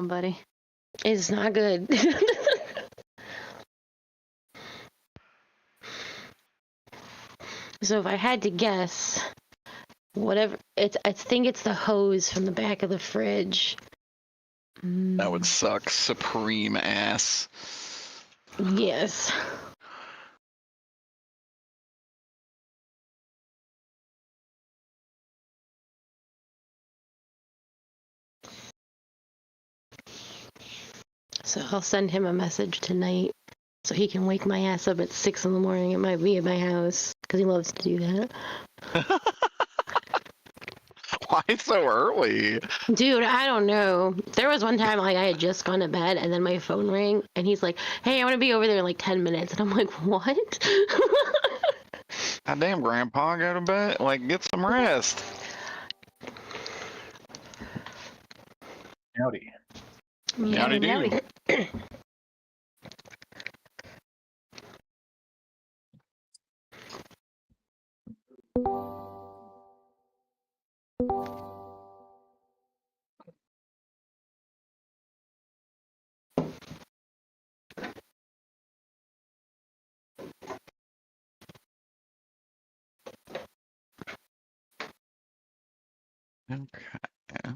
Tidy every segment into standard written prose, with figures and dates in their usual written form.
buddy. It's not good. So if I had to guess, whatever I think it's the hose from the back of the fridge. That would suck supreme ass. Yes. So I'll send him a message tonight so he can wake my ass up at 6 in the morning. It might be at my house because he loves to do that. Why so early? Dude, I don't know. There was one time like I had just gone to bed and then my phone rang and he's like, "Hey, I'm gonna be over there in like 10 minutes." And I'm like, "What?" God damn, Grandpa, go to bed. Like, get some rest. Howdy. Howdy do. Okay.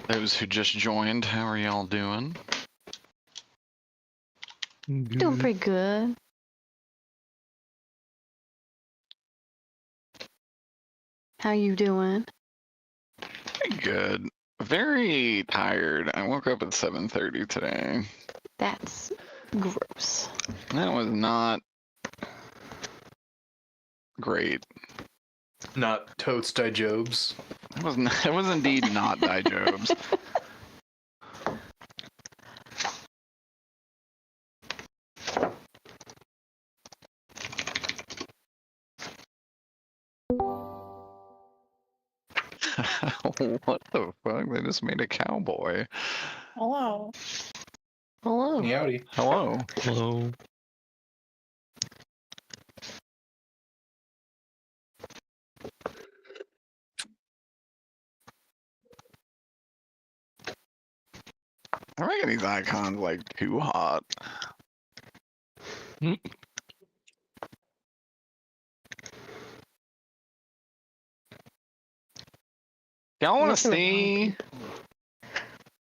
Those who just joined, how are y'all doing? Doing pretty good. How you doing? Pretty good. Very tired. I woke up at 7:30 today. That's gross. That was not great. Not totes dijobes. It was indeed not dijobes. What the fuck? They just made a cowboy. Hello. Hello. Howdy. Hello. Hello. I'm making these icons like too hot. Y'all want to see?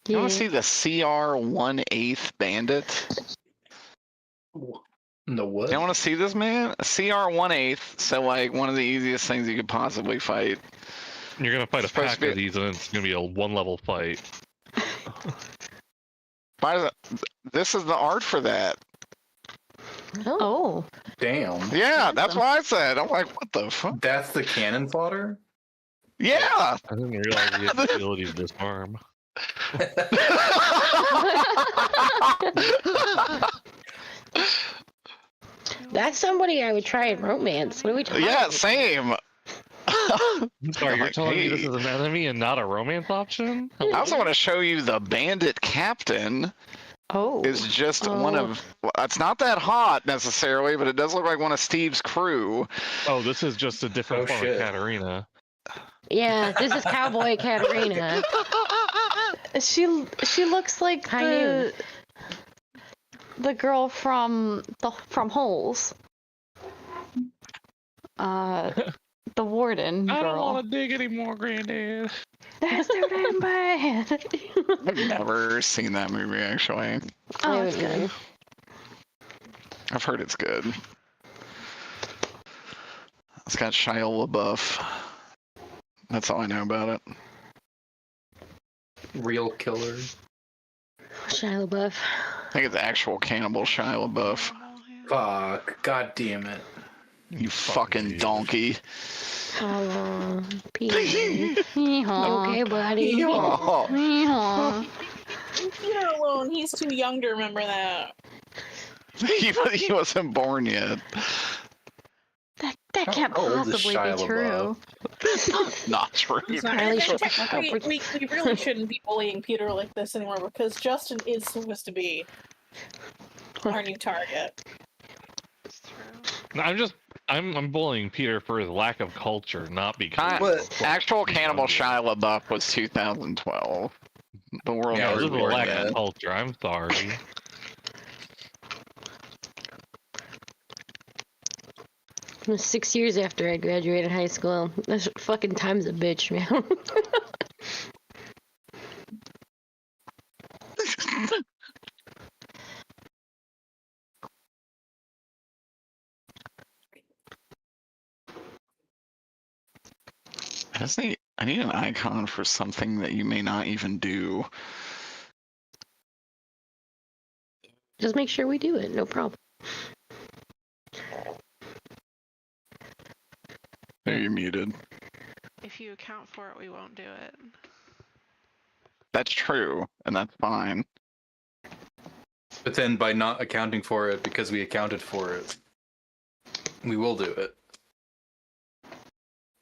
You want to see the CR 1/8 bandit? The what? You want to see this, man? A CR 1/8. So like one of the easiest things you could possibly fight. You're gonna fight a Supposed pack to be- of these, and it's gonna be a one-level fight. This is the art for that. Oh. Damn. Yeah, that's what I said. I'm like, what the fuck? That's the cannon fodder? Yeah. I didn't realize he had the ability to disarm. That's somebody I would try in romance. What are we talking Yeah, about? same. Sorry, you're Like, telling me this hey. is an enemy and not a romance option? I also want to show you the bandit captain Oh. is just one of. Well, it's not that hot necessarily, but it does look like one of Steve's crew. Oh, this is just a different form shit. of Katarina. Yeah, this is Cowboy Katarina. She looks like High the girl from Holes. The warden I don't girl. want to dig anymore, Granddad. That's so damn bad. I've never seen that movie actually. Oh, it's good. I've heard it's good. It's got Shia LaBeouf. That's all I know about it. Real killer. Shia LaBeouf. I think it's actual cannibal Shia LaBeouf. Fuck. God damn it. You fucking donkey. Oh, Peter. Yeehaw. Okay, buddy. Oh, Yeehaw. Leave Peter alone. He's too young to remember that. he wasn't born yet. That can't How old is possibly Shia be true. Not true. He's not Really actually- shut the fuck up. we really shouldn't be bullying Peter like this anymore because Justin is supposed to be our new target. I'm just I'm bullying Peter for his lack of culture, not because. What? Actual Cannibal Shia LaBeouf was 2012. The world Yeah, Yeah, I this was is a born lack then. of culture. I'm sorry. It was 6 years after I graduated high school. This fucking time's a bitch, man. I need an icon for something that you may not even do. Just make sure we do it. No problem. Are you muted? If you account for it, we won't do it. That's true, and that's fine. But then by not accounting for it because we accounted for it, we will do it.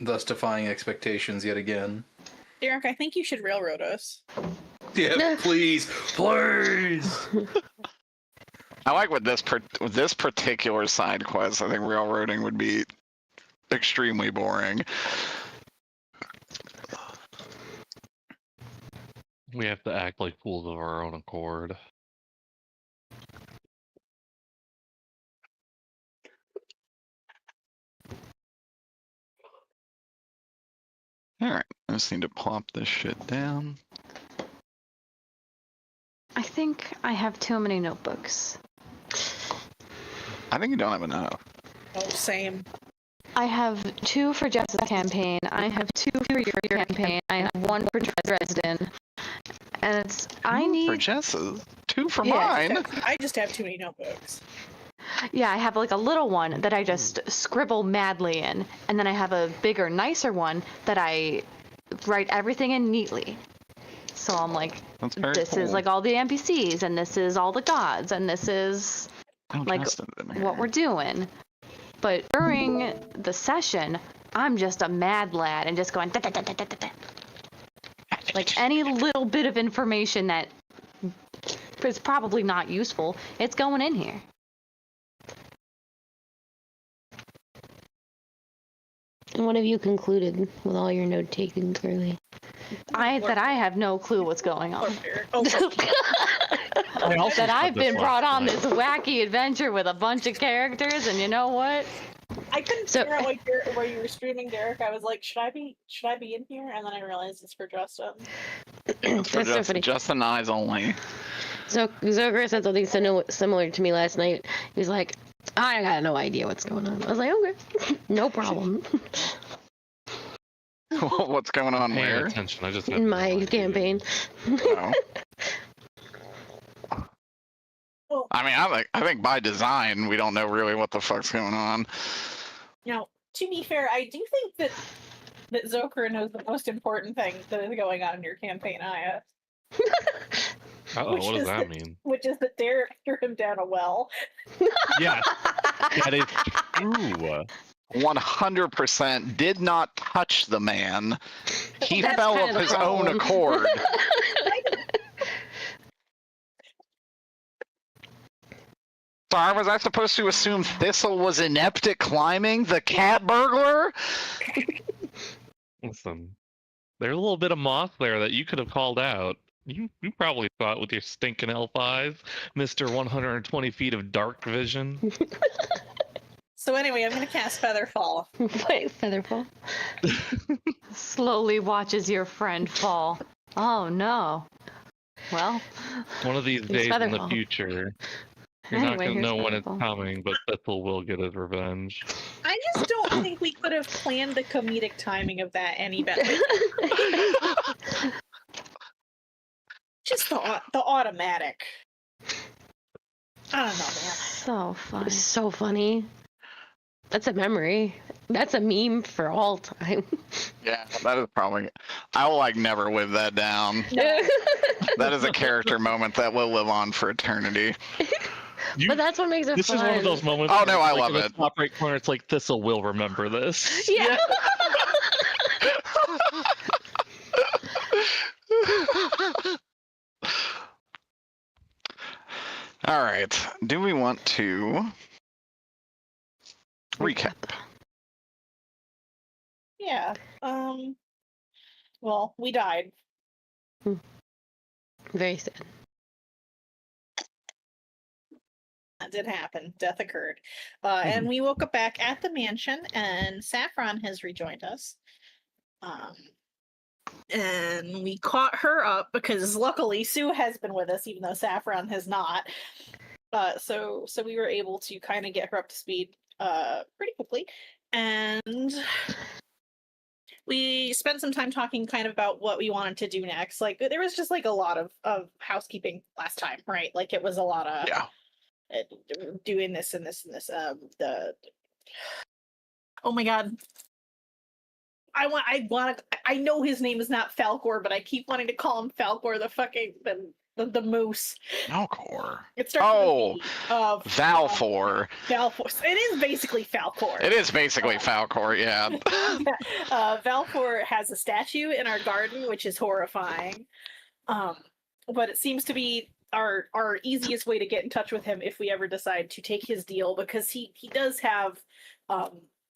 Thus defying expectations yet again. Derek, I think you should railroad us. Yeah, please, please. I like with this particular side quest. I think railroading would be extremely boring. We have to act like fools of our own accord. Alright, I just need to plop this shit down. I think I have too many notebooks. I think you don't have enough. Oh, same. I have 2 for Jess's campaign. I have 2 for your campaign. I have 1 for Dresden. And it's I 2 for need Jess's, 2 for Yeah. mine. I just have too many notebooks. Yeah, I have like a little one that I just scribble madly in, and then I have a bigger, nicer one that I write everything in neatly. So I'm like, That's very this cool. is like all the NPCs, and this is all the gods, and this is Oh, like Justin's in what here. we're doing. But during the session, I'm just a mad lad and just going da, da, da, da, da, da. Like any little bit of information that is probably not useful, it's going in here. And what have you concluded with all your note taking, Curly? I have no clue what's going on. Oh, I also That I've said this been brought last on night. this wacky adventure with a bunch of characters, and you know what? I couldn't So- figure out where you were streaming, Derek. I was like, should I be in here? And then I realized it's for Justin. It's for That's so funny. Justin eyes only. So Zogar said something similar to me last night. He was like, I got no idea what's going on. I was like, okay, no problem. What's going on Paying where? attention. I just had In no my idea. campaign. Oh. Well, I mean, I think by design we don't know really what the fuck's going on. now, to be fair, I do think that Zoker knows the most important thing that is going on in your campaign, Aya. Uh-oh, Which what does is that the- mean? Which is that Derek threw him down a well. Yes, that is true. 100% did not touch the man. He That's fell kind of of the his own problem. accord. Sorry, was I supposed to assume Thistle was inept at climbing? The cat burglar? Listen, there's a little bit of moss there that you could have called out. You probably thought with your stinking elf eyes, Mr. 120 feet of dark vision. So anyway, I'm gonna cast Featherfall. Wait, Featherfall. Slowly watches your friend fall. Oh no. Well, One of these It's days in the Featherfall. future, you're not Anyway, going to here's know when it's Featherfall. coming, but Thistle will get his revenge. I just don't think we could have planned the comedic timing of that any better. Just the automatic. I don't know, man. so funny. It's so funny. That's a memory. That's a meme for all time. Yeah, that is probably. I will never live that down. That is a character moment that will live on for eternity. But that's what makes it This fun. is one of those moments. Oh, where no, it's I like love in the it. Top right corner, it's like Thistle will remember this. Yeah. All right. Do we want to Recap. Yeah. Well, we died. Very sad. That did happen. Death occurred. And we woke up back at the mansion, and Saffron has rejoined us. And we caught her up because luckily Sue has been with us, even though Saffron has not. So we were able to kind of get her up to speed pretty quickly. And we spent some time talking kind of about what we wanted to do next. Like, there was just like a lot of housekeeping last time, right? Like, it was a lot of doing this and this and this. Oh my god. I know his name is not Falcor, but I keep wanting to call him Falcor, the moose. Falcor. It starts with a V. Valfor. Valfor. It is basically Falcor. It is basically Falcor, yeah. Valfor has a statue in our garden, which is horrifying. But it seems to be our easiest way to get in touch with him if we ever decide to take his deal, because he does have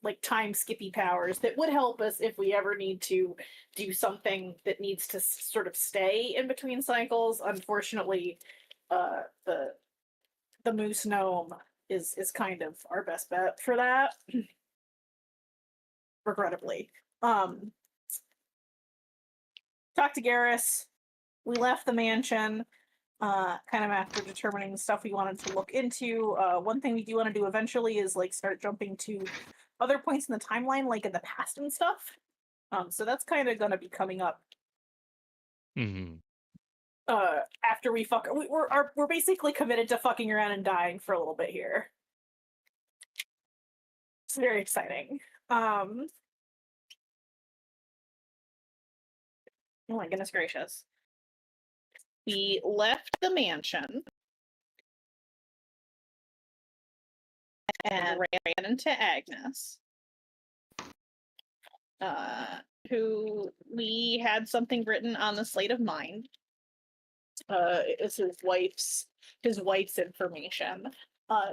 like time skippy powers that would help us if we ever need to do something that needs to sort of stay in between cycles. Unfortunately, the moose gnome is kind of our best bet for that. Regrettably. Talked to Garrus. We left the mansion kind of after determining the stuff we wanted to look into. One thing we do want to do eventually is like start jumping to other points in the timeline, like in the past and stuff. So that's kind of going to be coming up. Mm-hmm. After we we're basically committed to fucking around and dying for a little bit here. It's very exciting. Oh my goodness gracious. We left the mansion and ran into Agnes, who we had something written on the slate of mine. It's his wife's information.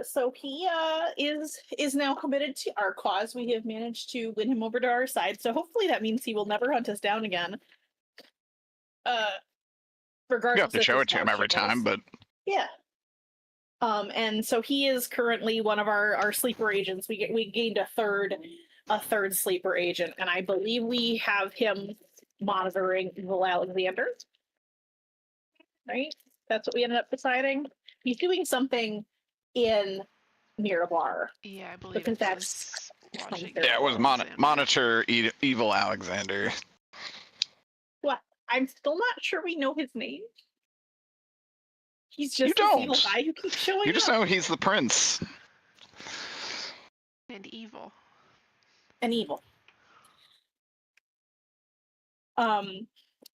So he is now committed to our cause. We have managed to win him over to our side. So hopefully that means he will never hunt us down again. Regardless, You have to show it to him every time, but yeah. And so he is currently one of our sleeper agents. We gained a third sleeper agent, and I believe we have him monitoring Evil Alexander. Right? That's what we ended up deciding. He's doing something in Mirabar. Yeah, I believe Because it that's was watching. yeah, it was monitor Evil Alexander. What? I'm still not sure we know his name. He's just You this don't. evil guy who keeps showing You just up. know he's the prince. And evil. And evil.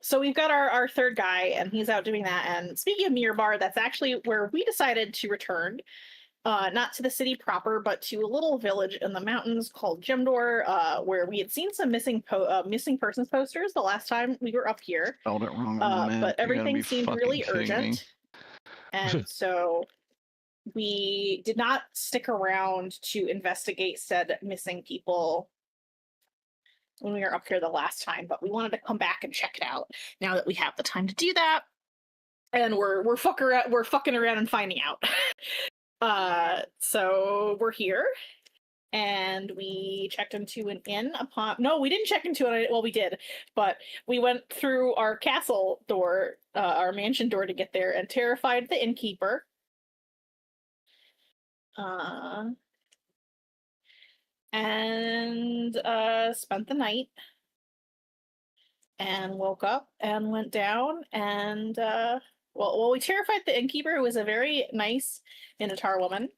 So we've got our third guy, and he's out doing that. And speaking of Mirabar, that's actually where we decided to return. Not to the city proper, but to a little village in the mountains called Gemdor, where we had seen some missing persons posters the last time we were up here. Spelled it wrong on the map. But You gotta everything be seemed fucking really kidding me. urgent. And so we did not stick around to investigate said missing people when we were up here the last time, but we wanted to come back and check it out now that we have the time to do that. And we're fucking around and finding out. So we're here, and we checked into an inn no, we didn't check into it. Well, we did, but we went through our castle door, our mansion door to get there, and terrified the innkeeper. And spent the night, and woke up and went down, and well, we terrified the innkeeper, who was a very nice Minotaur woman,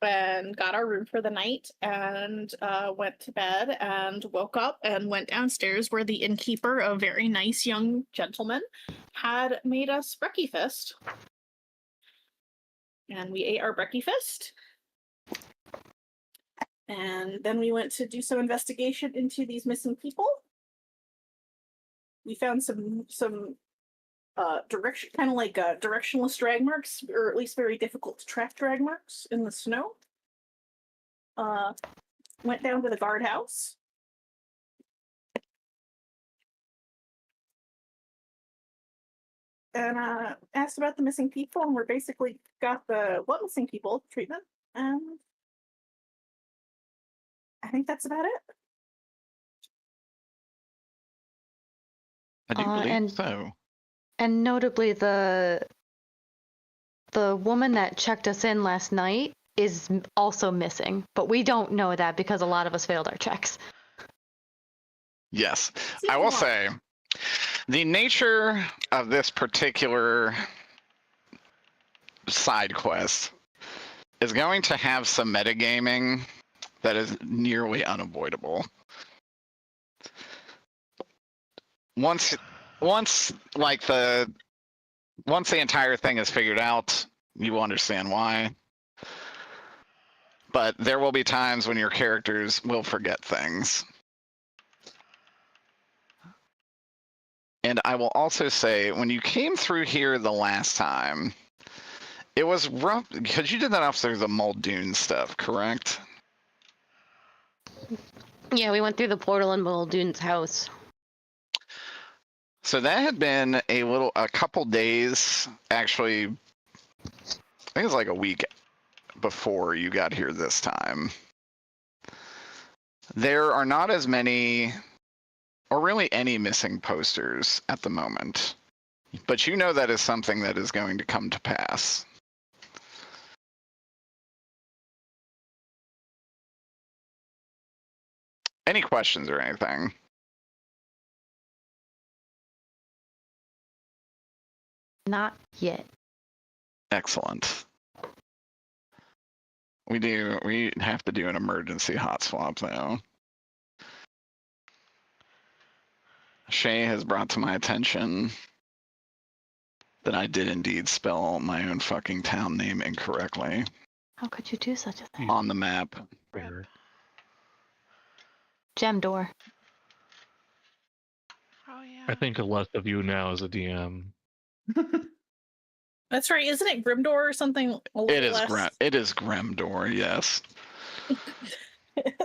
and got our room for the night, and went to bed, and woke up and went downstairs where the innkeeper, a very nice young gentleman, had made us breakfast. And we ate our breakfast. And then we went to do some investigation into these missing people. We found some direction, kind of like directionless drag marks, or at least very difficult to track drag marks in the snow. went down to the guardhouse. And asked about the missing people, and we're basically got the what missing people treatment, and I think that's about it. I do believe and- so. And notably, the woman that checked us in last night is also missing, but we don't know that because a lot of us failed our checks. Yes. I will say, the nature of this particular side quest is going to have some metagaming that is nearly unavoidable. Once the entire thing is figured out, you will understand why. But there will be times when your characters will forget things. And I will also say, when you came through here the last time, it was rough because you did that after the Muldoon stuff, correct? Yeah, we went through the portal in Muldoon's house. So that had been a couple days, actually, I think it was like a week before you got here this time. There are not as many, or really any missing posters at the moment. But you know that is something that is going to come to pass. Any questions or anything? Not yet. Excellent. We have to do an emergency hot swap now. Shay has brought to my attention that I did indeed spell my own fucking town name incorrectly How could you do such a thing? on the map. Fair. Gem door. Oh yeah. I think less of you now as a DM. That's right, isn't it Grimdor or something? It is Grimdor, yes.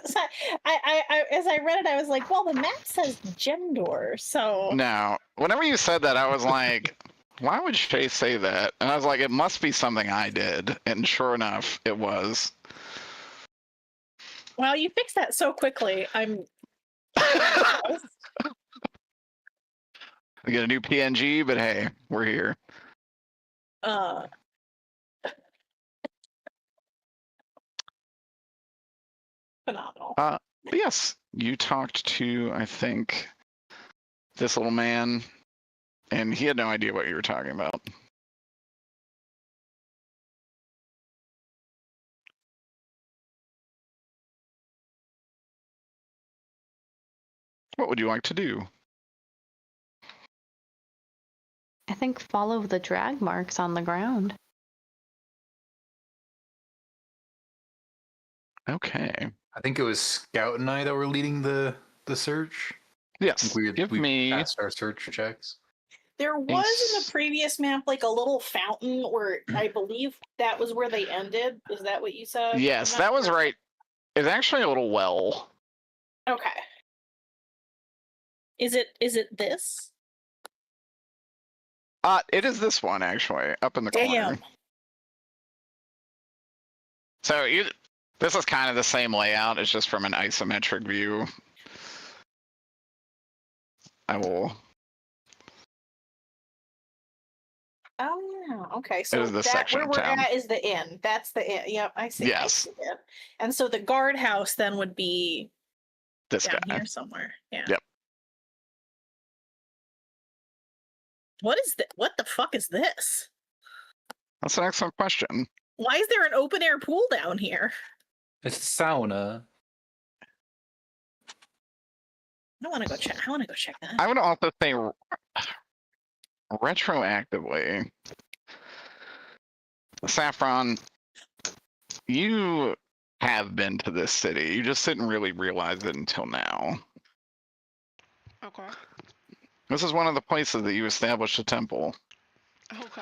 So as I read it, I was like, well, the map says Gemdor, so Now, whenever you said that, I was like, why would Shay say that? And I was like, it must be something I did. And sure enough, it was. wow, you fixed that so quickly. I'm We get a new PNG, but hey, we're here. Phenomenal. But yes, you talked to, I think, this little man, and he had no idea what you were talking about. What would you like to do? I think follow the drag marks on the ground. Okay. I think it was Scout and I that were leading the search. Yes. We me. passed our search checks. There was in the previous map like a little fountain where I believe that was where they ended. Is that what you said? Yes, I'm not that was sure. right. It's actually a little well. Okay. Is it this? It is this one actually, up in the corner. Damn. So this is kind of the same layout. It's just from an isometric view. I will. Oh yeah. Okay. So is the that section where of we're town. at is the inn. That's the inn. Yep, I see. I Yes. see it. And so the guardhouse then would be This down guy. here somewhere. Yeah. Yep. What is that? What the fuck is this? That's an excellent question. Why is there an open air pool down here? It's sauna. I want to go check. I want to go check that. I would also say retroactively, Saffron, you have been to this city. You just didn't really realize it until now. Okay. This is one of the places that you established a temple. Okay.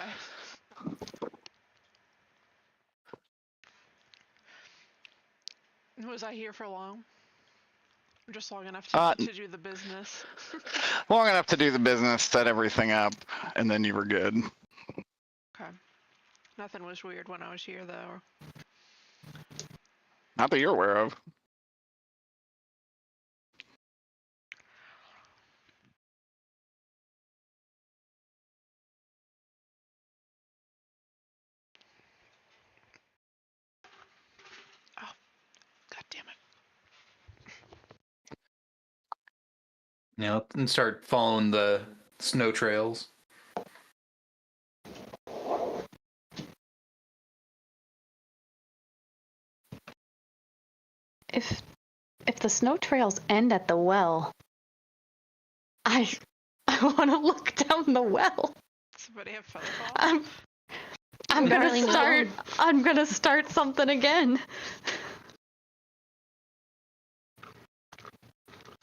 Was I here for long? Just long enough to do the business. Long enough to do the business, set everything up, and then you were good. Okay. Nothing was weird when I was here, though. Not that you're aware of. God damn it. And start following the snow trails. If the snow trails end at the well, I want to look down the well. Somebody have phone call? I'm Darling, gonna start. I'm gonna start something again.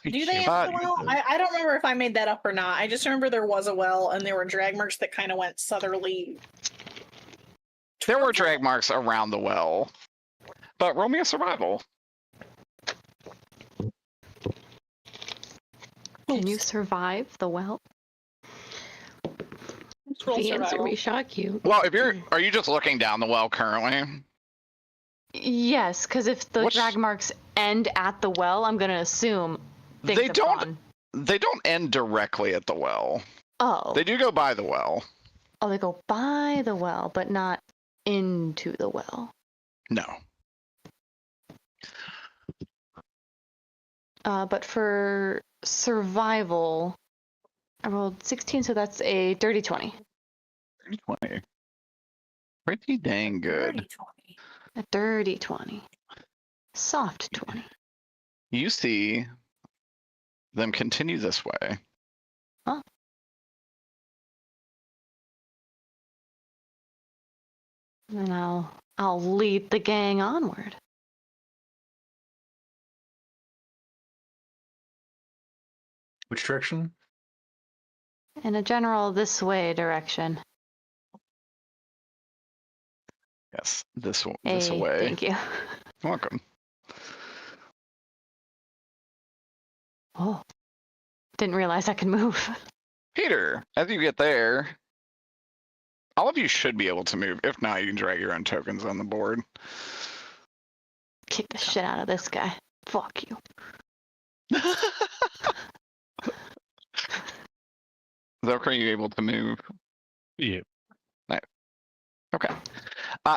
Do they have a well? I don't remember if I made that up or not. I just remember there was a well and there were drag marks that kind of went southerly. There were drag marks around the well, but roll me a survival. Can you survive the well? Roll The answer survival. may shock you. Well, are you just looking down the well currently? Yes, because if the What's- drag marks end at the well, I'm gonna assume things They have don't- gone. They don't end directly at the well. Oh. They do go by the well. Oh, they go by the well, but not into the well. No. But for survival, I rolled 16, so that's a dirty 20. 20. Pretty dang good. 30-20. A dirty 20. Soft 20. You see them continue this way. And I'll lead the gang onward. Which direction? In a general this way direction. Yes, this Hey, way. thank you. Welcome. Oh. Didn't realize I could move. Peter, as you get there, all of you should be able to move. If not, you can drag your own tokens on the board. Kick the shit out of this guy. Fuck you. Zelker, are you able to move? Yeah. Okay.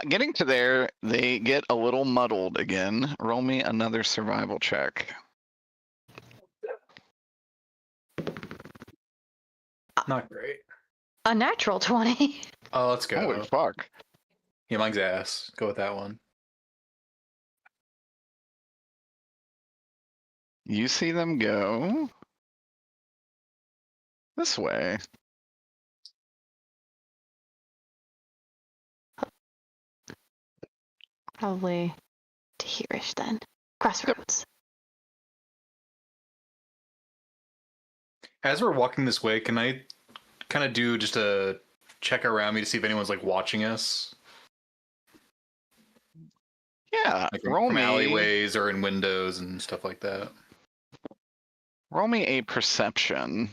Getting to there, they get a little muddled again. Roll me another survival check. Not great. A natural 20. Oh, let's go. Holy fuck. Yeah, mine's ass. Go with that one. You see them go this way. Probably to hereish then. Crossroads. As we're walking this way, can I kind of do just a check around me to see if anyone's like watching us? Yeah, Like roll from me. alleyways or in windows and stuff like that. Roll me a perception.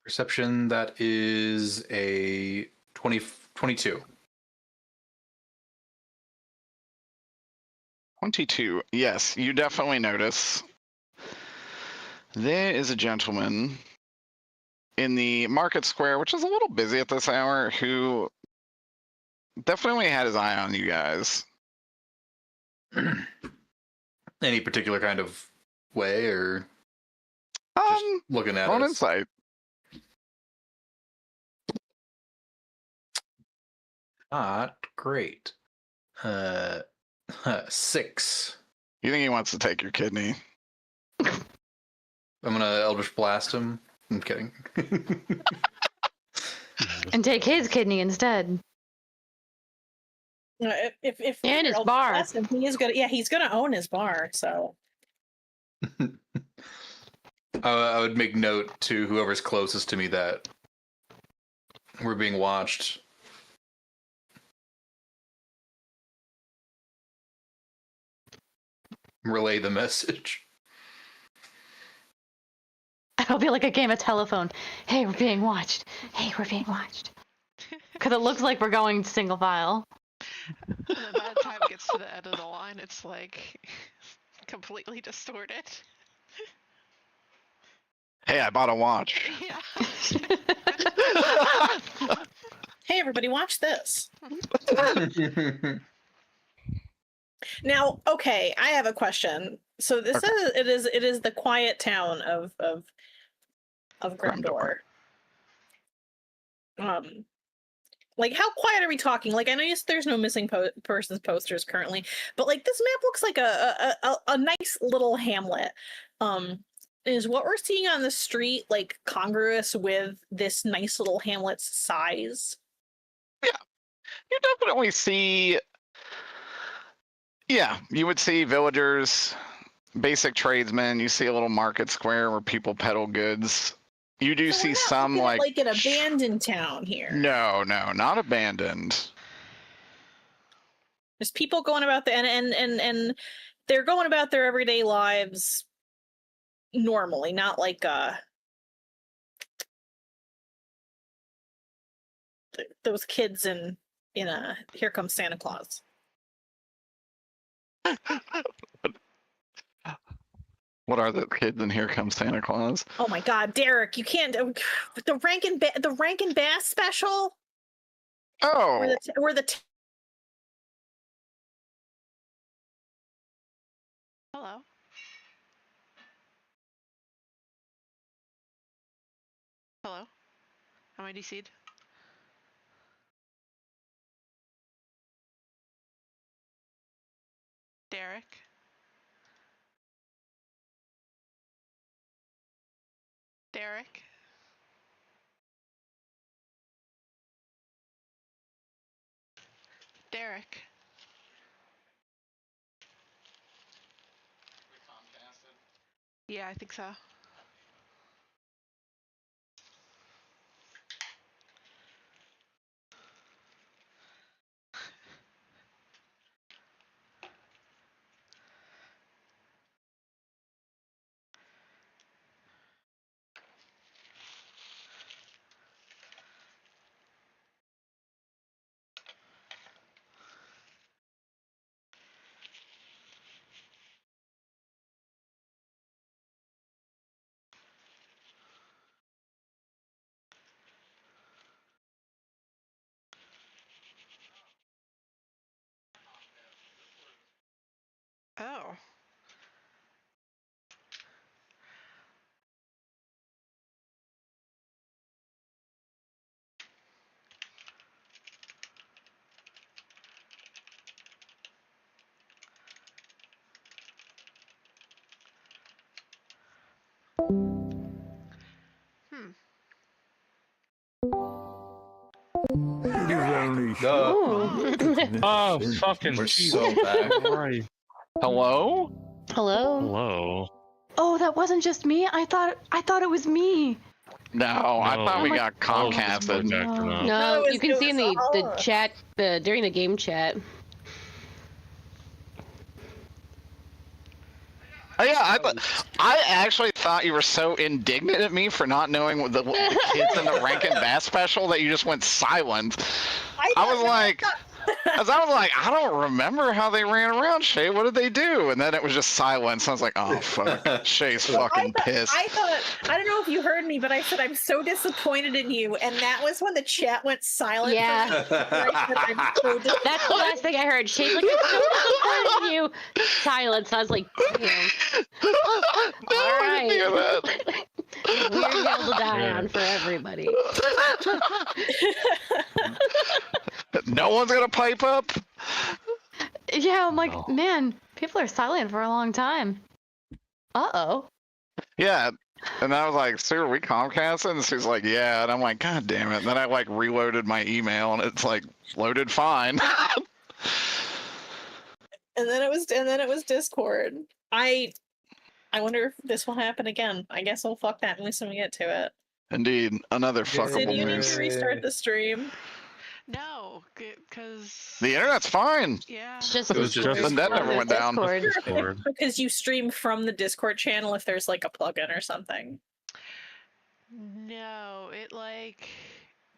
Perception, that is a 22. 22. Yes, you definitely notice. There is a gentleman in the market square, which is a little busy at this hour, who definitely had his eye on you guys. Any particular kind of way, or just looking at roll us? insight. Not great. 6. You think he wants to take your kidney? I'm gonna Eldritch Blast him. I'm kidding. And take his kidney instead. If And his Eldritch bar. blasts him, he is gonna. Yeah, he's gonna own his bar. So I would make note to whoever's closest to me that we're being watched. relay the message. It'll be like a game of telephone. Hey, we're being watched. Hey, we're being watched. Because it looks like we're going single file. And then by the time it gets to the end of the line, it's like completely distorted. Hey, I bought a watch. Yeah. Hey, everybody, watch this. Now, okay, I have a question. So this it is the quiet town of Grimdor. Like, how quiet are we talking? Like, I know there's no missing persons posters currently, but like this map looks like a nice little hamlet. Is what we're seeing on the street like congruous with this nice little hamlet's size? Yeah, you definitely see. Yeah, you would see villagers, basic tradesmen. You see a little market square where people peddle goods. You do see some like an abandoned town here. No, not abandoned. There's people going about and they're going about their everyday lives normally, not like those kids in Here Comes Santa Claus. What are the kids in Here Comes Santa Claus? Oh my God, Derek! You can't the Rankin Bass special. Oh, Hello. Hello. Am I DC'd? Derek. Derek. Derek. Yeah, I think so. Oh. Oh, fucking We're Jesus so back. Christ. hello? Hello? Hello. Oh, that wasn't just me. I thought it was me. No, I No. thought we Oh my got Oh, Comcasted. it's acting up. No, it you can was see in the all- chat, during the game chat. Oh, yeah, I actually thought you were so indignant at me for not knowing what the kids in the Rankin Bass special that you just went silent. I was like, I don't remember how they ran around, Shay. What did they do? And then it was just silence. I was like, oh, fuck. Shay's fucking pissed. I thought, I don't know if you heard me, but I said I'm so disappointed in you, and that was when the chat went silent. Yeah. For me. I said, I'm so disappointed. That's the last thing I heard. Shay's like, I'm so disappointed in you. Silence. I was like, damn. No, I didn't hear that. Weird hill to die on for everybody. No one's gonna pipe up? Yeah, I'm like, Oh. man, people are silent for a long time. Uh-oh. Yeah. And I was like, Sue, are we Comcasted? And she's like, yeah. And I'm like, God damn it. And then I like reloaded my email and it's like loaded fine. And then it was Discord. I wonder if this will happen again. I guess we'll fuck that moose when we get to it. Indeed. Another Sid, fuckable you need moose. to restart the stream. No, because The internet's fine. yeah. It's just It was just The net never went down. Sure, because you stream from the Discord channel if there's like a plugin or something. No, it like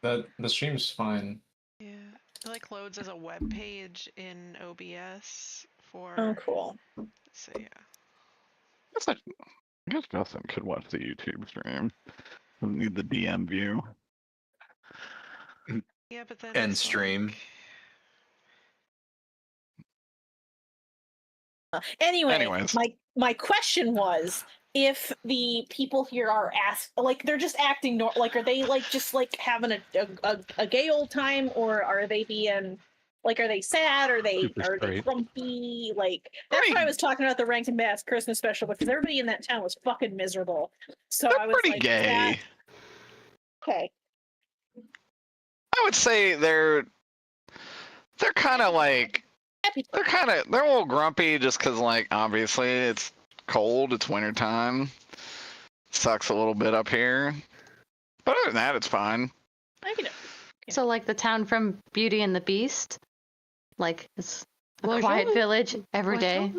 The stream's fine. yeah, it like loads as a web page in OBS for. Oh, cool. So yeah. I guess Justin could watch the YouTube stream. Doesn't need the DM view. Yeah, but then End it's stream. Anyways. my question was, if the people here are they're just acting like, are they like just like having a gay old time, or are they being like, are they sad, or Super are they straight. grumpy? Like, that's why I was talking about the Rankin Bass Christmas special, because everybody in that town was fucking miserable. So I was Pretty like, gay. okay. I would say they're kind of like they're a little grumpy just because, like, obviously it's cold, it's wintertime, sucks a little bit up here, but other than that, it's fine. I can. So like the town from Beauty and the Beast, like it's a Bonjour. quiet village every day.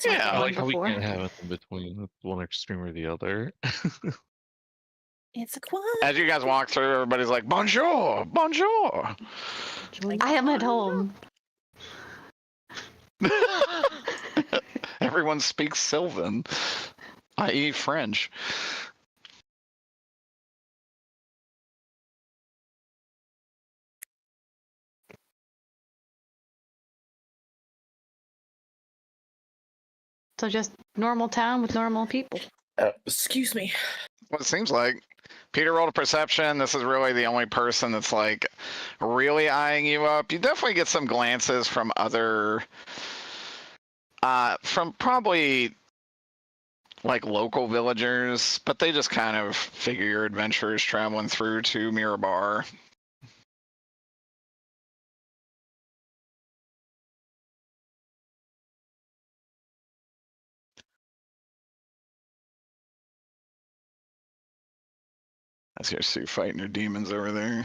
Yeah, I like how we before. can't have it in between one extreme or the other. It's a quiet. as you guys walk through, everybody's like, bonjour, bonjour. I am at home. Everyone speaks Sylvan, i.e. French. So just normal town with normal people. Excuse me. What it seems like. Peter rolled a perception. This is really the only person that's like really eyeing you up. You definitely get some glances from other, from probably like local villagers, but they just kind of figure your adventurers traveling through to Mirabar. I see Sue fighting her demons over there.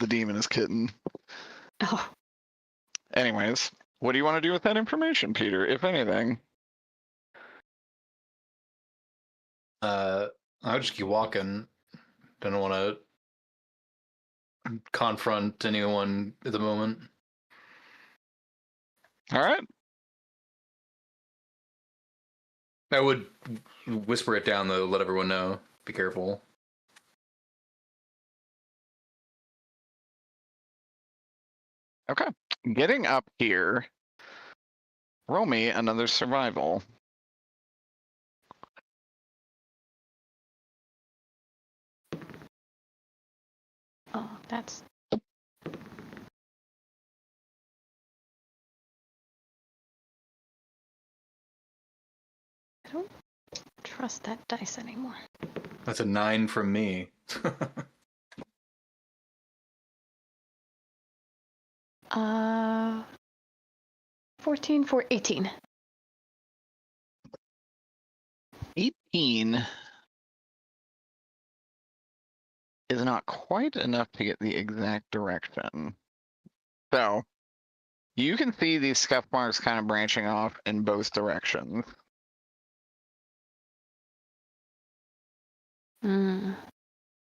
The demon is kitten. Oh, Anyways, what do you want to do with that information, Peter, if anything? I'll just keep walking. Don't want to confront anyone at the moment. All right. I would whisper it down though, let everyone know. Be careful. Okay. Getting up here. Roll me another survival. oh, that's. I don't trust that dice anymore. That's a 9 from me. 14 for 18. 18 is not quite enough to get the exact direction. So you can see these scuff marks kind of branching off in both directions.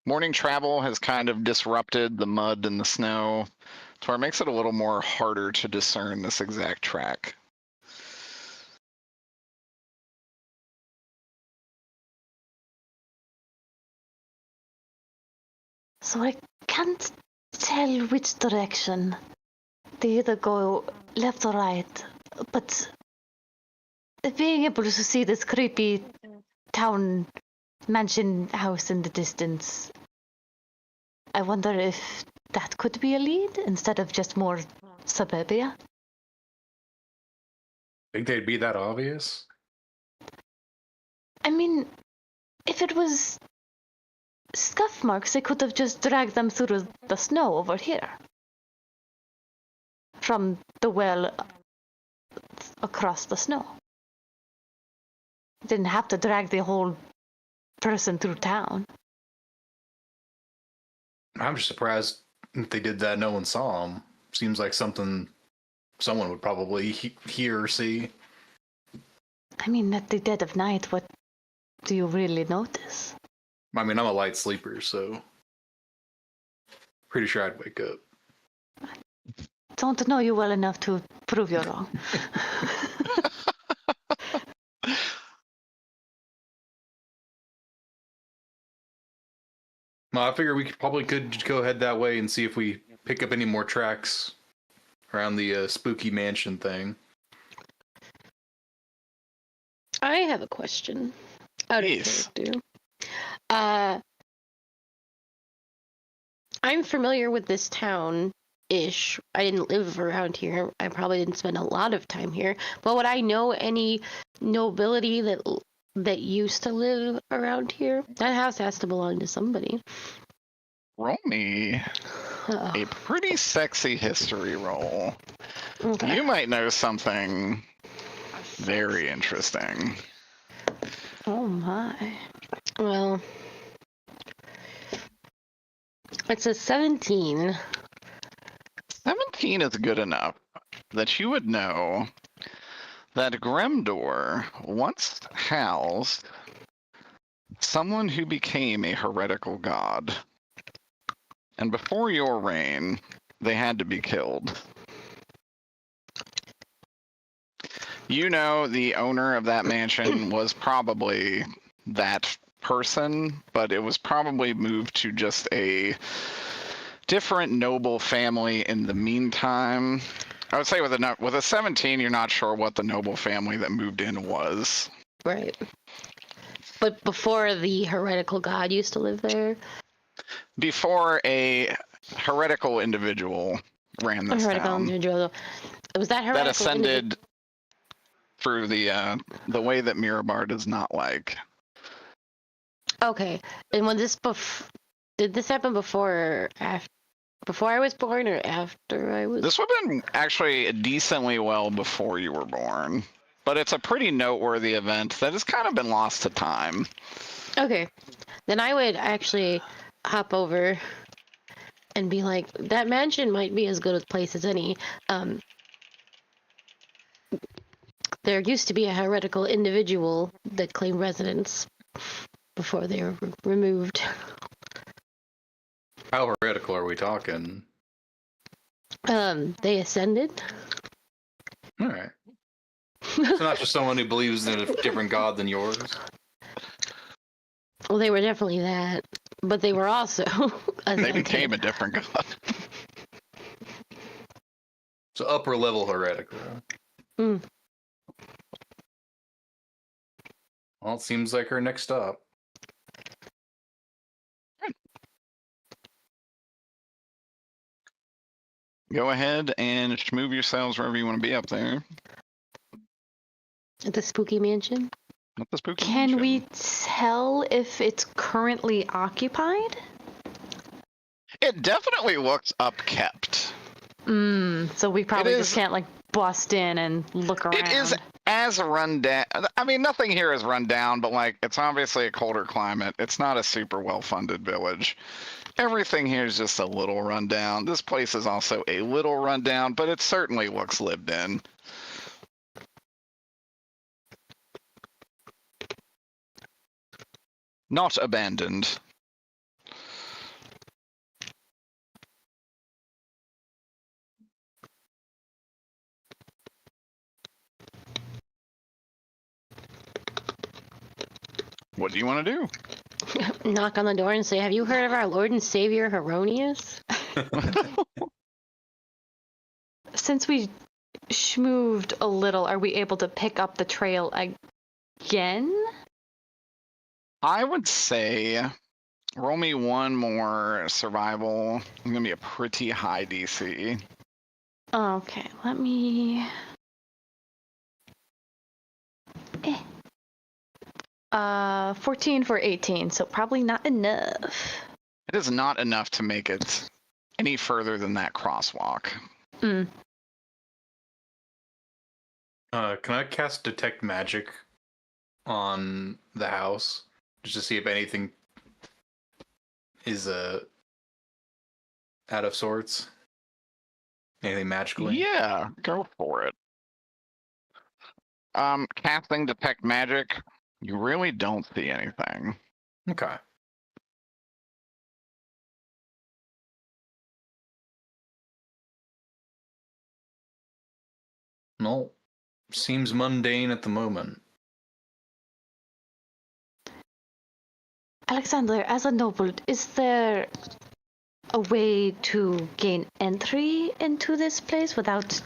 Morning travel has kind of disrupted the mud and the snow, to where it makes it a little more harder to discern this exact track. So I can't tell which direction. They either go left or right, but being able to see this creepy town mansion house in the distance, I wonder if that could be a lead instead of just more suburbia. Think they'd be that obvious? I mean, if it was scuff marks, they could have just dragged them through the snow over here. From the well across the snow. Didn't have to drag the whole person through town. I'm just surprised if they did that, no one saw them. Seems like something someone would probably hear or see. I mean, at the dead of night, what do you really notice? I mean, I'm a light sleeper, so pretty sure I'd wake up. Don't know you well enough to prove you're wrong. Well, I figure we could just go ahead that way and see if we pick up any more tracks around the spooky mansion thing. I have a question. Out of Please. character. I'm familiar with this town-ish. I didn't live around here. I probably didn't spend a lot of time here. But would I know any nobility that used to live around here? That house has to belong to somebody. Roll me a pretty sexy history roll. Okay. You might know something very interesting. Oh my. Well, it's a 17. 17 is good enough that you would know that Gremdor once housed someone who became a heretical god. And before your reign, they had to be killed. You know, the owner of that mansion was probably that person, but it was probably moved to just a different noble family in the meantime. I would say with a 17, you're not sure what the noble family that moved in was. Right. But before the heretical god used to live there? Before a heretical individual ran this Heretical town. individual. Was that heretical? That ascended through the way that Mirabar does not like. Okay. And when did this happen before or after? Before I was born or after I was? This would have been actually decently well before you were born, but it's a pretty noteworthy event that has kind of been lost to time. Okay. Then I would actually hop over and be like, that mansion might be as good a place as any. There used to be a heretical individual that claimed residence before they were removed. How heretical are we talking? They ascended. All right. So not just someone who believes in a different god than yours. Well, they were definitely that, but they were also They ascended. became a different god. So upper level heretical. Mm. Well, it seems like our next stop. Go ahead and move yourselves wherever you want to be up there. At the spooky mansion. Not the spooky Can mansion. we tell if it's currently occupied? It definitely looks upkept. So we probably It just is- can't like bust in and look around. It is as run down. I mean, nothing here is run down, but like it's obviously a colder climate. It's not a super well-funded village. Everything here is just a little run down. This place is also a little run down, but it certainly looks lived in. Not abandoned. What do you want to do? Knock on the door and say, "Have you heard of our Lord and Savior Heronius?" Since we schmooved a little, are we able to pick up the trail again? I would say roll me one more survival. It's going to be a pretty high DC. Okay, let me... 14 for 18, so probably not enough. It is not enough to make it any further than that crosswalk. Mm. Can I cast Detect Magic on the house just to see if anything is out of sorts? Anything magically? Yeah, go for it. Casting detect magic. You really don't see anything. Okay. No, seems mundane at the moment. Alexander, as a noble, is there a way to gain entry into this place without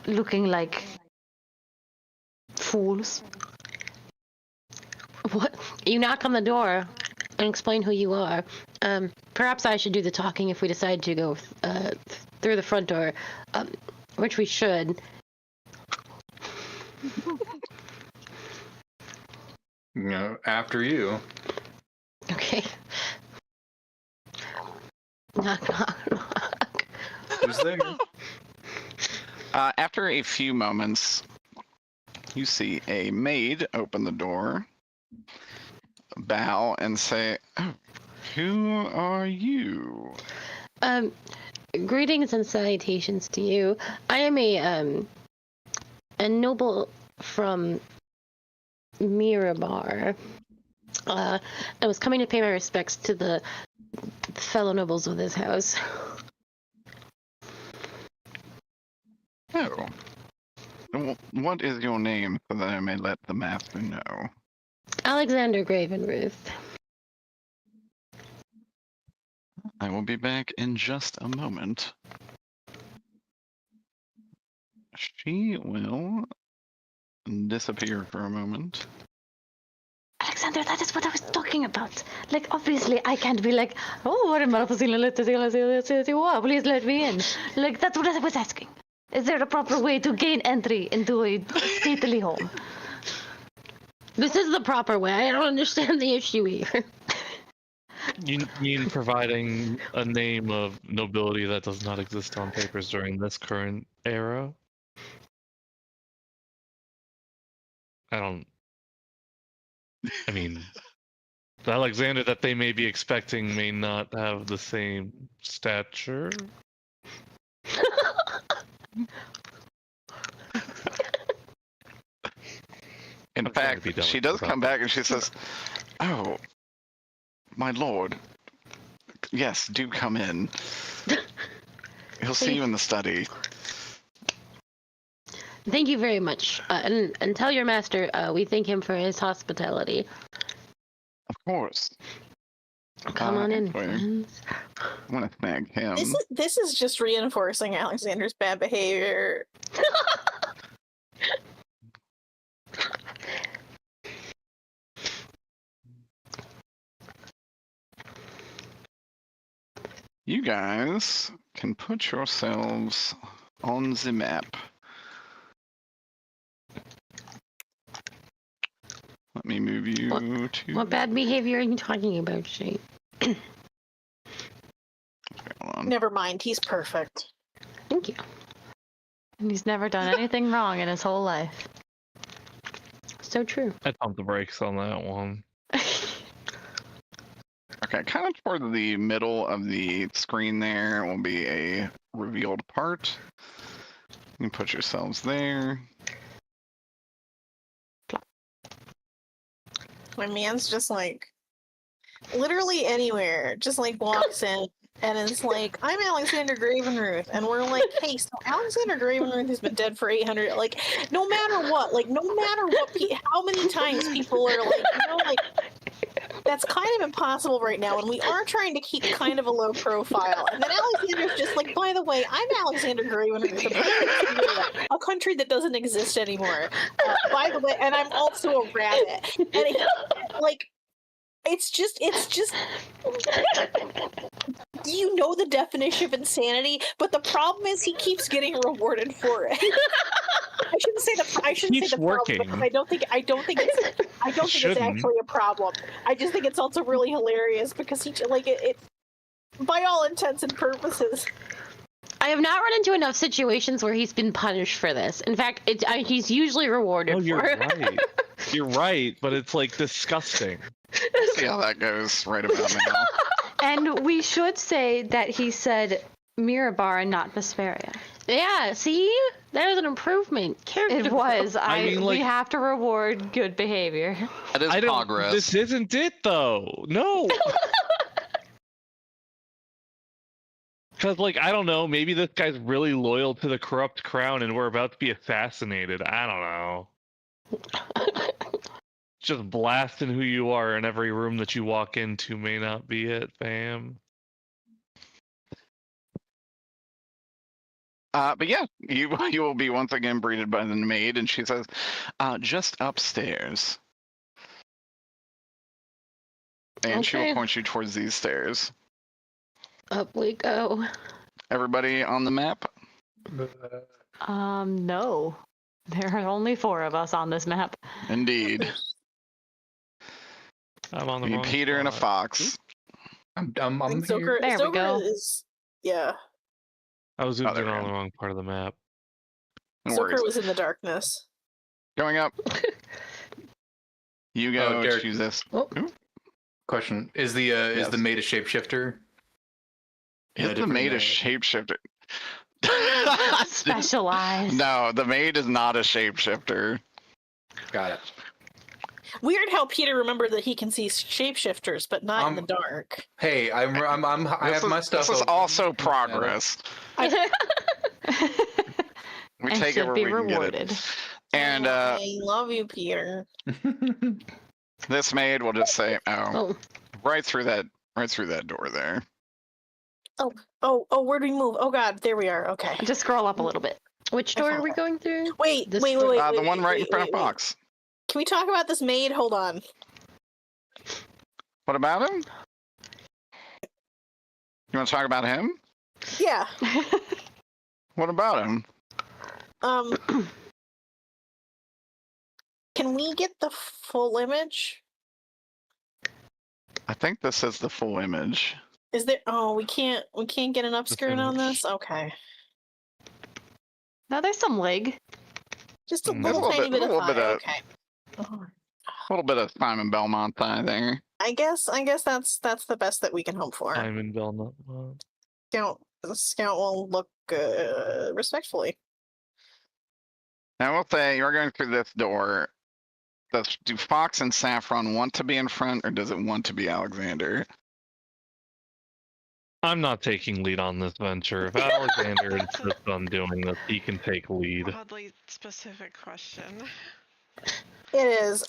looking like fools? What? You knock on the door and explain who you are. Perhaps I should do the talking if we decide to go through the front door, which we should. You know, after you. Okay. Knock, knock, knock. Who's there? After a few moments, you see a maid open the door, bow, and say, "Oh, who are you?" Greetings and salutations to you. I am a noble from Mirabar. I was coming to pay my respects to the fellow nobles of this house. Oh. What is your name so that I may let the master know? Alexander Gravenruth. I will be back in just a moment. She will disappear for a moment. Alexander, that is what I was talking about. Like, obviously, I can't be like, oh, please let me in. Like, that's what I was asking. Is there a proper way to gain entry into a stately home? This is the proper way. I don't understand the issue here. You mean providing a name of nobility that does not exist on papers during this current era? I mean, the Alexander that they may be expecting may not have the same stature. In fact, she does come back and she says, "Oh, my lord, yes, do come in. He'll see you in the study." Thank you very much. And tell your master we thank him for his hospitality. Of course. Come on in, Actually, friends. I want to thank him. This is just reinforcing Alexander's bad behavior. You guys can put yourselves on the map. Let me move you to... What bad behavior are you talking about, Shane? Hold on. Never mind, he's perfect. Thank you. And he's never done anything wrong in his whole life. So true. I pumped the brakes on that one. Okay, kind of toward the middle of the screen there will be a revealed part. You can put yourselves there. My man's just like, literally anywhere, just like walks in and it's like, I'm Alexander Gravenruth. And we're like, hey, so Alexander Gravenruth has been dead for 800, like, no matter what, how many times people are like, you know, like, that's kind of impossible right now, and we are trying to keep kind of a low profile. And then Alexander's just like, by the way, I'm Alexander Gravenruth, a country that doesn't exist anymore. By the way, and I'm also a rabbit. And he, like, it's just, you know the definition of insanity, but the problem is he keeps getting rewarded for it. I shouldn't say the problem because I don't think it's actually a problem. I just think it's also really hilarious because he like it by all intents and purposes. I have not run into enough situations where he's been punished for this. In fact, he's usually rewarded you're for it. right. You're right, but it's like disgusting. See how that goes right about now. And we should say that he said Mirabar and not Vesperia. Yeah, see? There's an improvement. It was. mean, we like- have to reward good behavior. That is progress. This isn't it, though. No. Because, like, I don't know. Maybe this guy's really loyal to the corrupt crown and we're about to be assassinated. I don't know. Just blasting who you are in every room that you walk into may not be it, fam. But yeah, you will be once again greeted by the maid, and she says, just upstairs. And she will Okay. point you towards these stairs. Up we go. Everybody on the map? No. There are only 4 of us on this map. Indeed. I'm on the You wrong Peter and a spot. fox. I'm I think here. There we go. Is, yeah. I was zoomed there in we on go. the wrong part of the map. No Zoker worries. was in the darkness. Going up. You go Derek. choose this. Question: Is the Yes. maid a shapeshifter? In a Is the different maid a way? shapeshifter? Specialized. No, the maid is not a shapeshifter. Got it. Weird how Peter remembered that he can see shapeshifters, but not in the dark. Hey, I have my stuff. This is open. also progress. We And take it should where be we can get rewarded. it. And I love you, Peter. this maid will just say, Oh, right through that door there. Oh, where'd we move? Oh God, there we are. Okay. Just scroll up a little bit. which I door are found we it. going through? Wait, This wait, door- wait, The wait, one wait, right in wait, front of wait, wait. Fox. Can we talk about this maid? Hold on. What about him? You want to talk about him? Yeah. What about him? Can we get the full image? I think this is the full image. Is there? Oh, we can't get an upskirt on image. this. Okay. No, there's some leg. Just a There's little tiny bit of little thigh. bit of- Okay. Oh, A little bit of Simon Belmont thigh there. I guess that's the best that we can hope for. I'm in Belmont. The scout will look respectfully. Now, I will say, you're going through this door. Do Fox and Saffron want to be in front, or does it want to be Alexander? I'm not taking lead on this venture. If Alexander insists on doing this, he can take lead. Oddly specific question. It is.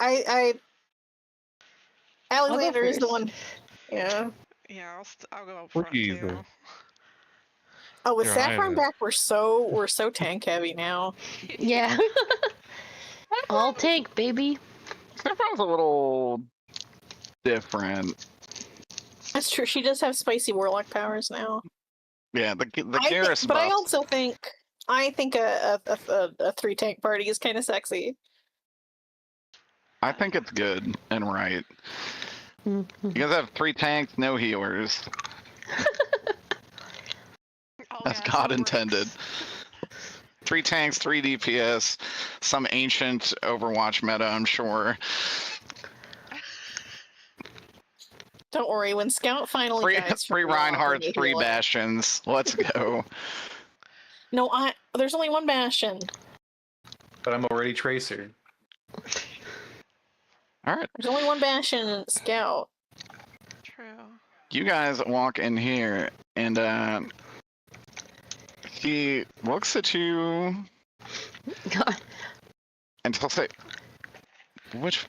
Alexander is the first. one. Yeah. Yeah, I'll go up front Please. too. Oh, with You're Saffron higher. back, we're so tank heavy now. Yeah. All tank, baby. Saffron's a little different. That's true. She does have spicy warlock powers now. Yeah, the I think- Garrus but I buff. also think a 3 tank party is kind of sexy. I think it's good and right. Mhm. You guys have 3 tanks, no healers. Oh, As yeah, God that intended. works. 3 tanks, 3 DPS, some ancient Overwatch meta, I'm sure. Don't worry, when Scout finally 3 dies from warlock, Reinhardt's, we 3 heal it. Bastions. Let's go. No, there's only one Bastion. But I'm already Tracer. Alright, There's only one Bastion and Scout. True. you guys walk in here, and he looks at you God. and he'll say, which...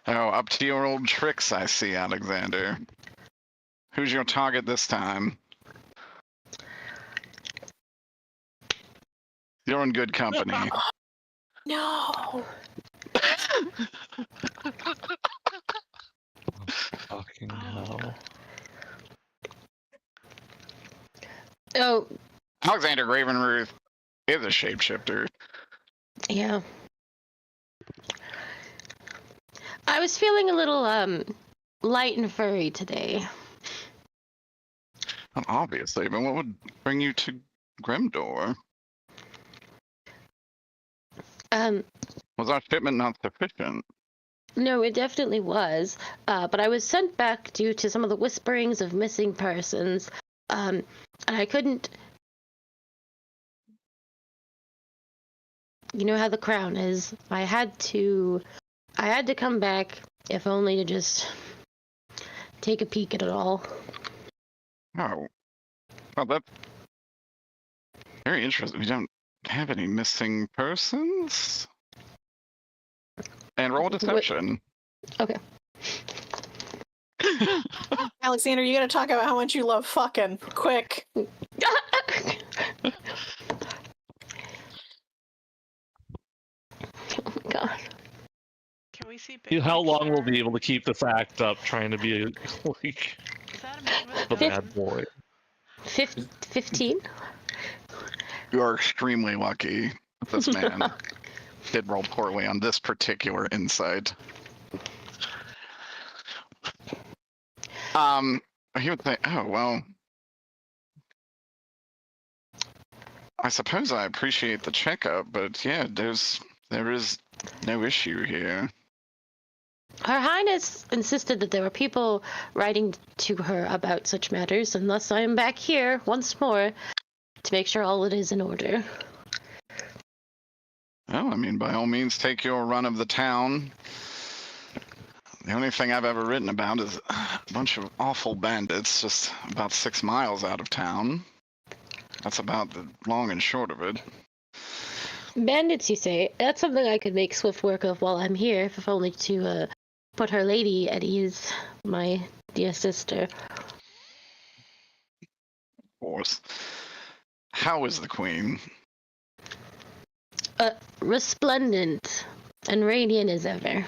Oh, up to your old tricks, I see, Alexander. Who's your target this time? You're in good company. No. Fucking hell. Oh, Alexander Gravenruth is a shapeshifter. yeah. I was feeling a little light and furry today. Well, obviously, but what would bring you to Grimdor? Um, Was our shipment not sufficient? No, it definitely was. But I was sent back due to some of the whisperings of missing persons. And I couldn't. You know how the crown is. I had to come back, if only to just take a peek at it all. Oh, well, that's very interesting. We don't have any missing persons. And roll deception. Okay. Alexander, you gotta talk about how much you love fucking. Quick. Oh my god. Can we see Big How long Picture? will be able to keep this act up trying to be like Is that a man with the a gun? bad boy? 15? You are extremely lucky that this man did roll poorly on this particular insight. He would think, oh, well, I suppose I appreciate the checkup, but yeah, there is no issue here. Her Highness insisted that there were people writing to her about such matters, and thus I am back here once more to make sure all it is in order. Well, I mean, by all means, take your run of the town. The only thing I've ever written about is a bunch of awful bandits just about 6 miles out of town. That's about the long and short of it. Bandits, you say? That's something I could make swift work of while I'm here, if only to put her lady at ease, my dear sister. Of course. How is the queen? Resplendent and radiant as ever.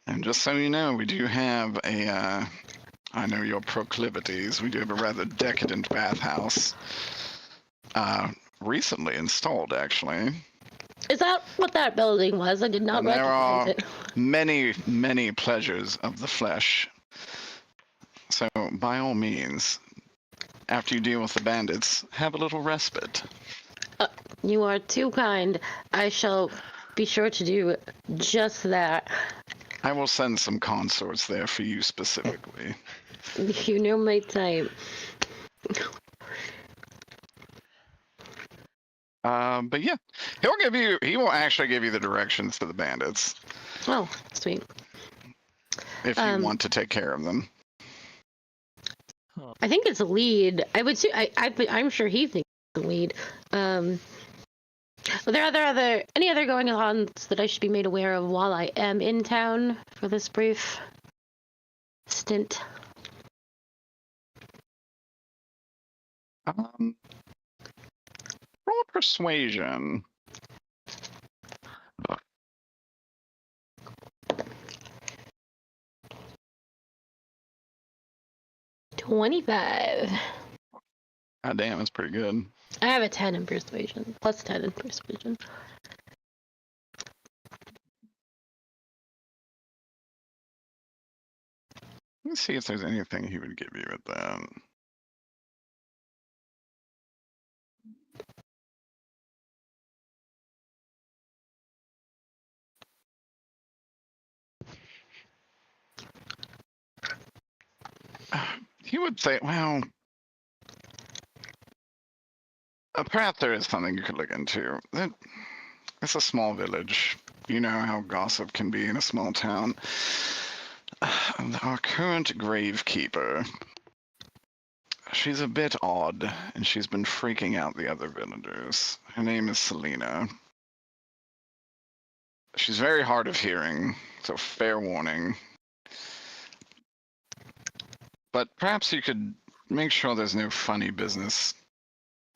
And just so you know, we do have a, I know your proclivities, we do have a rather decadent bathhouse. Recently installed, actually. Is that what that building was? I did not And there recognize are it. many, many pleasures of the flesh. So, by all means, after you deal with the bandits, have a little respite. You are too kind. I shall be sure to do just that. I will send some consorts there for you specifically. You know my type. But yeah, he will actually give you the directions to the bandits Oh, sweet. if you want to take care of them. I think it's a lead. I would say I'm sure he thinks it's a lead. Are there any other going on that I should be made aware of while I am in town for this brief stint? Roll persuasion. 25. God damn, that's pretty good. I have a 10 in persuasion. Plus 10 in persuasion. Let's see if there's anything he would give you with that. He would say, well, perhaps there is something you could look into. It's a small village. You know how gossip can be in a small town. Our current gravekeeper, she's a bit odd, and she's been freaking out the other villagers. Her name is Selena. She's very hard of hearing, so fair warning. But perhaps you could make sure there's no funny business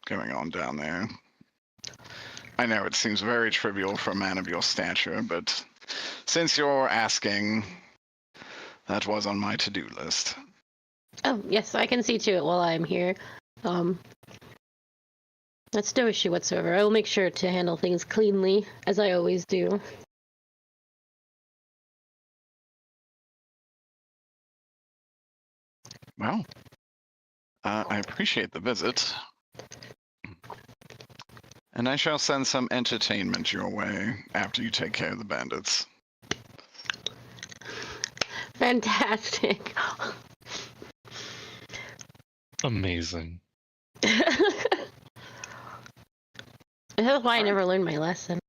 going on down there. I know it seems very trivial for a man of your stature, but since you're asking, that was on my to-do list. Oh, yes, I can see to it while I'm here. That's no issue whatsoever. I will make sure to handle things cleanly, as I always do. Well, I appreciate the visit. And I shall send some entertainment your way after you take care of the bandits. Fantastic. Amazing. That's why I never learned my lesson.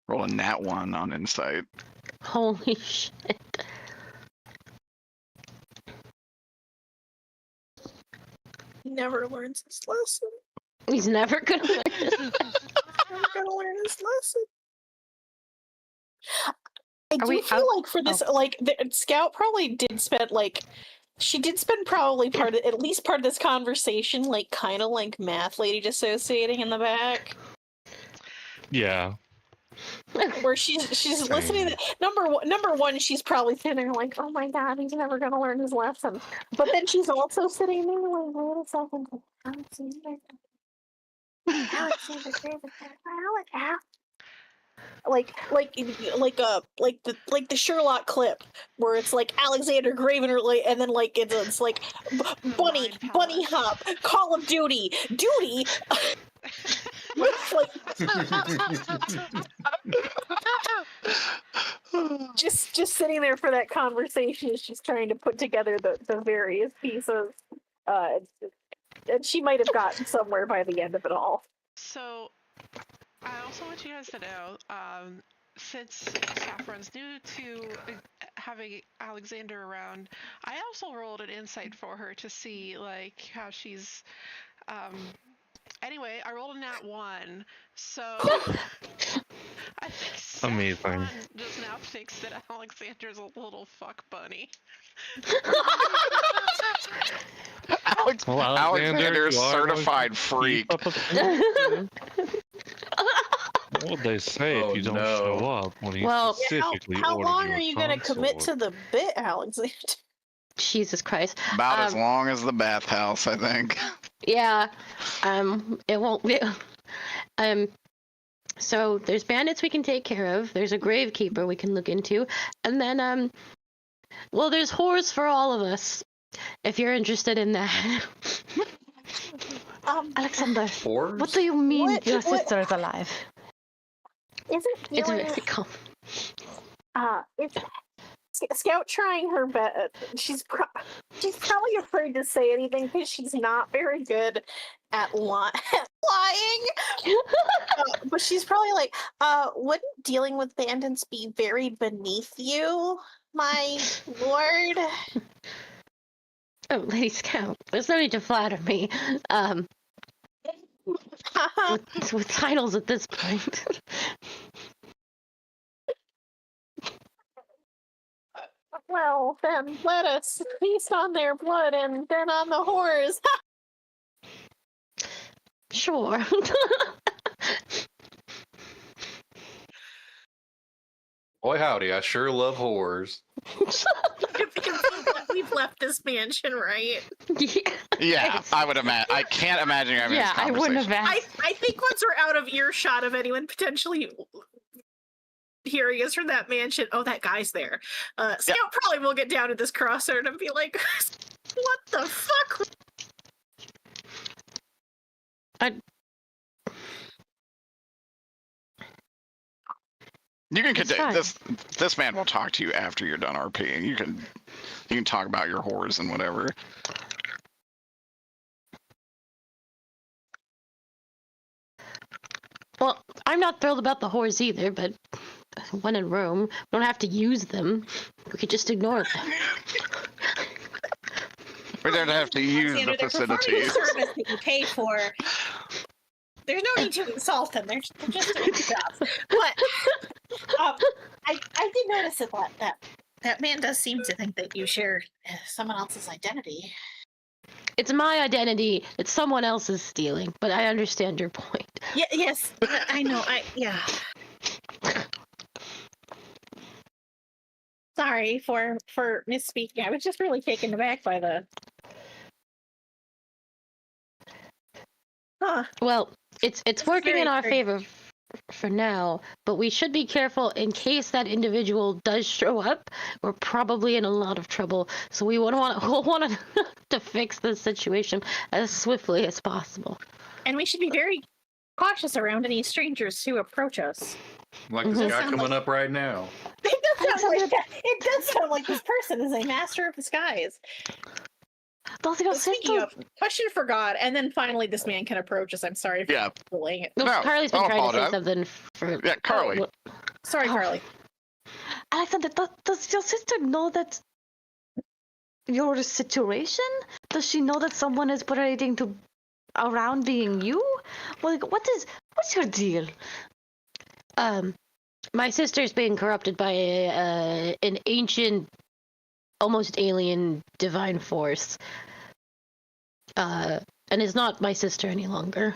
Roll a nat 1 on insight. Holy shit. He never learns his lesson. He's never gonna learn this. Never gonna learn his lesson. I do we feel out- like for this, like the Scout probably did spend like she did spend probably at least part of this conversation like kind of like math lady dissociating in the back, Yeah. where she's listening. To, number one, she's probably sitting there like, oh my god, he's never gonna learn his lesson. But then she's also sitting there like, wait a second, like the Sherlock clip where it's like Alexander Graven or like, and then like it's like bunny hop, Call of Duty like, just sitting there for that conversation is just trying to put together the various pieces, and she might have gotten somewhere by the end of it all. So, I also want you guys to know, since Saffron's new to having Alexander around, I also rolled an insight for her to see, like, how she's, anyway, I rolled a nat 1, so I think Amazing. Saffron just now thinks that Alexander's a little fuck bunny. Well, Alexander is you are certified going to freak. keep up with- What would they say Oh, if you don't no. show up when he Well, specifically How ordered long you are a you going to commit consort? to the bit, Alexander? Jesus Christ. About as long as the bathhouse, I think. Yeah. It won't be. So there's bandits we can take care of. There's a gravekeeper we can look into, and then well, there's whores for all of us. If you're interested in that. Alexander, Fours? what do you mean What- your what- sister is alive? Isn't It's feeling very common. it's Scout trying her best. She's probably afraid to say anything because she's not very good at lying. But she's probably like, wouldn't dealing with bandits be very beneath you, my lord? Oh, Lady Scout, there's no need to flatter me. With titles at this point. Well, then let us feast on their blood and then on the whores. Sure. Boy howdy, I sure love whores. Because we've left this mansion, right? Yeah, I would imagine. I can't imagine you having Yeah, this I conversation. wouldn't have asked. I think once we're out of earshot of anyone potentially hearing us from that mansion, oh, that guy's there. Scout probably will get down to this crossroad and be like, what the fuck? You can It's continue. fine. This man will talk to you after you're done RP. You can talk about your whores and whatever. Well, I'm not thrilled about the whores either, but when in Rome, we don't have to use them. We could just ignore them. We don't have to use the Alexander, they're performing a facilities. service that you pay for. There's no need to insult them. They're just doing the job. But I did notice that man does seem to think that you share someone else's identity. It's my identity. It's someone else's stealing, but I understand your point. Yeah. Yes. I know. Yeah. Sorry for misspeaking. I was just really taken aback by the. Huh. Well, it's working very in our true. favor for now, but we should be careful in case that individual does show up. We're probably in a lot of trouble, so we'll want to fix this situation as swiftly as possible. And we should be very cautious around any strangers who approach us. Like this guy coming up right now. It does sound like this person is a master of disguise. Speaking of, question for God, and then finally this man can approach us. I'm sorry for delaying it. No, Carly's been trying to say something for... Yeah, Carly. Sorry, Carly. Alexander, does your sister know that your situation? Does she know that someone is parading around being you? What's your deal? My sister's being corrupted by an ancient, almost alien divine force. And is not my sister any longer.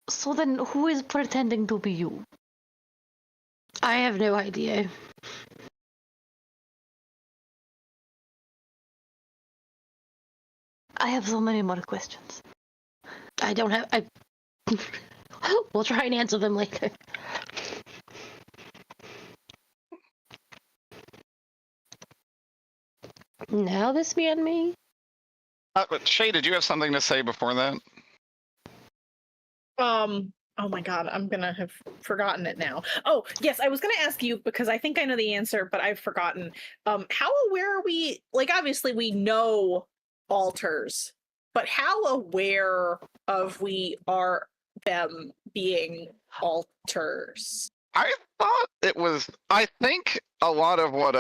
So then who is pretending to be you? I have no idea. I have so many more questions. I don't have... We'll try and answer them later. Now this man me? But Shay, did you have something to say before that? Oh my god, I'm gonna have forgotten it now. Oh, yes, I was gonna ask you because I think I know the answer, but I've forgotten. How aware are we? Like, obviously we know altars, but how aware of we are them being altars? I thought it was. I think a lot of what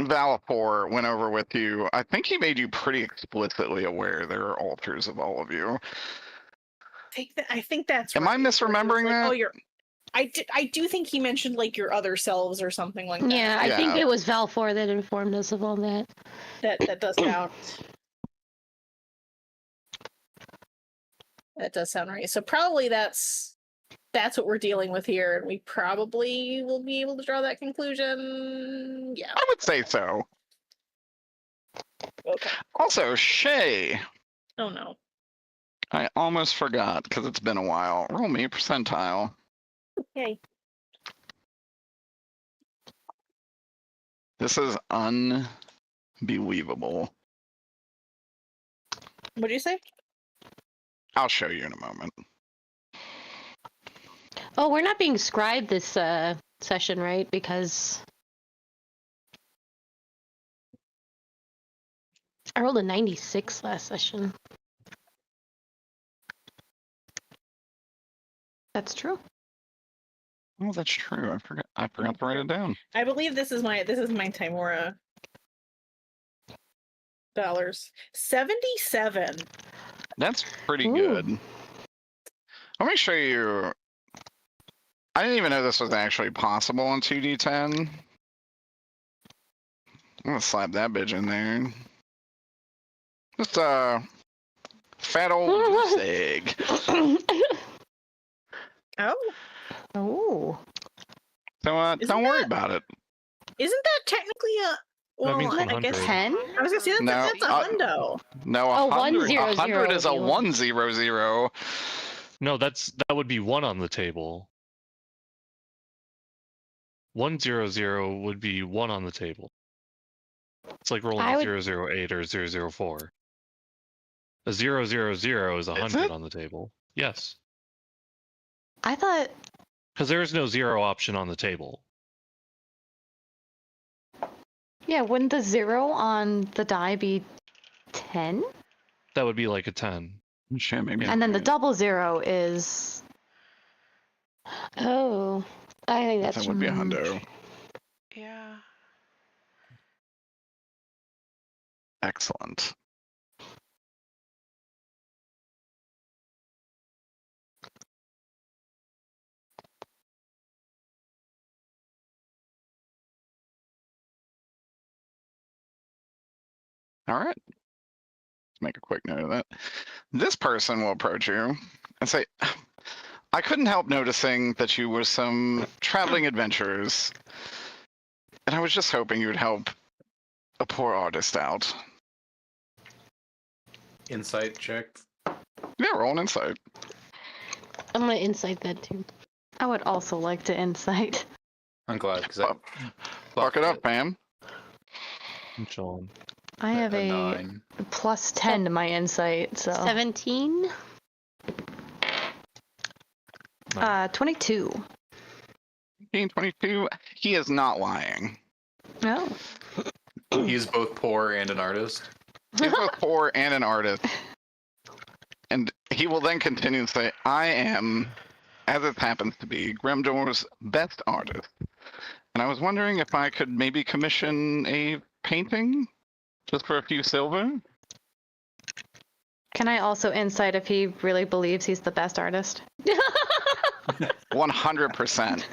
Valapor went over with you, I think he made you pretty explicitly aware there are altars of all of you. I think that's Am right. I misremembering that? Oh, I do think he mentioned like your other selves or something like that. Yeah, I think it was Valfor that informed us of all that. That does count. That does sound right. So probably that's what we're dealing with here, and we probably will be able to draw that conclusion. Yeah. I would say so. Okay. Also, Shay. Oh no. I almost forgot because it's been a while. Roll me a percentile. Yay. This is unbelievable. What did you say? I'll show you in a moment. Oh, we're not being scribed this session, right? Because I rolled a 96 last session. That's true. Oh, that's true. I forgot to write it down. I believe this is my Timora dollars. 77. That's pretty good. Let me show you. I didn't even know this was actually possible on 2D10. I'm gonna slap that bitch in there. Just a fat old goose egg. Oh. Oh. So don't worry about it. Isn't that technically a? Well, means I guess 10. I was gonna say that's a hundo. No, Oh, 100 100 is a 100. No, that would be 1 on the table. 100 would be 1 on the table. It's like rolling a 008 or 004. A 000 is 100 on the table. Yes. I thought... Because there is no 0 option on the table. Yeah, wouldn't the 0 on the die be 10? That would be like a 10. Shit, maybe. And then the double 0 is... Oh, I think That would be a hundo. Yeah. Excellent. All right. Let's make a quick note of that. This person will approach you and say, I couldn't help noticing that you were some traveling adventurers, and I was just hoping you would help a poor artist out. Insight check. Yeah, roll an insight. I'm gonna insight that too. I would also like to insight. I'm glad because I Fuck it up, fam. I'm chilling. I have a 9. plus 10 to my insight, so 17. 22. 22. He is not lying. No. He is both poor and an artist. He's both poor and an artist. And he will then continue to say, I am, as it happens to be, Grimdor's best artist. And I was wondering if I could maybe commission a painting just for a few silver. Can I also insight if he really believes he's the best artist? 100%.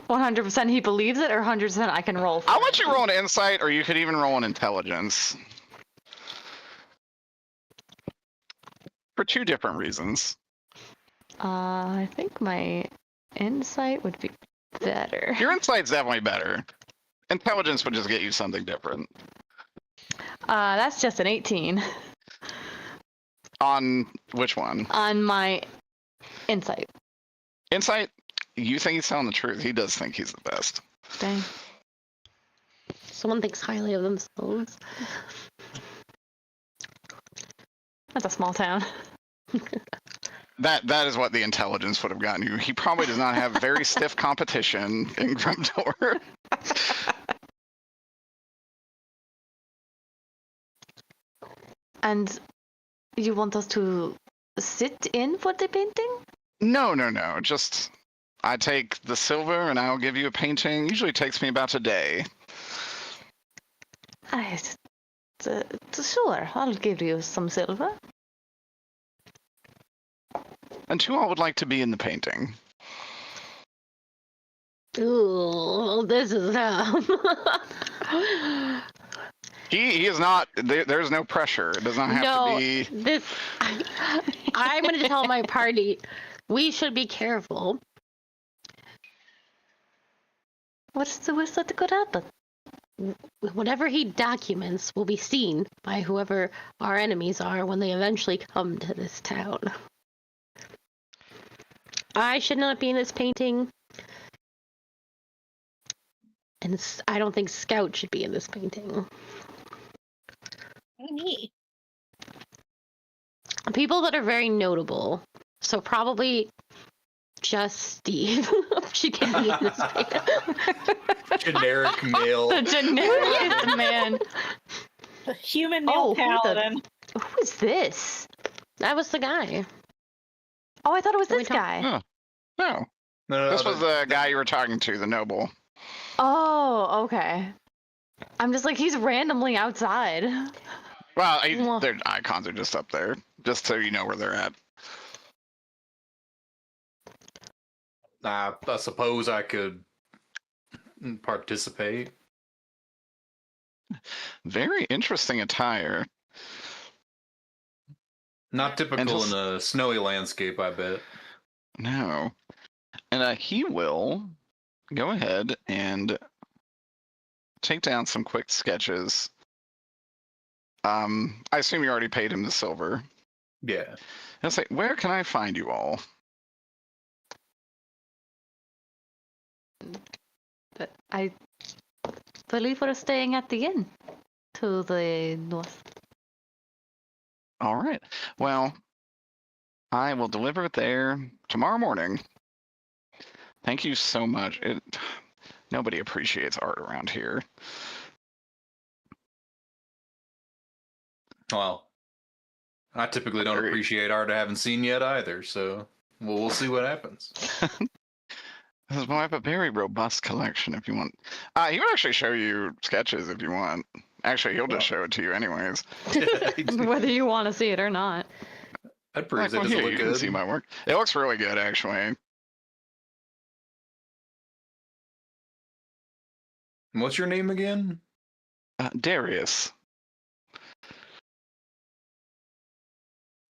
100% he believes it, or 100% I can roll for I'll it? let you roll an insight, or you could even roll an intelligence. For 2 different reasons. I think my insight would be better. Your insight's definitely better. Intelligence would just get you something different. That's just an 18 On which one? on my insight. Insight? You think he's telling the truth. He does think he's the best. Dang. Someone thinks highly of themselves. That's a small town. That is what the intelligence would have gotten you. He probably does not have very stiff competition in Grimdor. And you want us to sit in for the painting? No. Just, I take the silver and I'll give you a painting. Usually takes me about a day. Sure, I'll give you some silver. And 2 all would like to be in the painting. Ooh, this is He is not, there's no pressure. It does not have to be. This. I'm gonna tell my party we should be careful. What's that could happen? Whatever he documents will be seen by whoever our enemies are when they eventually come to this town. I should not be in this painting. And I don't think Scout should be in this painting. Me. People that are very notable. So probably just Steve should get me in this painting. Generic male. The generic man. The human male paladin. Who is this? That was the guy. Oh, I thought it was Can we this talk- guy. No. No, This was the guy you were talking to, the noble. Oh, okay. I'm just like, he's randomly outside. Well, their icons are just up there, just so you know where they're at. I suppose I could participate. Very interesting attire. Not typical in a snowy landscape, I bet. No. And he will go ahead and take down some quick sketches. I assume you already paid him the silver. Yeah. He'll say, where can I find you all? But I believe we're staying at the inn to the north. All right. Well, I will deliver it there tomorrow morning. Thank you so much. Nobody appreciates art around here. Well, I typically don't appreciate art I haven't seen yet either, so we'll see what happens. Well, I have a very robust collection if you want. He would actually show you sketches if you want. Actually, he'll just show it to you anyways. Whether you want to see it or not. I'd praise Well, it. Does here, it look you good? can see my work. It looks really good, actually. And what's your name again? Darius.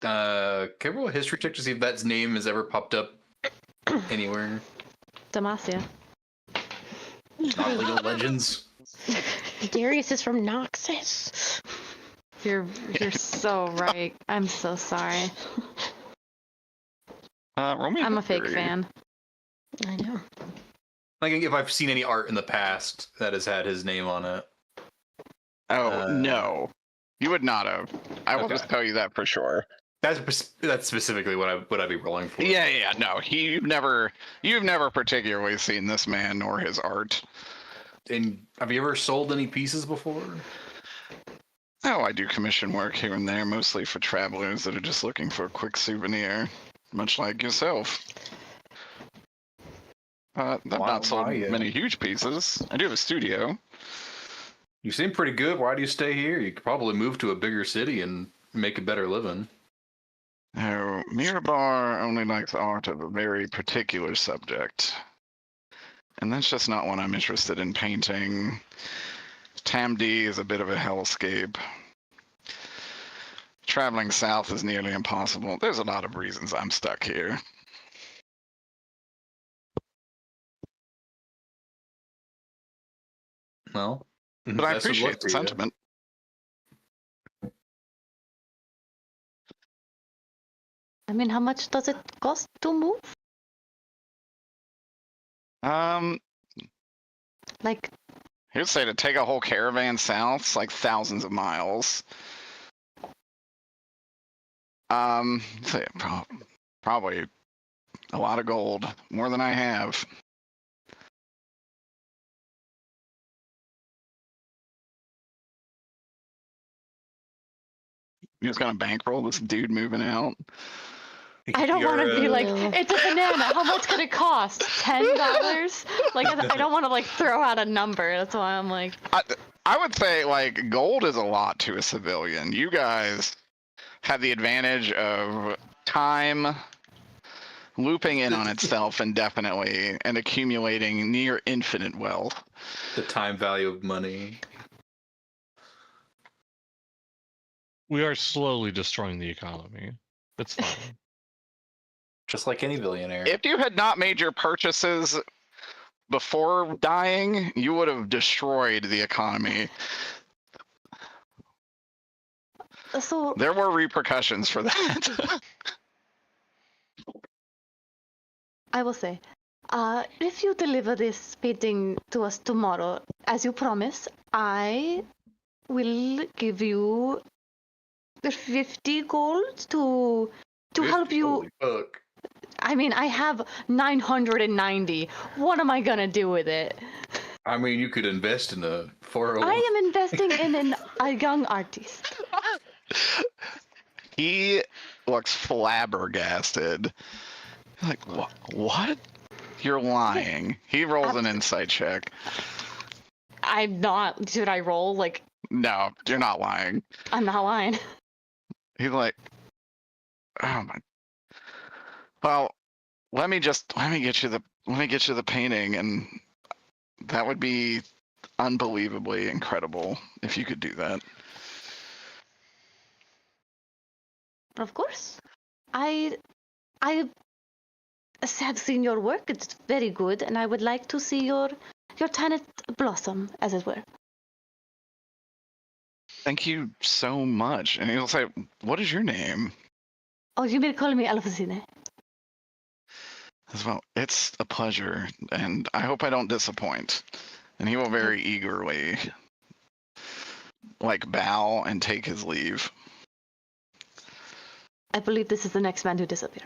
Can I roll a history check to see if that name has ever popped up anywhere? Demacia. Not League of Legends. Darius is from Noxus. You're so right. I'm so sorry. Roll me I'm a fake history. fan. I know. Like if I've seen any art in the past that has had his name on it. Oh no, you would not have. I will Okay. just tell you that for sure. That's specifically what I'd be rolling for. Yeah, no. You've never particularly seen this man nor his art. And have you ever sold any pieces before? Oh, I do commission work here and there, mostly for travelers that are just looking for a quick souvenir, much like yourself. I've not sold many huge pieces. I do have a studio. You seem pretty good. Why do you stay here? You could probably move to a bigger city and make a better living. Oh, Mirabar only likes art of a very particular subject. And that's just not what I'm interested in painting. Tamdi is a bit of a hellscape. Traveling south is nearly impossible. There's a lot of reasons I'm stuck here. Well, but I appreciate the sentiment. I mean, how much does it cost to move? Like, He'd say to take a whole caravan south, it's like thousands of miles. Say probably a lot of gold, more than I have. You just gonna bankroll this dude moving out? I don't want to be like, it's a banana. How much could it cost? $10? Like, I don't want to like throw out a number. That's why I'm like. I would say like gold is a lot to a civilian. You guys have the advantage of time looping in on itself indefinitely and accumulating near infinite wealth. The time value of money. We are slowly destroying the economy. It's fine. Just like any billionaire. If you had not made your purchases before dying, you would have destroyed the economy. So there were repercussions for that. I will say, if you deliver this painting to us tomorrow, as you promise, I will give you 50 gold to help you. Holy fuck. I mean, I have 990. What am I gonna do with it? I mean, you could invest in a 401. I am investing in a young artist. He looks flabbergasted. Like, what? You're lying. He rolls an insight check. I'm not. Should I roll? Like. No, you're not lying. I'm not lying. He's like, oh my. Well, let me get you the painting, and that would be unbelievably incredible if you could do that. Of course. I have seen your work. It's very good, and I would like to see your talent blossom, as it were. Thank you so much. And he'll say, what is your name? Oh, you may call me Alphazine. As well, it's a pleasure, and I hope I don't disappoint. And he will very eagerly bow and take his leave. I believe this is the next man to disappear.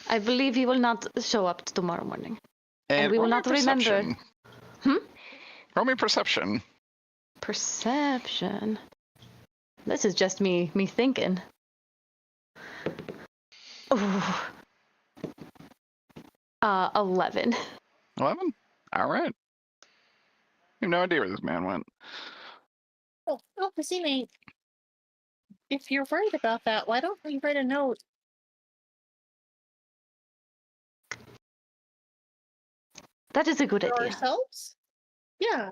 I believe he will not show up tomorrow morning. And we will not remember. Roll me perception. Perception. This is just me thinking. Ooh. 11. 11? All right. You have no idea where this man went. Oh, Basime, if you're worried about that, why don't we write a note? That is a good idea. Ourselves? Yeah.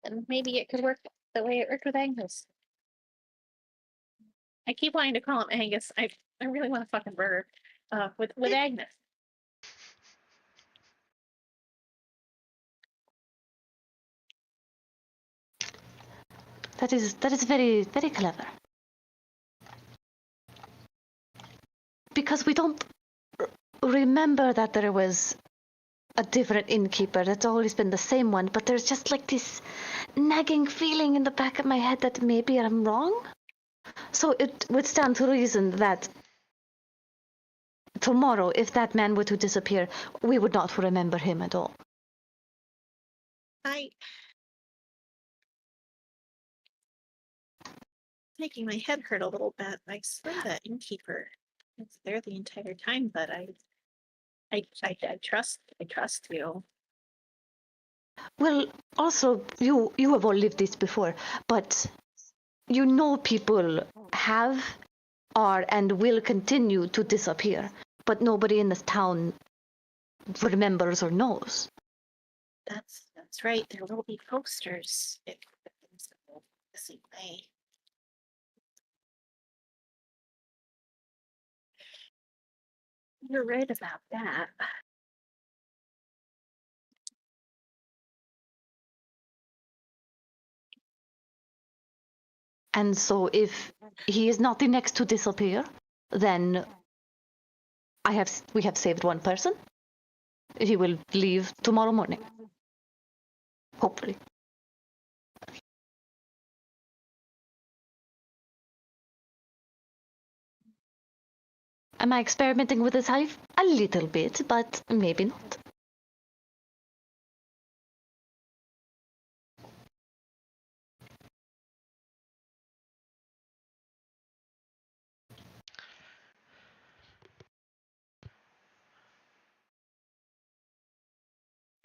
And maybe it could work the way it worked with Angus. I keep wanting to call him Angus. I really want a fucking burger. With Agnes. That is very, very clever. because we don't remember that there was a different innkeeper. That's always been the same one, but there's just like this nagging feeling in the back of my head that maybe I'm wrong. So it would stand to reason that tomorrow, if that man were to disappear, we would not remember him at all. Making my head hurt a little bit. I swear that innkeeper was there the entire time, but I trust you. Well, also, you have all lived this before, but you know people have, are, and will continue to disappear, but nobody in this town remembers or knows. That's right. There will be posters if things go the same way. You're right about that. And so if he is not the next to disappear, then we have saved one person. He will leave tomorrow morning. Hopefully. Am I experimenting with this hive? A little bit, but maybe not.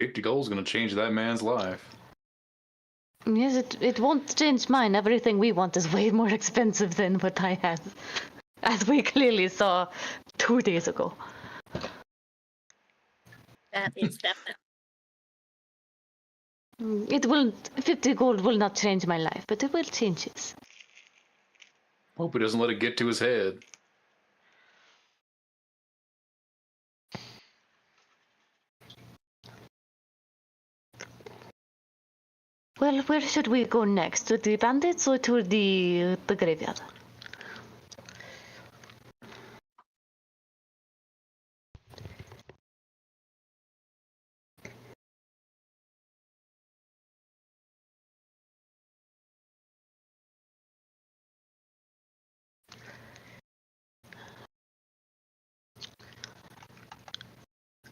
$50 is going to change that man's life. Yes, it won't change mine. Everything we want is way more expensive than what I have, as we clearly saw 2 days ago. That is definitely. It will 50 gold will not change my life, but it will change his. Hope he doesn't let it get to his head. Well, where should we go next? To the bandits or to the graveyard?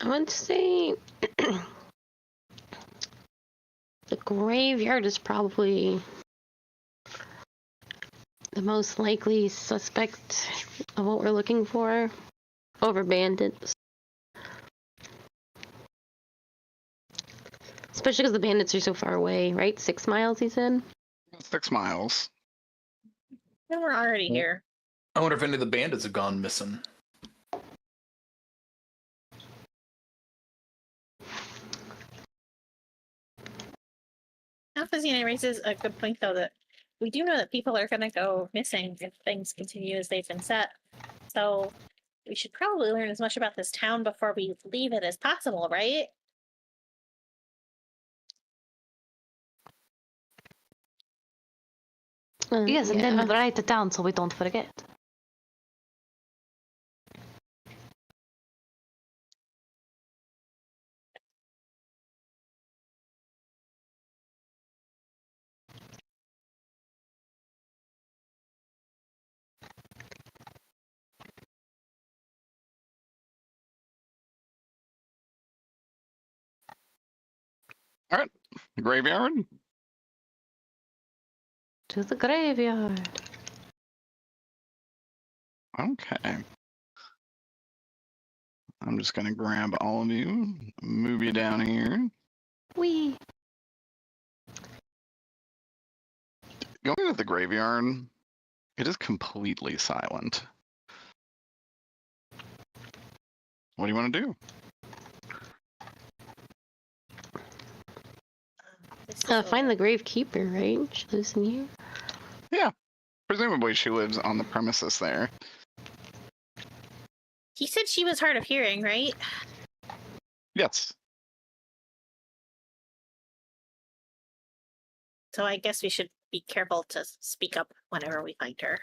I would say the graveyard is probably the most likely suspect of what we're looking for over bandits. Especially because the bandits are so far away, right? 6 miles, he said? 6 miles. And we're already here. I wonder if any of the bandits have gone missing. Alphazine raises a good point, though, that we do know that people are going to go missing if things continue as they've been set. So we should probably learn as much about this town before we leave it as possible, right? Yes, and then write it down so we don't forget. All right, graveyard. To the graveyard. Okay. I'm just gonna grab all of you, move you down here. Wee. Going to the graveyard, it is completely silent. What do you want to do? Find the gravekeeper, right? She lives in here. Yeah, presumably she lives on the premises there. He said she was hard of hearing, right? Yes. So I guess we should be careful to speak up whenever we find her.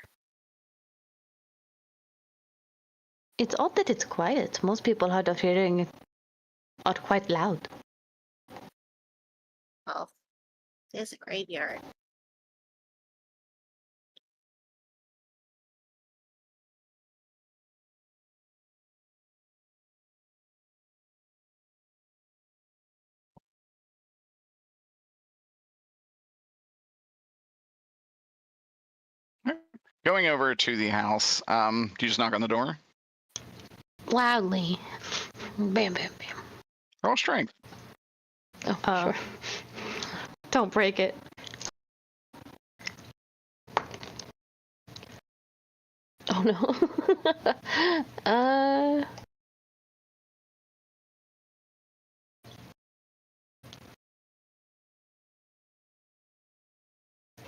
It's odd that it's quiet. Most people out of hearing are quite loud. Well, it's a graveyard. Going over to the house, do you just knock on the door? Loudly. Bam, bam, bam. Roll strength. Oh, Oh. sure. Don't break it. Oh no.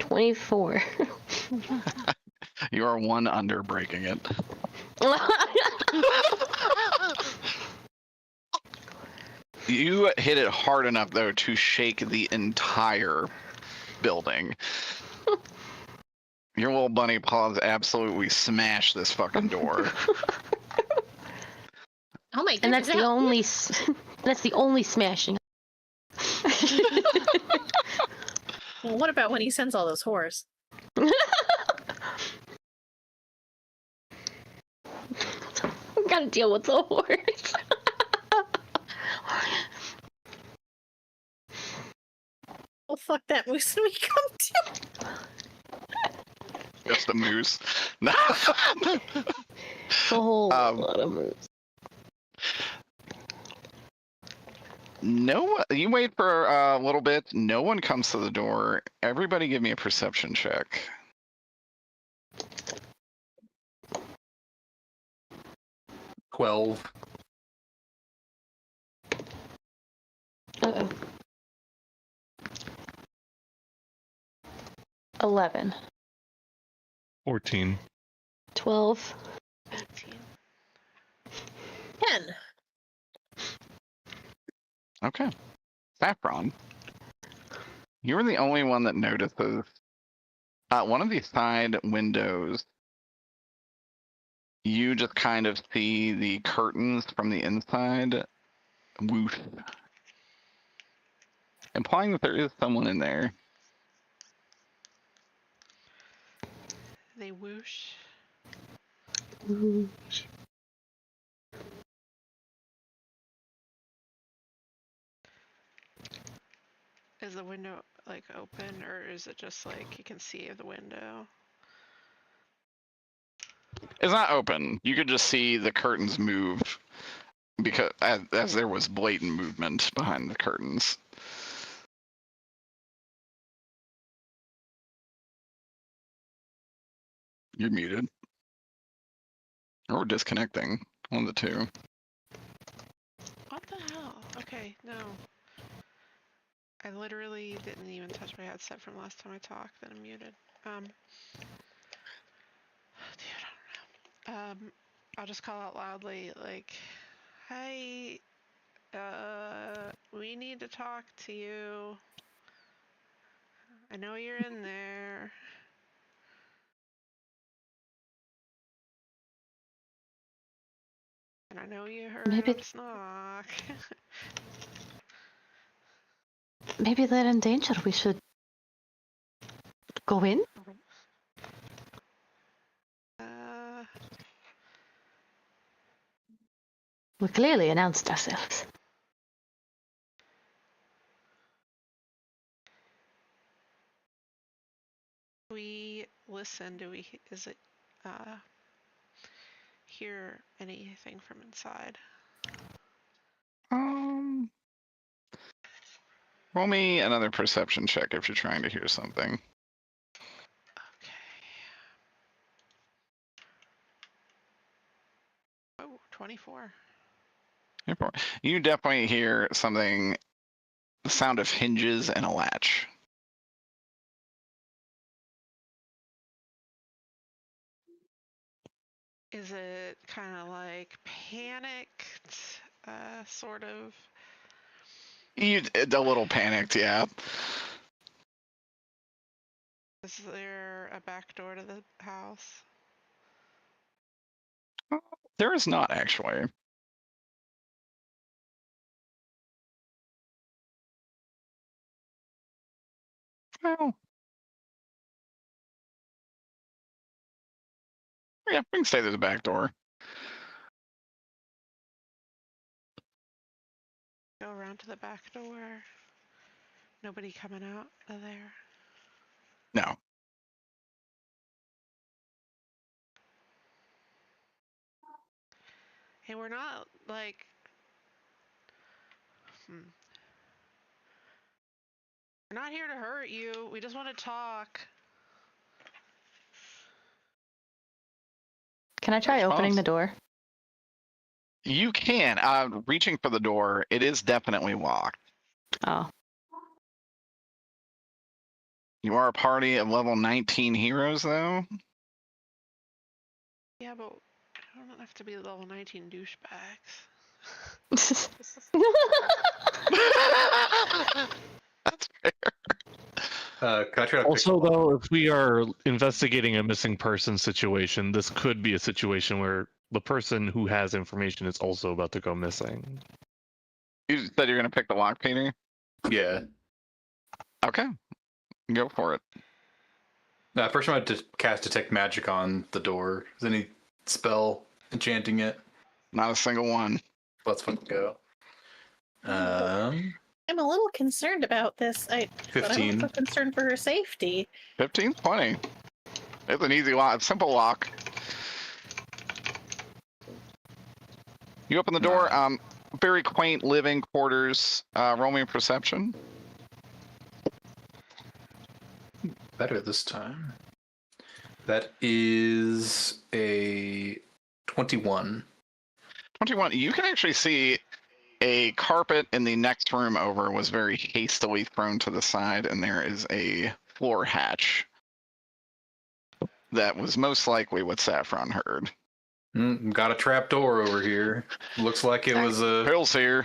24. You are one under breaking it. You hit it hard enough, though, to shake the entire building. Your little bunny paws absolutely smashed this fucking door. Oh my And goodness. that's the only smashing. Well, what about when he sends all those whores? Gotta deal with the horse. Well, fuck that moose when we come to. Just a moose. No. A whole lot of moves. No, you wait for a little bit. No one comes to the door. Everybody give me a perception check. $12. Uh-oh. 11. 14. 12. 10. Okay. Saffron, you're the only one that notices one of these side windows. You just kind of see the curtains from the inside whoosh, implying that there is someone in there. They whoosh. Is the window like open, or is it just like you can see the window? It's not open. You could just see the curtains move because as there was blatant movement behind the curtains. You're muted. Or disconnecting. One of the two. What the hell? Okay, no. I literally didn't even touch my headset from last time I talked, then I'm muted. Dude, I don't know. I'll just call out loudly, like, hey, we need to talk to you. I know you're in there. And I know you heard Maybe- us knock. Maybe they're in danger. We should go in? We clearly announced ourselves. We listen, is it, hear anything from inside? Roll me another perception check if you're trying to hear something. Okay. Oh, 24. You definitely hear something, the sound of hinges and a latch. Is it kind of like panicked, sort of? A little panicked, yeah. Is there a back door to the house? There is not, actually. Well, yeah, we can stay through the back door. Go around to the back door. Nobody coming out of there. No. Hey, we're not like. We're not here to hurt you. We just want to talk. Can I try opening the door? You can. Reaching for the door, it is definitely locked. Oh. You are a party of level 19 heroes, though. Yeah, but I don't have to be level 19 douchebags. That's fair. Can I try to Also, though, if we are investigating a missing person situation, this could be a situation where the person who has information is also about to go missing. You said you're going to pick the lock, Peter? Yeah. Okay. Go for it. First, I'm going to cast Detect Magic on the door. Is any spell enchanting it? Not a single one. Let's fucking go. I'm a little concerned about this. But I'm 15. also concerned for her safety. 15, 20. It's an easy lock, simple lock. You open the door. Very quaint living quarters. Roll me a perception. Better this time. That is a 21. 21. You can actually see a carpet in the next room over was very hastily thrown to the side, and there is a floor hatch. That was most likely what Saffron heard. Got a trap door over here. Looks like it was a... Bill's here.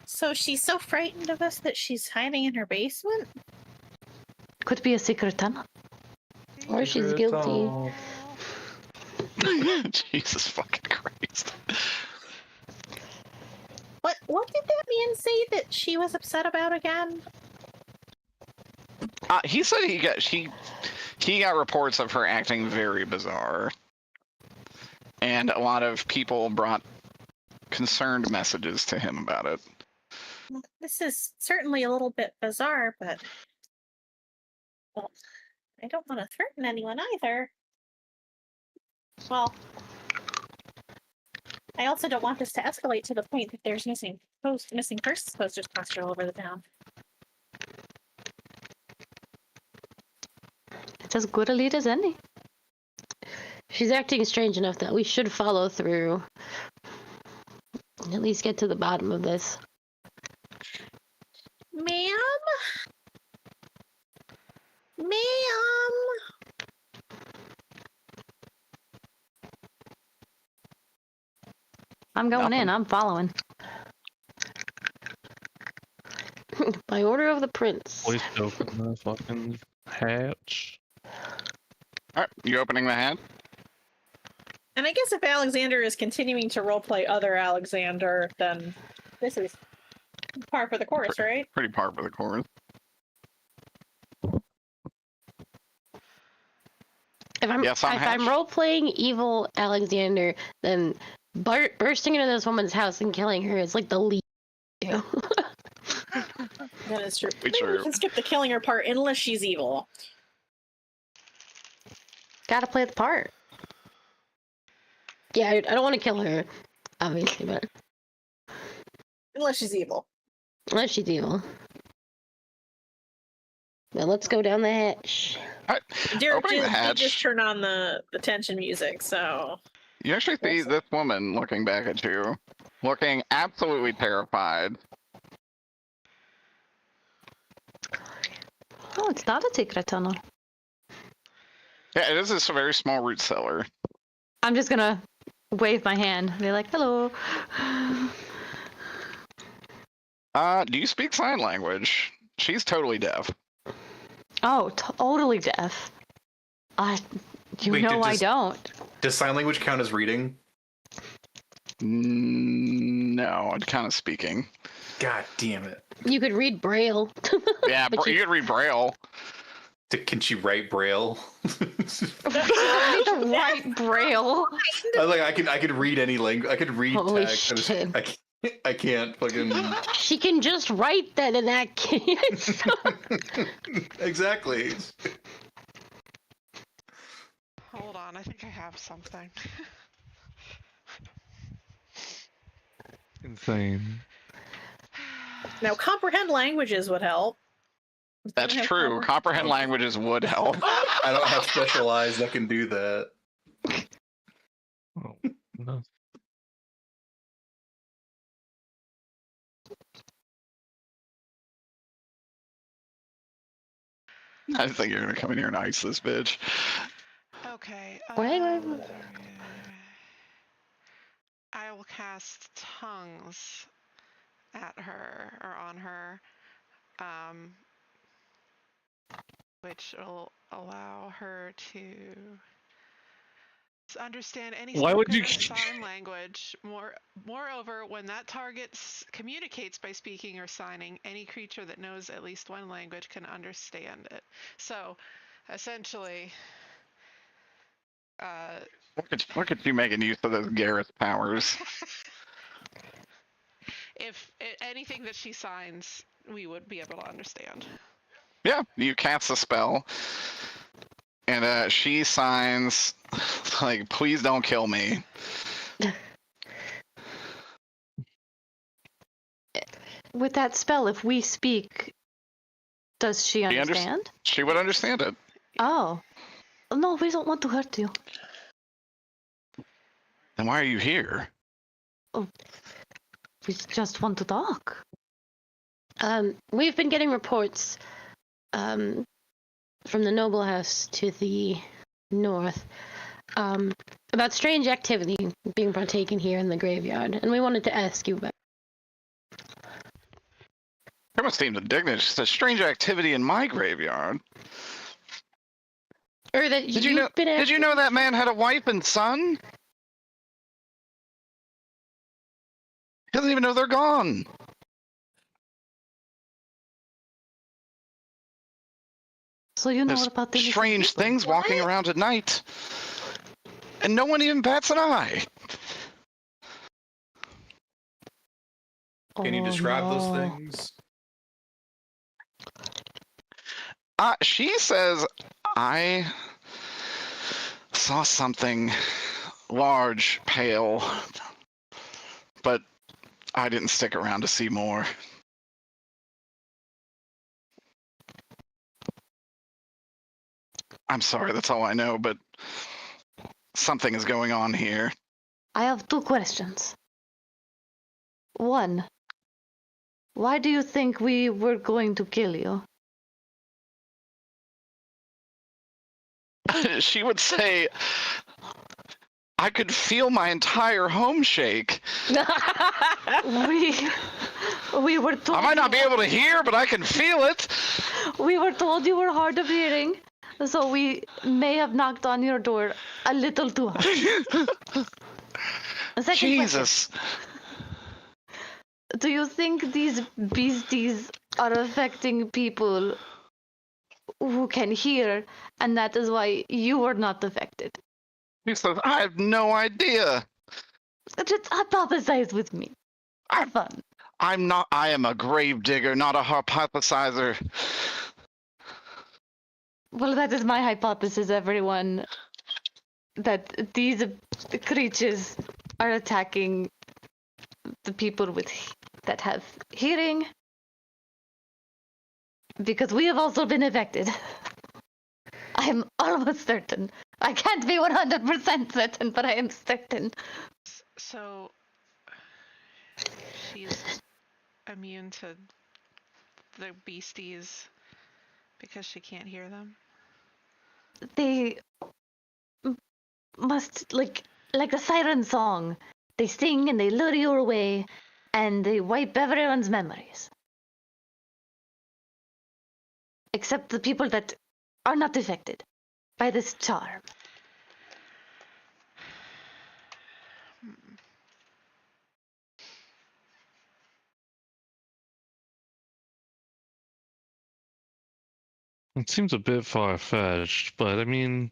So she's so frightened of us that she's hiding in her basement? Could be a secret tunnel. Or she's guilty. Jesus fucking Christ. What did that man say that she was upset about again? He said he got reports of her acting very bizarre. And a lot of people brought concerned messages to him about it. This is certainly a little bit bizarre, but well, I don't want to threaten anyone either. Well, I also don't want this to escalate to the point that there's missing persons posters plastered all over the town. It's as good a lead as any. She's acting strange enough that we should follow through. At least get to the bottom of this. Ma'am? Ma'am? I'm going in. I'm following. By order of the prince. Please open the fucking hatch. Alright, you opening the hatch? And I guess if Alexander is continuing to roleplay other Alexander, then this is par for the course, right? Pretty par for the course. If I'm role playing evil Alexander, then bursting into this woman's house and killing her is like the least. That is true. It's Maybe we true. can skip the killing her part unless she's evil. Gotta play the part. Yeah, I don't want to kill her, obviously, but Unless she's evil. unless she's evil. Now let's go down the hatch. Alright, Derek opening the did hatch. just turn on the tension music, so You actually see this woman looking back at you, looking absolutely terrified. Oh, it's not a secret tunnel. Yeah, it is this very small root cellar. I'm just gonna wave my hand. Be like, hello. Do you speak sign language? She's totally deaf. Oh, totally deaf. You Wait, know I just- don't. Does sign language count as reading? No, it's kind of speaking. God damn it. You could read Braille. Yeah, But you could read Braille. Can she write Braille? Need to write Braille. I could read any language. I could read Holy text. shit. I can't fucking. She can just write that in that case. Exactly. Hold on, I think I have something. Insane. Now, comprehend languages would help. That's true. Comprehend languages would help. I don't have special eyes that can do that. Oh, no. I think you're gonna come in here and ice this bitch. Okay. I will cast tongues at her or on her, which will allow her to understand any Why would spoken you- or sign language. Moreover, when that target communicates by speaking or signing, any creature that knows at least one language can understand it. So, essentially, Look at you making use of those Gareth powers. if anything that she signs, we would be able to understand. Yeah, you cast a spell, and she signs like, "Please don't kill me." With that spell, if we speak, does she understand? She would understand it. Oh. No, we don't want to hurt you. Then why are you here? We just want to talk. We've been getting reports from the noble house to the north about strange activity being partaken here in the graveyard, and we wanted to ask you about. There must seem indignant. It's a strange activity in my graveyard. Or that Did you know that man had a wife and son? He doesn't even know they're gone. So you know There's about the strange things walking around at night, and no one even bats an eye. Can you describe those things? She says, I saw something large, pale, but I didn't stick around to see more. I'm sorry, that's all I know, but something is going on here. I have 2 questions. 1, why do you think we were going to kill you? She would say, I could feel my entire home shake. We were told. I might not be able to hear, but I can feel it. We were told you were hard of hearing, so we may have knocked on your door a little too hard. Second Jesus. question. Do you think these beasties are affecting people who can hear, and that is why you were not affected? He says, I have no idea. Just hypothesize with me. Have fun. I am a grave digger, not a hypothesizer. Well, that is my hypothesis, everyone. That these creatures are attacking the people that have hearing. Because we have also been affected. I'm almost certain. I can't be 100% certain, but I am certain. So, she's immune to the beasties because she can't hear them? They must, like a siren song. They sing and they lure you away, and they wipe everyone's memories. Except the people that are not affected by this charm. It seems a bit far-fetched, but I mean,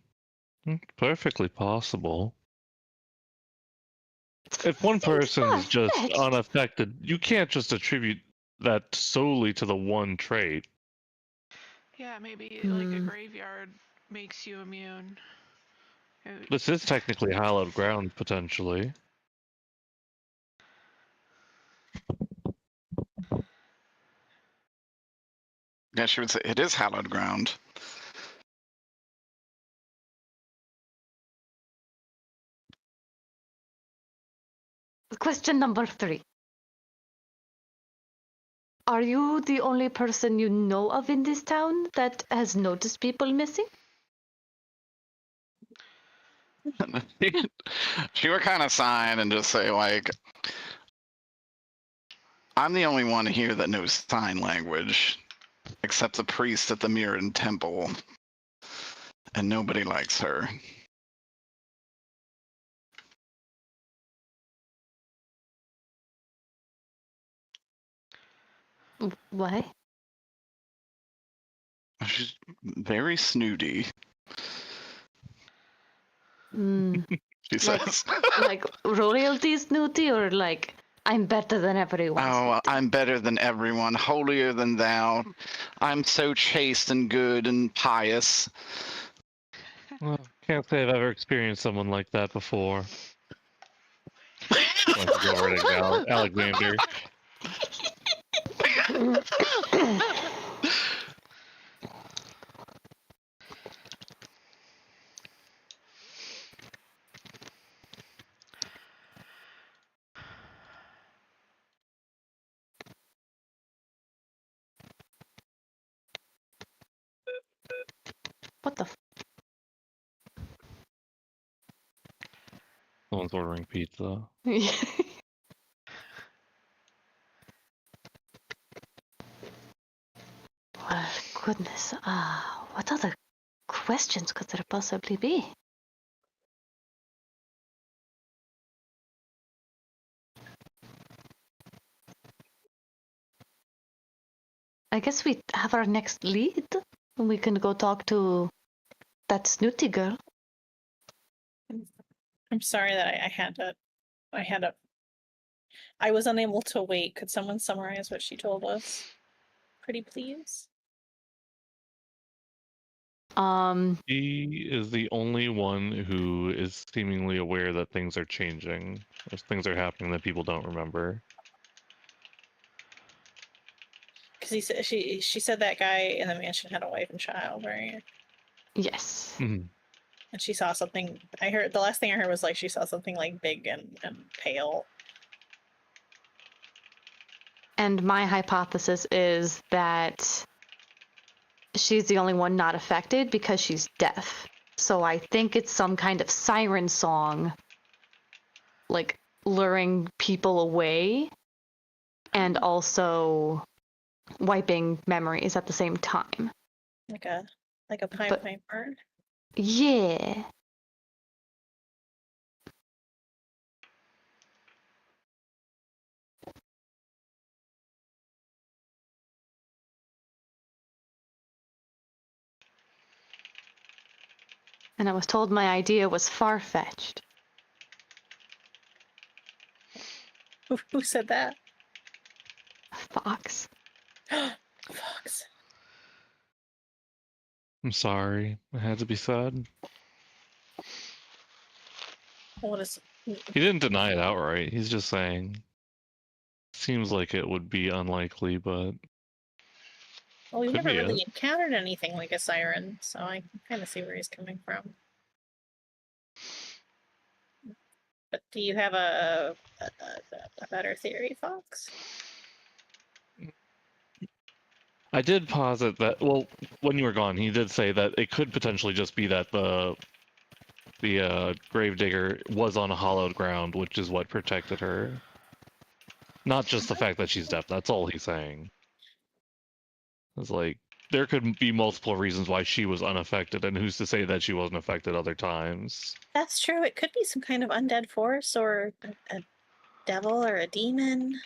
perfectly possible. If one person's just far-fetched. unaffected, you can't just attribute that solely to the one trait. Yeah, maybe like a Hmm. graveyard makes you immune. This is technically hallowed ground, potentially. Yeah, she would say it is hallowed ground. Question number 3. Are you the only person you know of in this town that has noticed people missing? She would kind of sign and just say, like, I'm the only one here that knows sign language, except the priest at the Mirrored Temple, and nobody likes her. Why? She's very snooty, Hmm. she Like- says. Like royalty snooty, or like I'm better than everyone? Oh, snooty? I'm better than everyone, holier than thou. I'm so chaste and good and pious. Well, can't say I've ever experienced someone like that before. Like to go over to Alexander. What the? Someone's ordering pizza. Well, goodness. What other questions could there possibly be? I guess we have our next lead. We can go talk to that snooty girl. I'm sorry that I was unable to wait. Could someone summarize what she told us? Pretty please. He is the only one who is seemingly aware that things are changing. There's things are happening that people don't remember. Because she said that guy in the mansion had a wife and child, right? Yes. Mhm. And she saw something. I heard the last thing I heard was like she saw something like big and pale. And my hypothesis is that she's the only one not affected because she's deaf. So I think it's some kind of siren song, like luring people away and also wiping memories at the same time. Like a Pied But- Piper. Yeah. And I was told my idea was far-fetched. Who said that? Fox. Fox. I'm sorry. It had to be said. What is? He didn't deny it outright. He's just saying. Seems like it would be unlikely, but Well, we've Could never be really encountered anything like a siren, so I can kind of see where he's coming from. But do you have a better theory, Fox? I did posit that. Well, when you were gone, he did say that it could potentially just be that the gravedigger was on a hallowed ground, which is what protected her. Not just the fact that she's deaf. That's all he's saying. It's like there could be multiple reasons why she was unaffected, and who's to say that she wasn't affected other times? That's true. It could be some kind of undead force or a devil or a demon.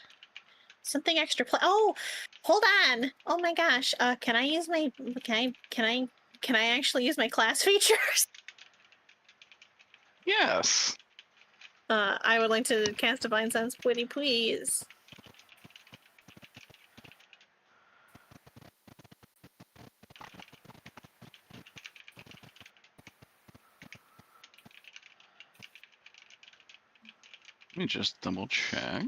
something extra. Oh, hold on. Oh my gosh. Can I use my? Can I actually use my class features? Yes. I would like to cast Divine Sense, pretty please. Let me just double check.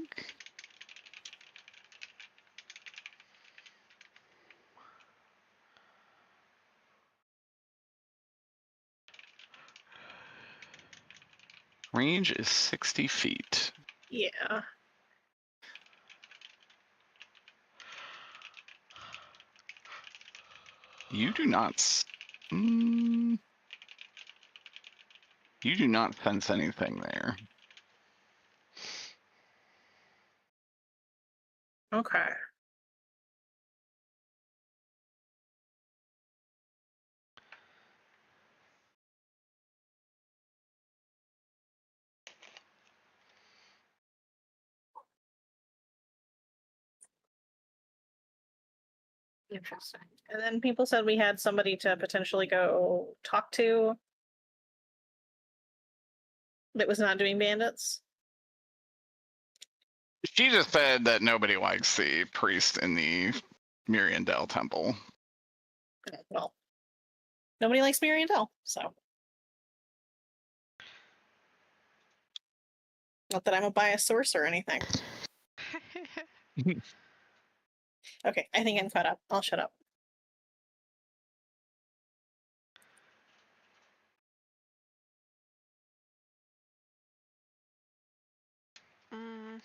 Range is 60 feet. Yeah. You do not. You do not sense anything there. Okay. Interesting. And then people said we had somebody to potentially go talk to that was not doing bandits. She just said that nobody likes the priest in the Miriandel temple. Okay, well, nobody likes Miriandel, so. Not that I'm a biased source or anything. Okay, I think I'm caught up. I'll shut up. Mm,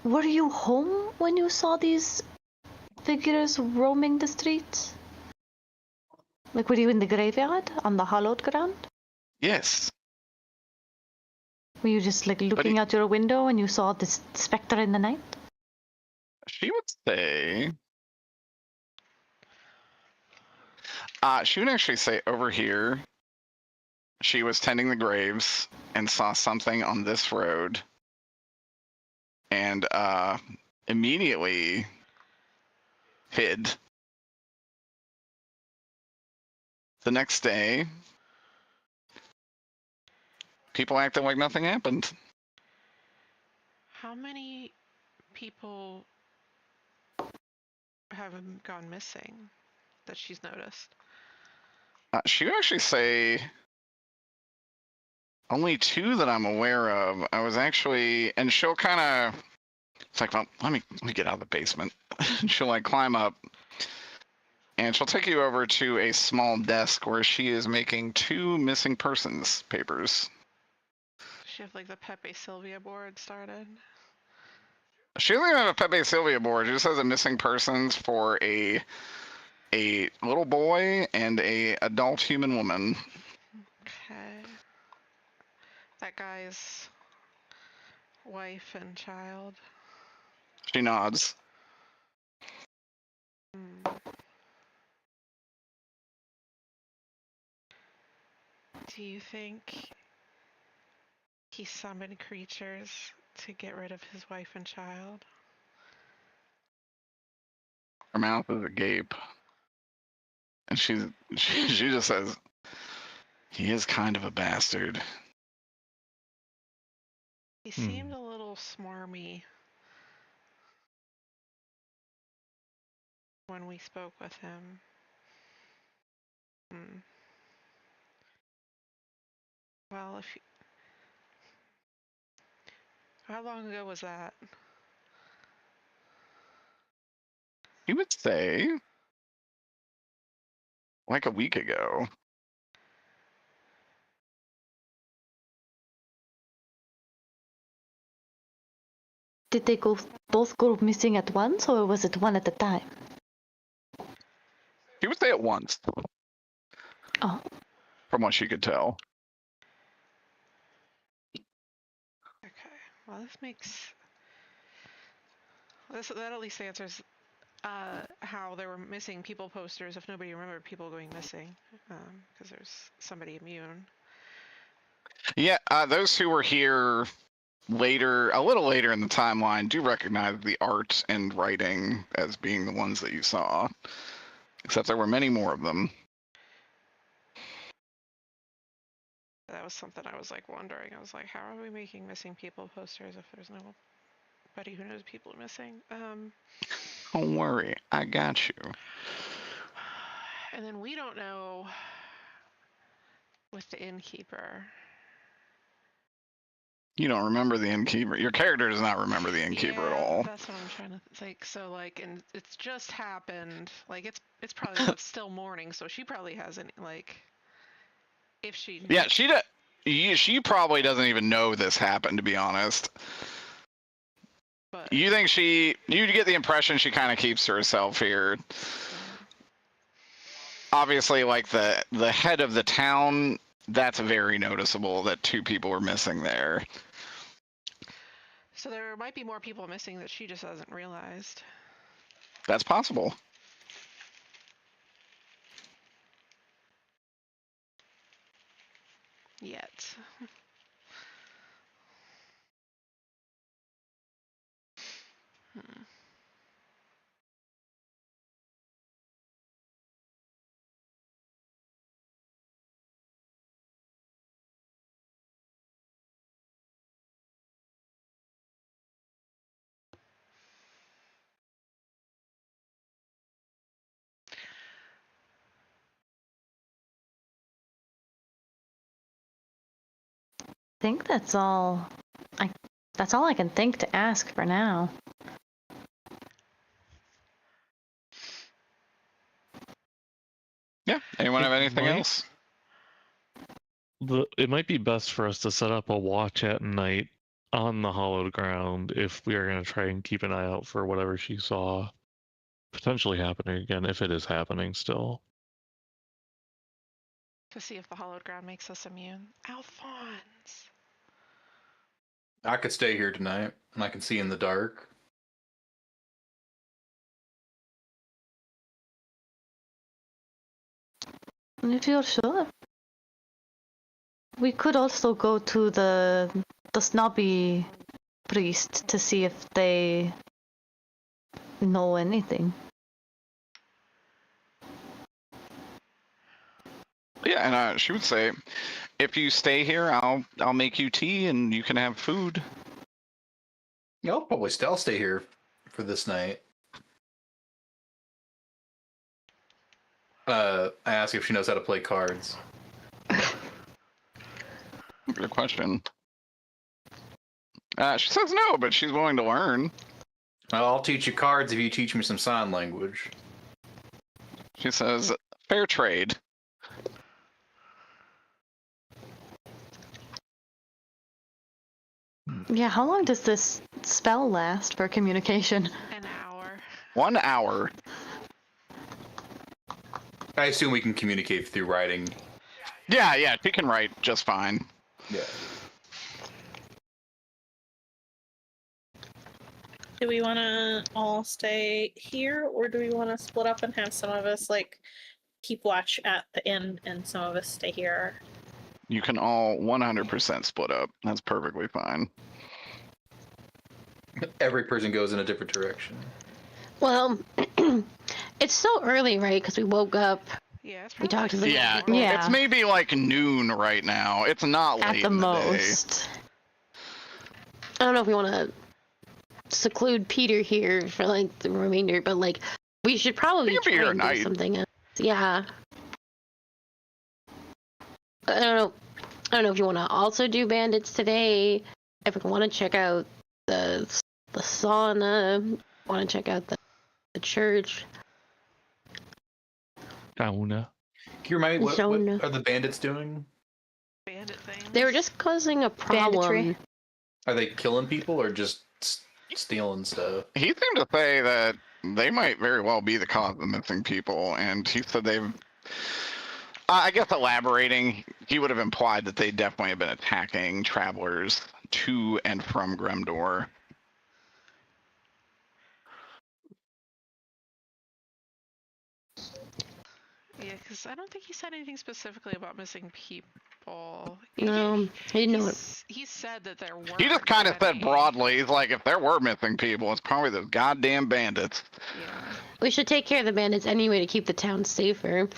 Were you home when you saw these figures roaming the streets? Like, were you in the graveyard on the hallowed ground? Yes. Were you just like looking out your window and you saw this specter in the night? She would say. She would actually say over here. She was tending the graves and saw something on this road, and immediately hid. The next day, people acted like nothing happened. how many people have gone missing that she's noticed? She would actually say only 2 that I'm aware of. I was actually, and she'll kind of, it's like, well, let me get out of the basement. She'll like climb up, and she'll take you over to a small desk where she is making 2 missing persons papers. Does she have like the Pepe Sylvia board started? She doesn't even have a Pepe Sylvia board. She just has a missing persons for a little boy and a adult human woman. Okay. That guy's wife and child. She nods. Hmm. Do you think he summoned creatures to get rid of his wife and child? Her mouth is agape. And she just says, he is kind of a bastard. He seemed a little smarmy when we spoke with him. Hmm. Well, how long ago was that? He would say, like a week ago. Did they both go missing at once, or was it one at a time? He would say it once. Oh. From what she could tell. Okay. Well, that at least answers how there were missing people posters if nobody remembered people going missing, because there's somebody immune. Yeah, those who were here later, a little later in the timeline, do recognize the art and writing as being the ones that you saw. Except there were many more of them. That was something I was like wondering. I was like, how are we making missing people posters if there's nobody who knows people are missing? Don't worry, I got you. And then we don't know with the innkeeper. You don't remember the innkeeper. Your character does not remember the innkeeper at all. That's what I'm trying to think. So like, and it's just happened. Like it's probably still morning, so she probably hasn't like. If she. Yeah, she probably doesn't even know this happened, to be honest. But you think you get the impression she kind of keeps to herself here. Obviously, like the head of the town, that's very noticeable that 2 people were missing there. So there might be more people missing that she just hasn't realized. That's possible. Yet. I think that's all. That's all I can think to ask for now. Yeah. Anyone have anything might- else? It might be best for us to set up a watch at night on the hallowed ground if we are going to try and keep an eye out for whatever she saw potentially happening again, if it is happening still. To see if the hallowed ground makes us immune. Alphonse! I could stay here tonight, and I can see in the dark. If you're sure. We could also go to the snobby priest to see if they know anything. Yeah, and she would say, if you stay here, I'll make you tea and you can have food. Yeah, I'll stay here for this night. I ask if she knows how to play cards. Good question. She says no, but she's willing to learn. Well, I'll teach you cards if you teach me some sign language. She says, fair trade. Yeah, how long does this spell last for communication? An hour. 1 hour. I assume we can communicate through writing. Yeah, she can write just fine. Yeah. Do we want to all stay here, or do we want to split up and have some of us like keep watch at the inn and some of us stay here? You can all 100% split up. That's perfectly fine. Every person goes in a different direction. Well, it's so early, right? Because we woke up. Yeah, it's We talked to the Yeah, Yeah. it's maybe like noon right now. It's not late At the in the most. I don't know if we want to seclude Peter here for like the remainder, but like we should probably You can be try here and at do night. something else. Yeah. I don't know if you want to also do bandits today. If we want to check out the sauna, want to check out the church. Sauna. Can you remind me, what Jonah. are the bandits doing? bandit things. They were just causing a problem. Banditry. Are they killing people or just stealing stuff? He seemed to say that they might very well be the cause of the missing people, and he said they've... I guess elaborating, he would have implied that they definitely have been attacking travelers to and from Gremdor. Yeah, because I don't think he said anything specifically about missing people. No, I didn't know it. He said that there were. He just kind of said broadly, he's like, if there were missing people, it's probably those goddamn bandits. Yeah. We should take care of the bandits anyway to keep the town safer.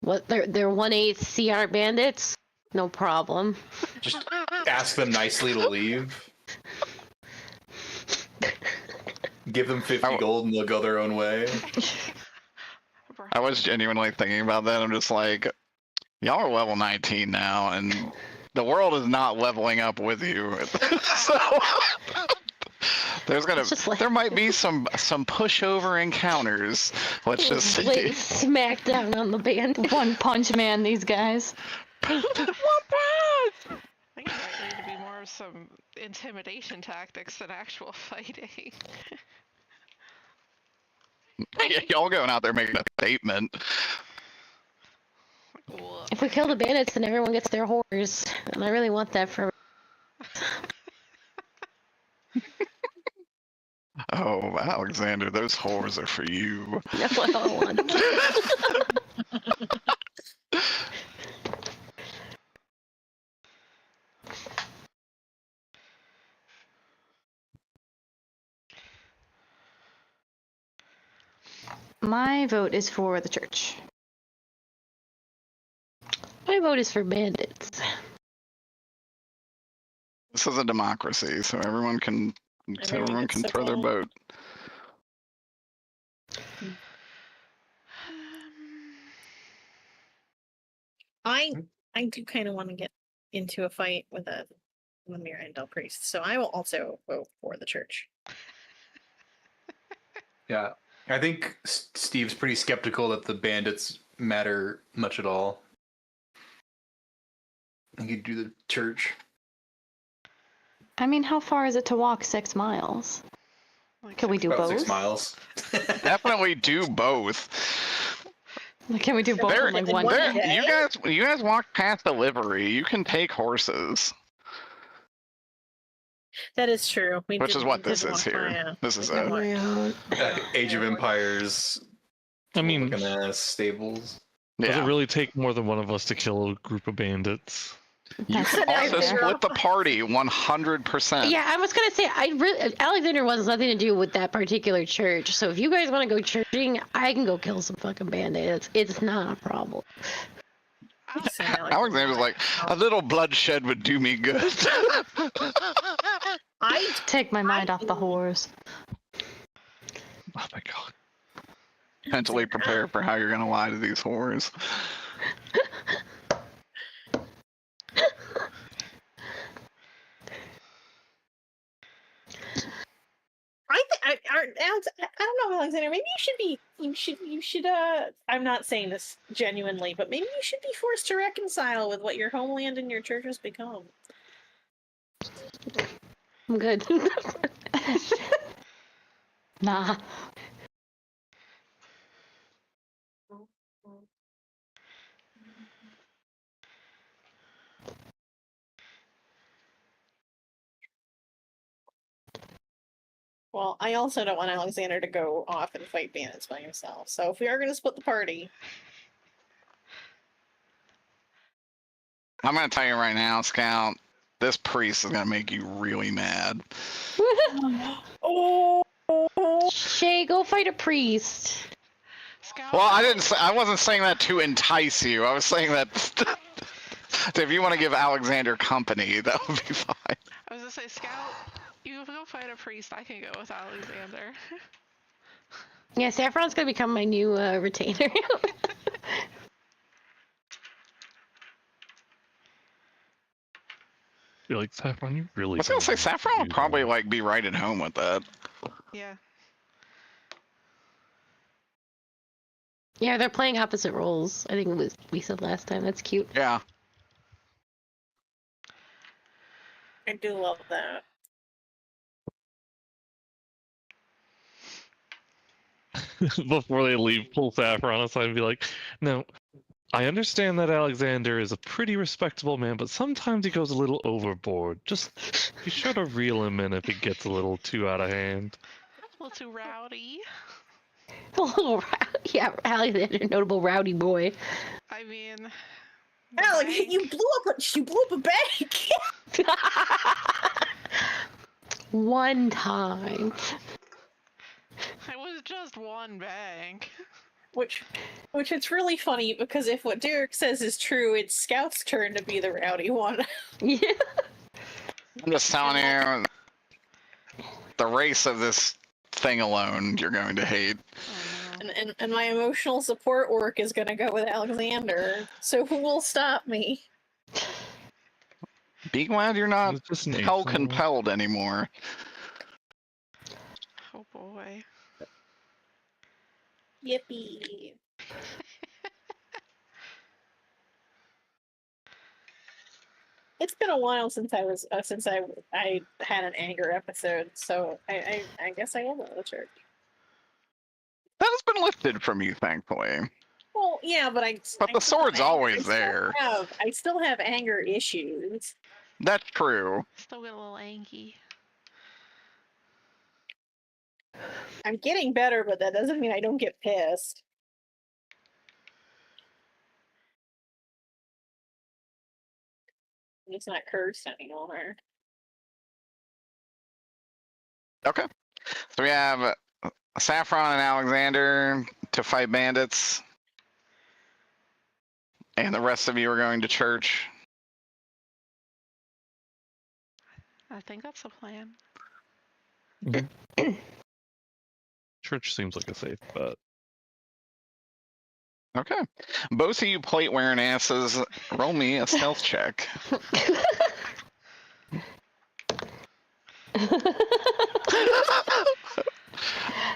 What, they're 1/8 CR bandits? No problem. Just ask them nicely to leave. Give them 50 gold and they'll go their own way. I was genuinely thinking about that. I'm just like, y'all are level 19 now, and the world is not leveling up with you. So there's there might be some pushover encounters. Let's just see. Lay smack down on the band. One punch man, these guys. I think it might need to be more of some intimidation tactics than actual fighting. Yeah, y'all going out there making a statement. If we kill the bandits, then everyone gets their whores. And I really want that for... Oh, Alexander, those whores are for you. That's what I want. My vote is for the church. My vote is for bandits. This is a democracy, so everyone can throw their vote. I do kind of want to get into a fight with the Mirandel priest, so I will also vote for the church. Yeah, I think Steve's pretty skeptical that the bandits matter much at all. I think he'd do the church. I mean, how far is it to walk 6 miles? Can we do About both? 6 miles. Definitely do both. Can we do both in like one day? You guys walk past the livery. You can take horses. That is true. Which is what this is here. This is it. Age of Empires. I mean, looking at stables. Does it really take more than one of us to kill a group of bandits? You can also split the party 100%. Yeah, I was gonna say Alexander wants nothing to do with that particular church. So if you guys want to go churching, I can go kill some fucking bandits. It's not a problem. Alexander's like, a little bloodshed would do me good. I take my mind off the whores. Oh my god. Mentally prepare for how you're gonna lie to these whores. I don't know, Alexander. Maybe you should. I'm not saying this genuinely, but maybe you should be forced to reconcile with what your homeland and your church has become. I'm good. Nah. Well, I also don't want Alexander to go off and fight bandits by himself. So if we are going to split the party, I'm gonna tell you right now, Scout, this priest is gonna make you really mad. oh, Shay, go fight a priest. Well, I wasn't saying that to entice you. I was saying that if you want to give Alexander company, that would be fine. I was gonna say, Scout, you go fight a priest. I can go with Alexander. Yeah, Saffron's gonna become my new retainer. You're like, Saffron, you really. I was gonna say Saffron would probably like be right at home with that. Yeah. Yeah, they're playing opposite roles. I think it was we said last time. That's cute. Yeah. I do love that. Before they leave, pull Saffron aside and be like, "No, I understand that Alexander is a pretty respectable man, but sometimes he goes a little overboard. Just be sure to reel him in if it gets a little too out of hand." A little too rowdy. A little, yeah, Alexander, notable rowdy boy. I mean, the Alex, bank- you blew up a bank. One time. It was just one bank. Which it's really funny because if what Derek says is true, it's Scout's turn to be the rowdy one. Yeah. I'm just telling you, the race of this thing alone, you're going to hate. Oh no. And my emotional support work is gonna go with Alexander. So who will stop me? Be glad you're not It's just an hell eighth level. compelled anymore. Oh boy. Yippee. It's been a while since I was since I had an anger episode, so I guess I am a little church. That has been lifted from you, thankfully. Well, yeah, but But the sword's always I there. I still have anger issues. That's true. Still get a little anky. I'm getting better, but that doesn't mean I don't get pissed. I'm just not cursed anymore. Okay. So we have Saffron and Alexander to fight bandits. And the rest of you are going to church. I think that's the plan. Church seems like a safe bet. Okay. Both of you plate wearing asses, roll me a stealth check.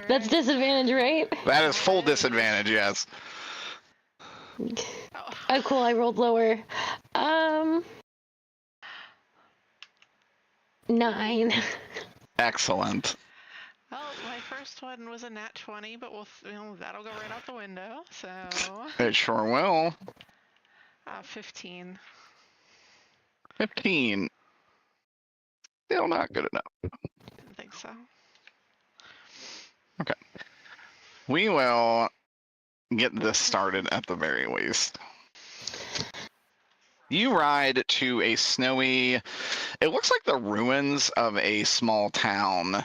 That's disadvantage, right? That is full disadvantage, yes. Oh, cool. I rolled lower. 9. Excellent. Well, my first one was a nat 20, but that'll go right out the window. So, It sure will. 15. 15. Still not good enough. Didn't think so. Okay. We will get this started at the very least. You ride to a snowy, it looks like the ruins of a small town.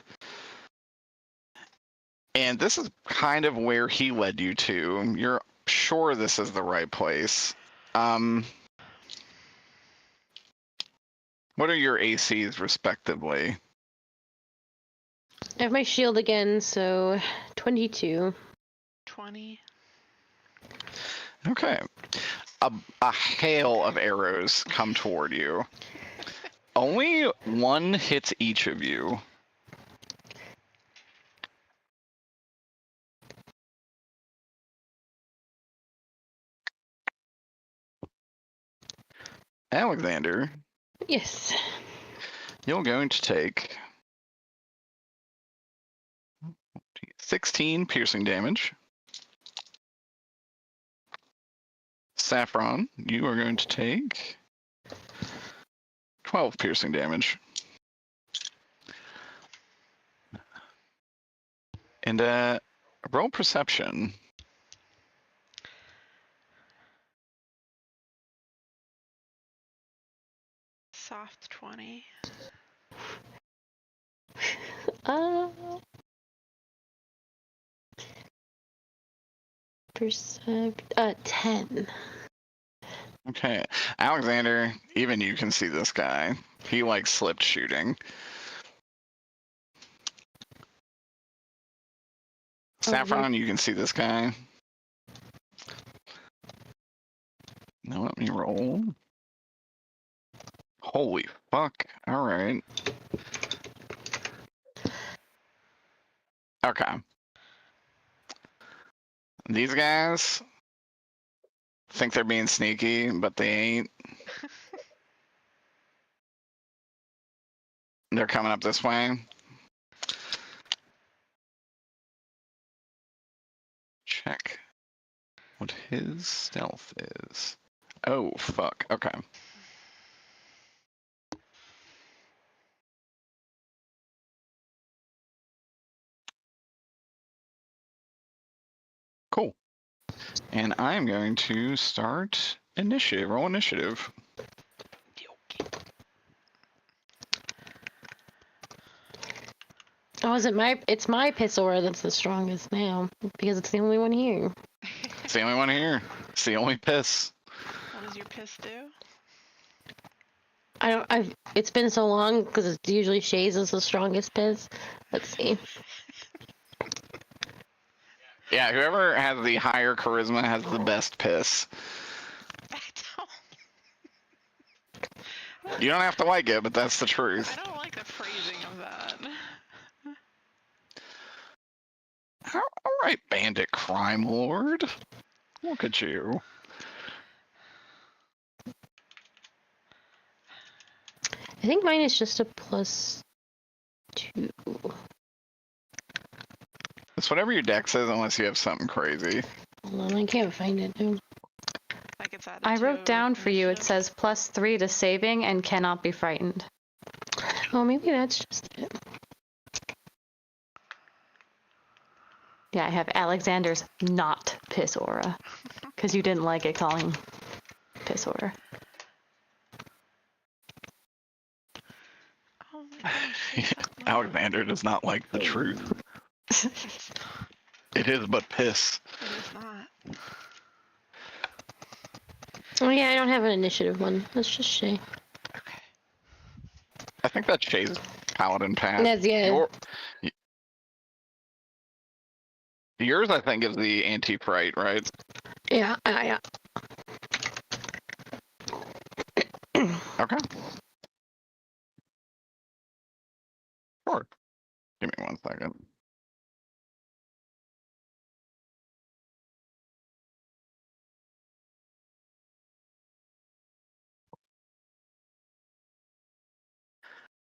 And this is kind of where he led you to. You're sure this is the right place. What are your ACs respectively? I have my shield again, so 22. 20. Okay. A hail of arrows come toward you. Only one hits each of you. Alexander, Yes. you're going to take 16 piercing damage. Saffron, you are going to take 12 piercing damage. And roll perception. Soft 20. Percept 10. Okay. Alexander, even you can see this guy. He like slipped shooting. Saffron, you can see this guy. Now let me roll. Holy fuck. Alright. Okay. These guys think they're being sneaky, but they ain't. They're coming up this way. Check what his stealth is. Oh, fuck. Okay. And I'm going to start initiative. Roll initiative. Oh, is it my? It's my piss aura that's the strongest now because it's the only one here. It's the only one here. It's the only piss. What does your piss do? I don't. It's been so long because it's usually Shays is the strongest piss. Let's see. Yeah, whoever has the higher charisma has the best piss. You don't have to like it, but that's the truth. I don't like the phrasing of that. All right, bandit crime lord. Look at you. I think mine is just a +2. It's whatever your deck says, unless you have something crazy. Hold on, I can't find it now. Like it's I wrote to down for you, it initiative. says +3 to saving and cannot be frightened. Oh, maybe that's just it. Yeah, I have Alexander's not piss aura. Because you didn't like it calling piss aura. Oh my gosh. Alexander does not like the truth. It is but piss. It is not. Oh yeah, I don't have an initiative one. That's just Shay. I think that's Shay's paladin path. That's yeah. Yours, I think, is the anti-fright, right? Yeah, yeah. Okay. Sure. Give me 1 second.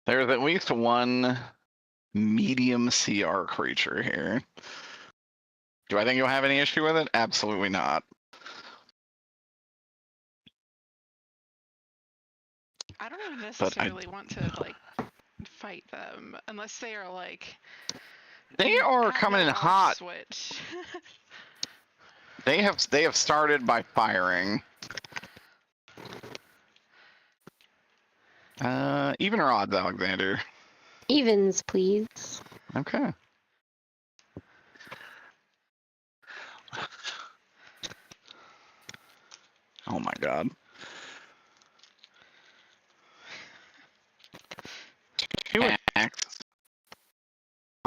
There's at least one medium CR creature here. Do I think you'll have any issue with it? Absolutely not. I don't even necessarily want to like fight them unless they are like They are at coming their in off hot. Switch. They have started by firing. Even or odds, Alexander? Evens, please. Okay. Oh my god. 2 attacks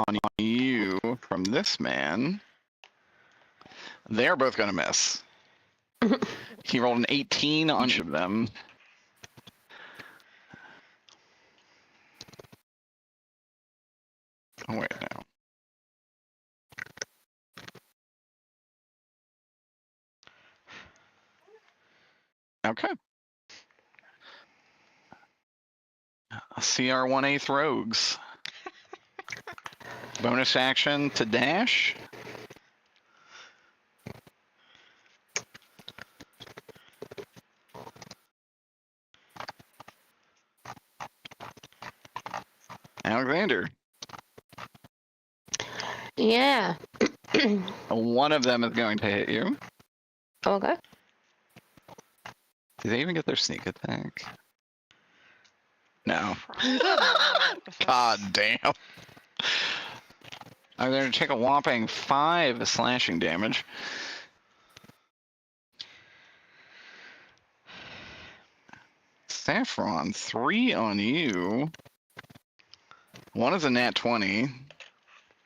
on you from this man. They're both gonna miss. He rolled an 18 on each of them. Oh wait, no. Okay. CR1/8 rogues. Bonus action to dash. Alexander. Yeah. One of them is going to hit you. Okay. Do they even get their sneak attack? No. Probably. God damn. I'm going to take a whopping 5 slashing damage. Saffron, 3 on you. One is a nat 20.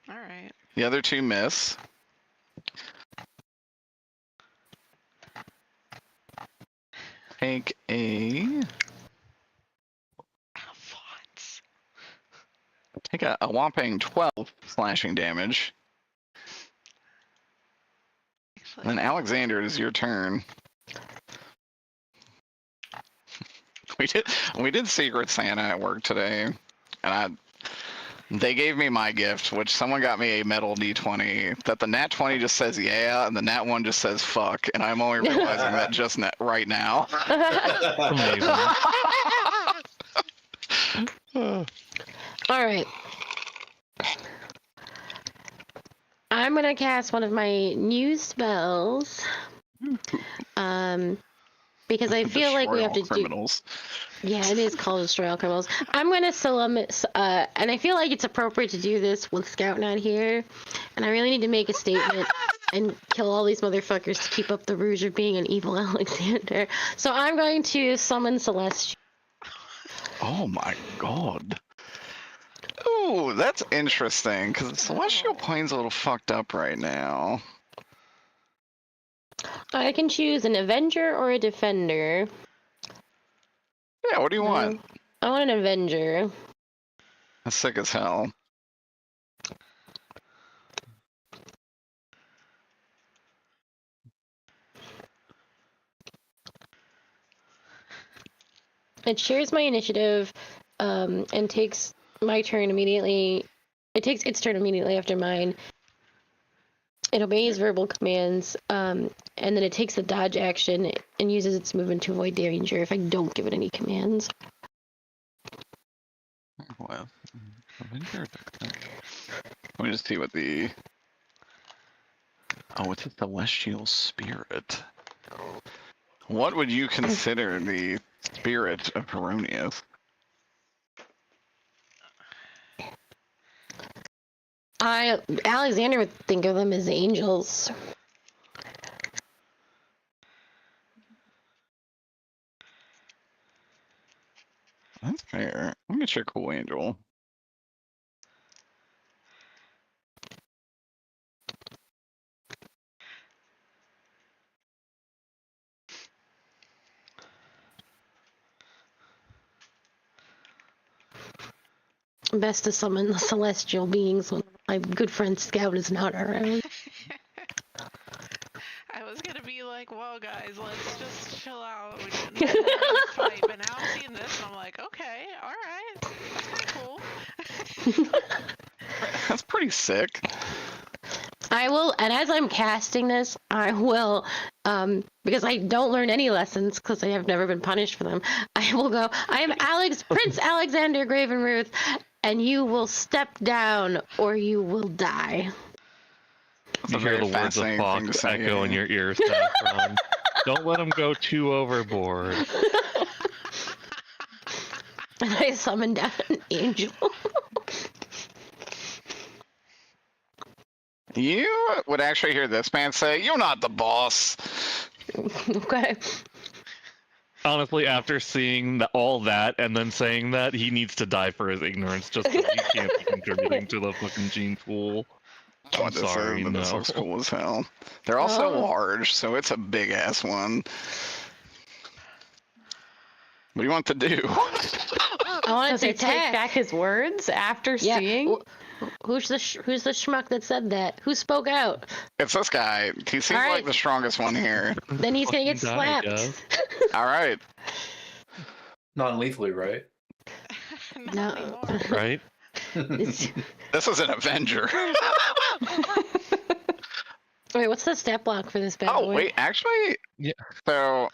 All right. The other 2 miss. Take a... Alphonse. Take a whopping 12 slashing damage. Actually, And then Alexander, it is your turn. We did Secret Santa at work today, and they gave me my gift, which someone got me a metal D20 that the nat 20 just says yeah, and the nat 1 just says fuck, and I'm only realizing that just right now. Amazing. All right. I'm gonna cast one of my new spells. Because I feel like we Destroy have all to do. criminals. Yeah, it is called Destroy All Criminals. I'm gonna and I feel like it's appropriate to do this with Scout not here, and I really need to make a statement and kill all these motherfuckers to keep up the rouge of being an evil Alexander. So I'm going to summon Celestial. Oh my god. Ooh, that's interesting, because the Celestial Plane's a little fucked up right now. I can choose an Avenger or a Defender. Yeah, what do you want? I want an Avenger. That's sick as hell. It shares my initiative, and takes my turn immediately. It takes its turn immediately after mine. It obeys verbal commands, and then it takes the dodge action and uses its movement to avoid danger if I don't give it any commands. Well, let me just see what the... Oh, it's a celestial spirit. What would you consider the spirit of Heronius? Alexander would think of them as angels. That's fair. Let me check Cool Angel. Best to summon the celestial beings when my good friend Scout is not around. I was gonna be like, "Whoa, guys, let's just chill out. We didn't have a fight," but now I'm seeing this, and I'm like, "Okay, all right, that's pretty cool." That's pretty sick. I will, and as I'm casting this, I will, because I don't learn any lessons because I have never been punished for them. I will go, I am Prince Alexander Gravenruth, and you will step down or you will die. You hear the words of Fox echo in your ears, Saffron. Don't let him go too overboard. And I summon down an angel. You would actually hear this man say, "You're not the boss." Okay. Honestly, after seeing all that and then saying that, he needs to die for his ignorance just because he can't be contributing to the fucking gene pool. I'm sorry, no. This looks cool as hell. They're also large, so it's a big ass one. What do you want to do? I want Does to he take back his words after seeing? Who's the schmuck that said that? Who spoke out? It's this guy. He seems like the strongest one here. Then he's gonna get slapped. All right. Non-lethally, right? No. Right? This is an Avenger. Wait, what's the stat block for this bad boy? Oh, wait, actually? Yeah. So,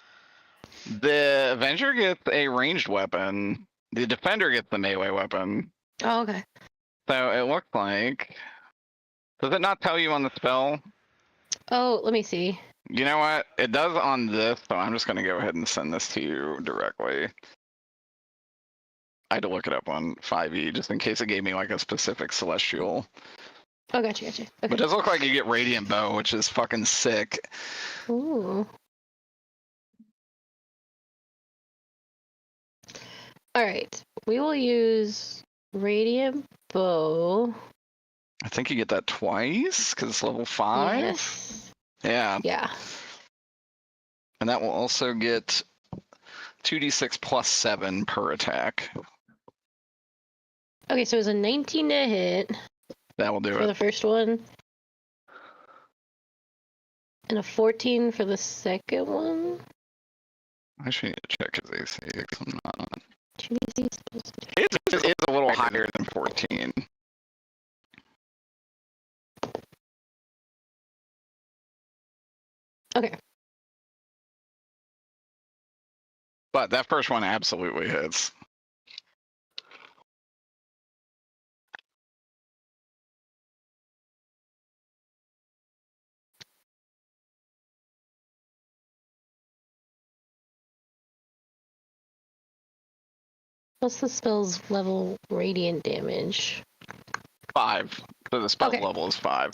the Avenger gets a ranged weapon. The Defender gets the melee weapon. Oh, okay. So, it looks like... Does it not tell you on the spell? Oh, let me see. You know what? It does on this, so I'm just going to go ahead and send this to you directly. I had to look it up on 5e just in case it gave me like a specific celestial. Oh, gotcha. Okay. But it does look like you get Radiant Bow, which is fucking sick. Ooh. Alright. We will use Radiant Bow. I think you get that twice, because it's level 5? Yes. Yeah. Yeah. And that will also get 2d6 plus 7 per attack. Okay, so it's a 19 to hit. That will do for it. The first one. And a 14 for the second one. I actually need to check his AC, because I'm not... 2d6 It's a little higher than 14. Okay. But that first one absolutely hits. What's the spell's level radiant damage? 5. So the spell Okay. level is 5.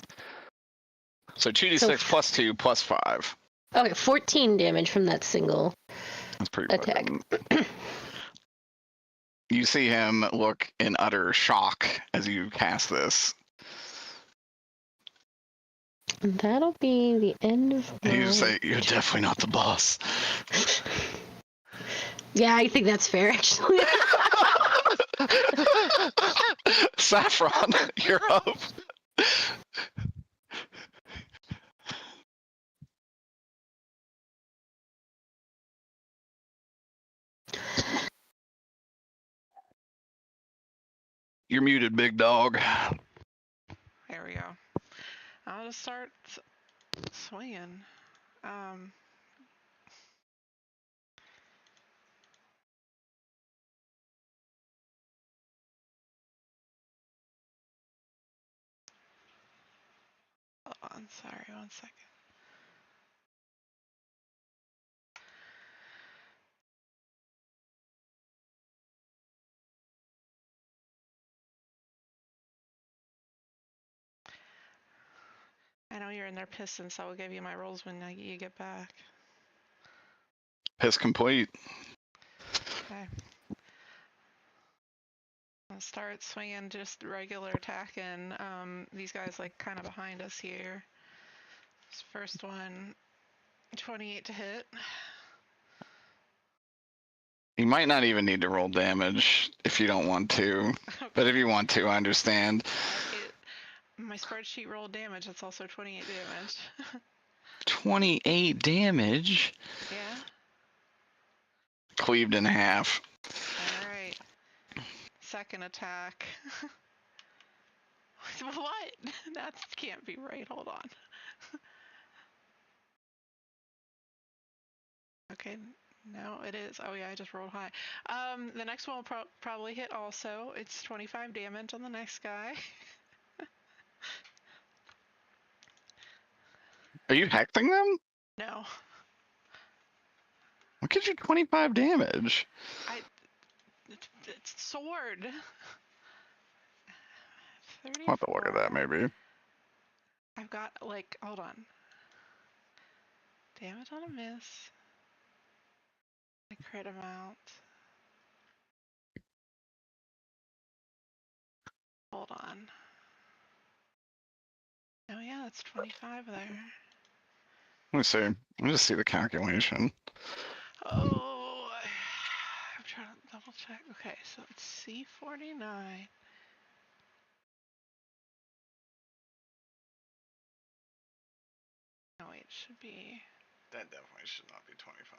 So 2d6 So plus 2 plus 5. Okay, 14 damage from that single That's pretty attack. fucking... You see him look in utter shock as you cast this. And that'll be the end of And you my... say, "You're definitely not the boss." Yeah, I think that's fair, actually. Saffron, you're up. You're muted, big dog. There we go. I'll just start swinging. Hold on, sorry, 1 second. I know you're in there pissing, so I'll give you my rolls when you get back. Piss complete. Okay. I'll start swinging, just regular attacking. These guys like kind of behind us here. This first one, 28 to hit. You might not even need to roll damage if you don't want to. But if you want to, I understand. My spreadsheet rolled damage. That's also 28 damage. 28 damage? Yeah. Cleaved in half. Alright. Second attack. What? That can't be right. Hold on. Okay. No, it is. Oh yeah, I just rolled high. The next one will probably hit also. It's 25 damage on the next guy. Are you hexing them? No. What gives you 25 damage? It's sword. I'll have to look at that, maybe. I've got, like, hold on. Damage on a miss. A crit amount. Hold on. Oh yeah, that's 25 there. Let me see. Let me just see the calculation. Oh, I'm trying to double check. Okay, so it's C49. No, wait, it should be... That definitely should not be 25.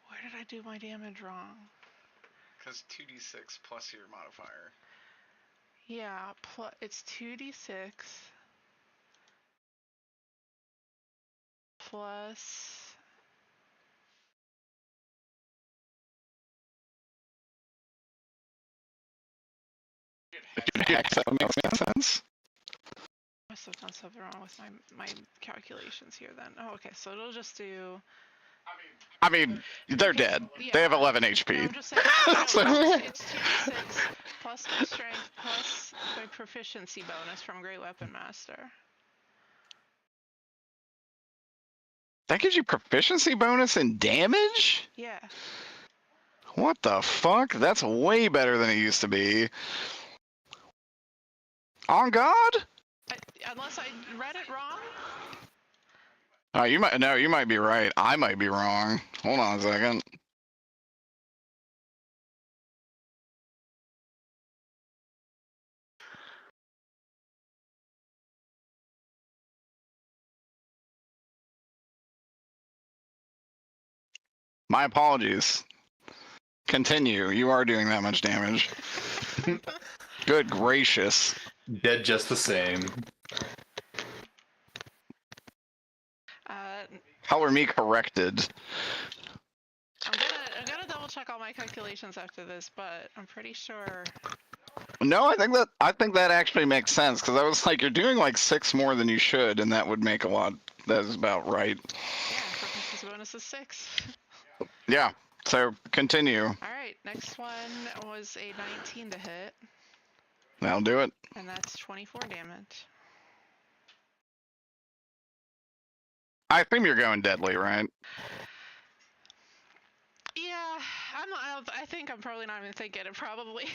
Where did I do my damage wrong? Because 2d6 plus your modifier. Yeah, it's 2d6 plus... If you hex, that would make sense. I must have done something wrong with my calculations here then. Oh, okay, so it'll just do... I mean, they're dead. Yeah. They have 11 HP. No, I'm just saying, So- it's 2d6 plus my strength plus my proficiency bonus from Great Weapon Master. That gives you proficiency bonus in damage? Yeah. What the fuck? That's way better than it used to be. On God? Unless I read it wrong? You might be right. I might be wrong. Hold on a second. My apologies. Continue. You are doing that much damage. Good gracious. Dead just the same. Color me corrected. I'm gonna double check all my calculations after this, but I'm pretty sure. No, I think that actually makes sense, because I was like, you're doing like 6 more than you should, and that would make a lot. That is about right. Yeah, proficiency bonus is 6. Yeah. So continue. All right, next next one was a 19 to hit, That'll do it. and that's 24 damage. I assume you're going deadly, right? Yeah, I think I'm probably not even thinking it. Probably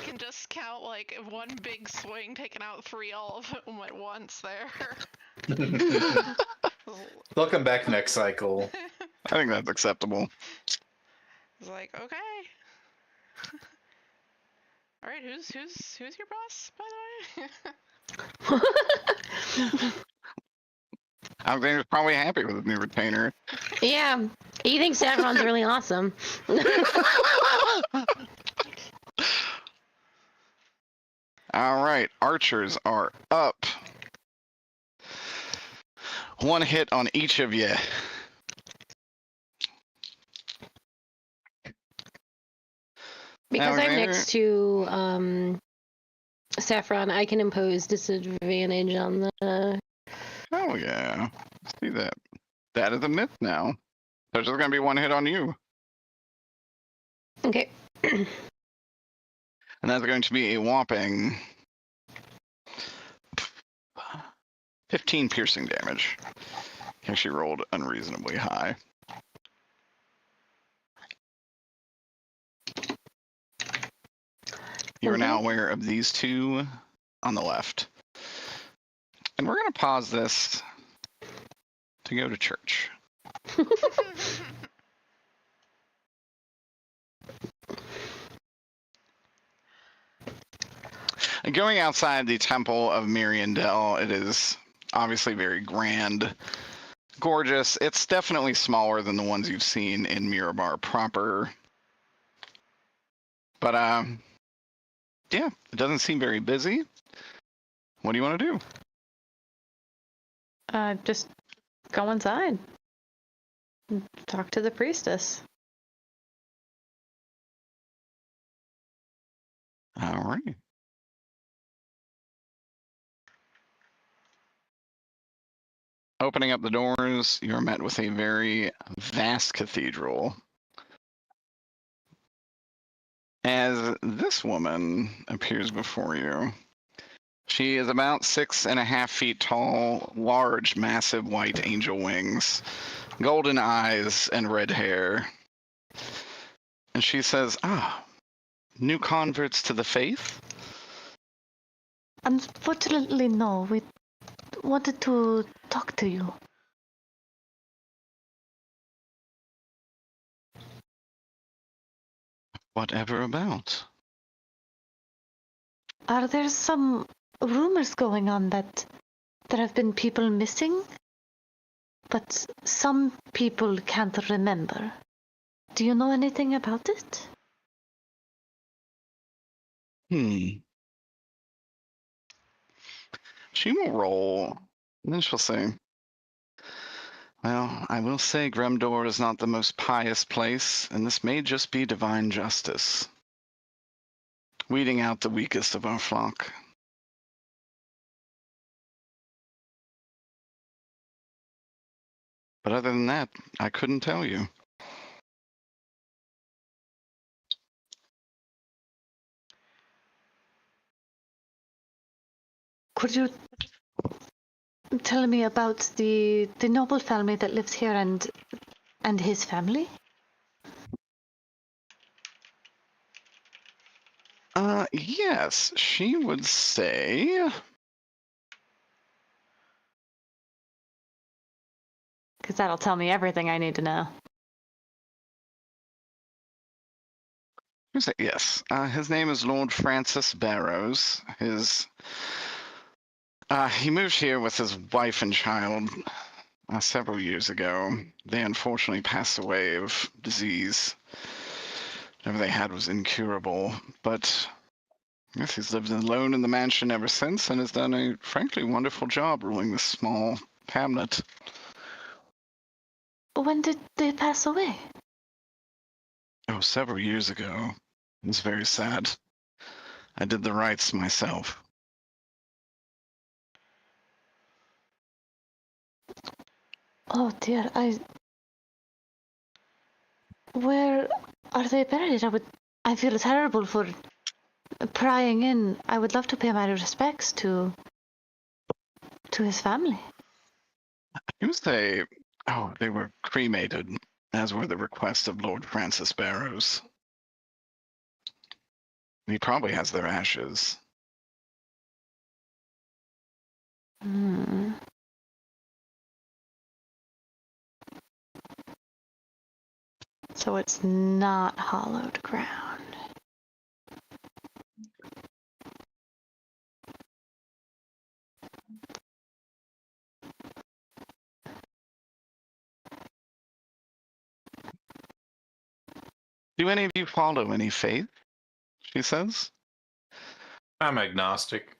can just count like one big swing, taking out 3 all of them at once there. They'll come back next cycle. I think that's acceptable. It's like, okay. All right, who's your boss, by the way? Alexander's probably happy with his new retainer. Yeah, he thinks Saffron's really awesome. All right, archers are up. 1 hit on each of you. Because I'm Alexander? next to Saffron, I can impose disadvantage on the. Oh yeah, see that. That is a myth now. There's just gonna be 1 hit on you, Okay. and that's going to be a whopping 15 piercing damage. He actually rolled unreasonably high. You are now aware of these 2 on the left. And we're going to pause this to go to church. And going outside the Temple of Miriandel, it is obviously very grand, gorgeous. It's definitely smaller than the ones you've seen in Mirabar proper. But, yeah, it doesn't seem very busy. What do you want to do? Just go inside. Talk to the priestess. All right. Opening up the doors, you're met with a very vast cathedral. As this woman appears before you, she is about 6.5 feet tall, large, massive white angel wings, golden eyes, and red hair. And she says, new converts to the faith? Unfortunately, no. We wanted to talk to you. Whatever about? Are there some rumors going on that there have been people missing? But some people can't remember. Do you know anything about it? She will roll, and then she'll say, well, I will say Gremdor is not the most pious place, and this may just be divine justice. Weeding out the weakest of our flock. But other than that, I couldn't tell you. Could you tell me about the noble family that lives here and his family? Yes, she would say. Because that'll tell me everything I need to know. Yes, his name is Lord Francis Barrows. He moved here with his wife and child several years ago. They unfortunately passed away of disease. Whatever they had was incurable, but yes, he's lived alone in the mansion ever since and has done a frankly wonderful job ruling this small hamlet. When did they pass away? Oh, several years ago. It was very sad. I did the rites myself. Oh dear, where are they buried? I feel terrible for prying in. I would love to pay my respects to his family. You say, oh, they were cremated, as were the request of Lord Francis Barrows. He probably has their ashes. Hmm. So it's not hallowed ground. Do any of you follow any faith? She says. I'm agnostic.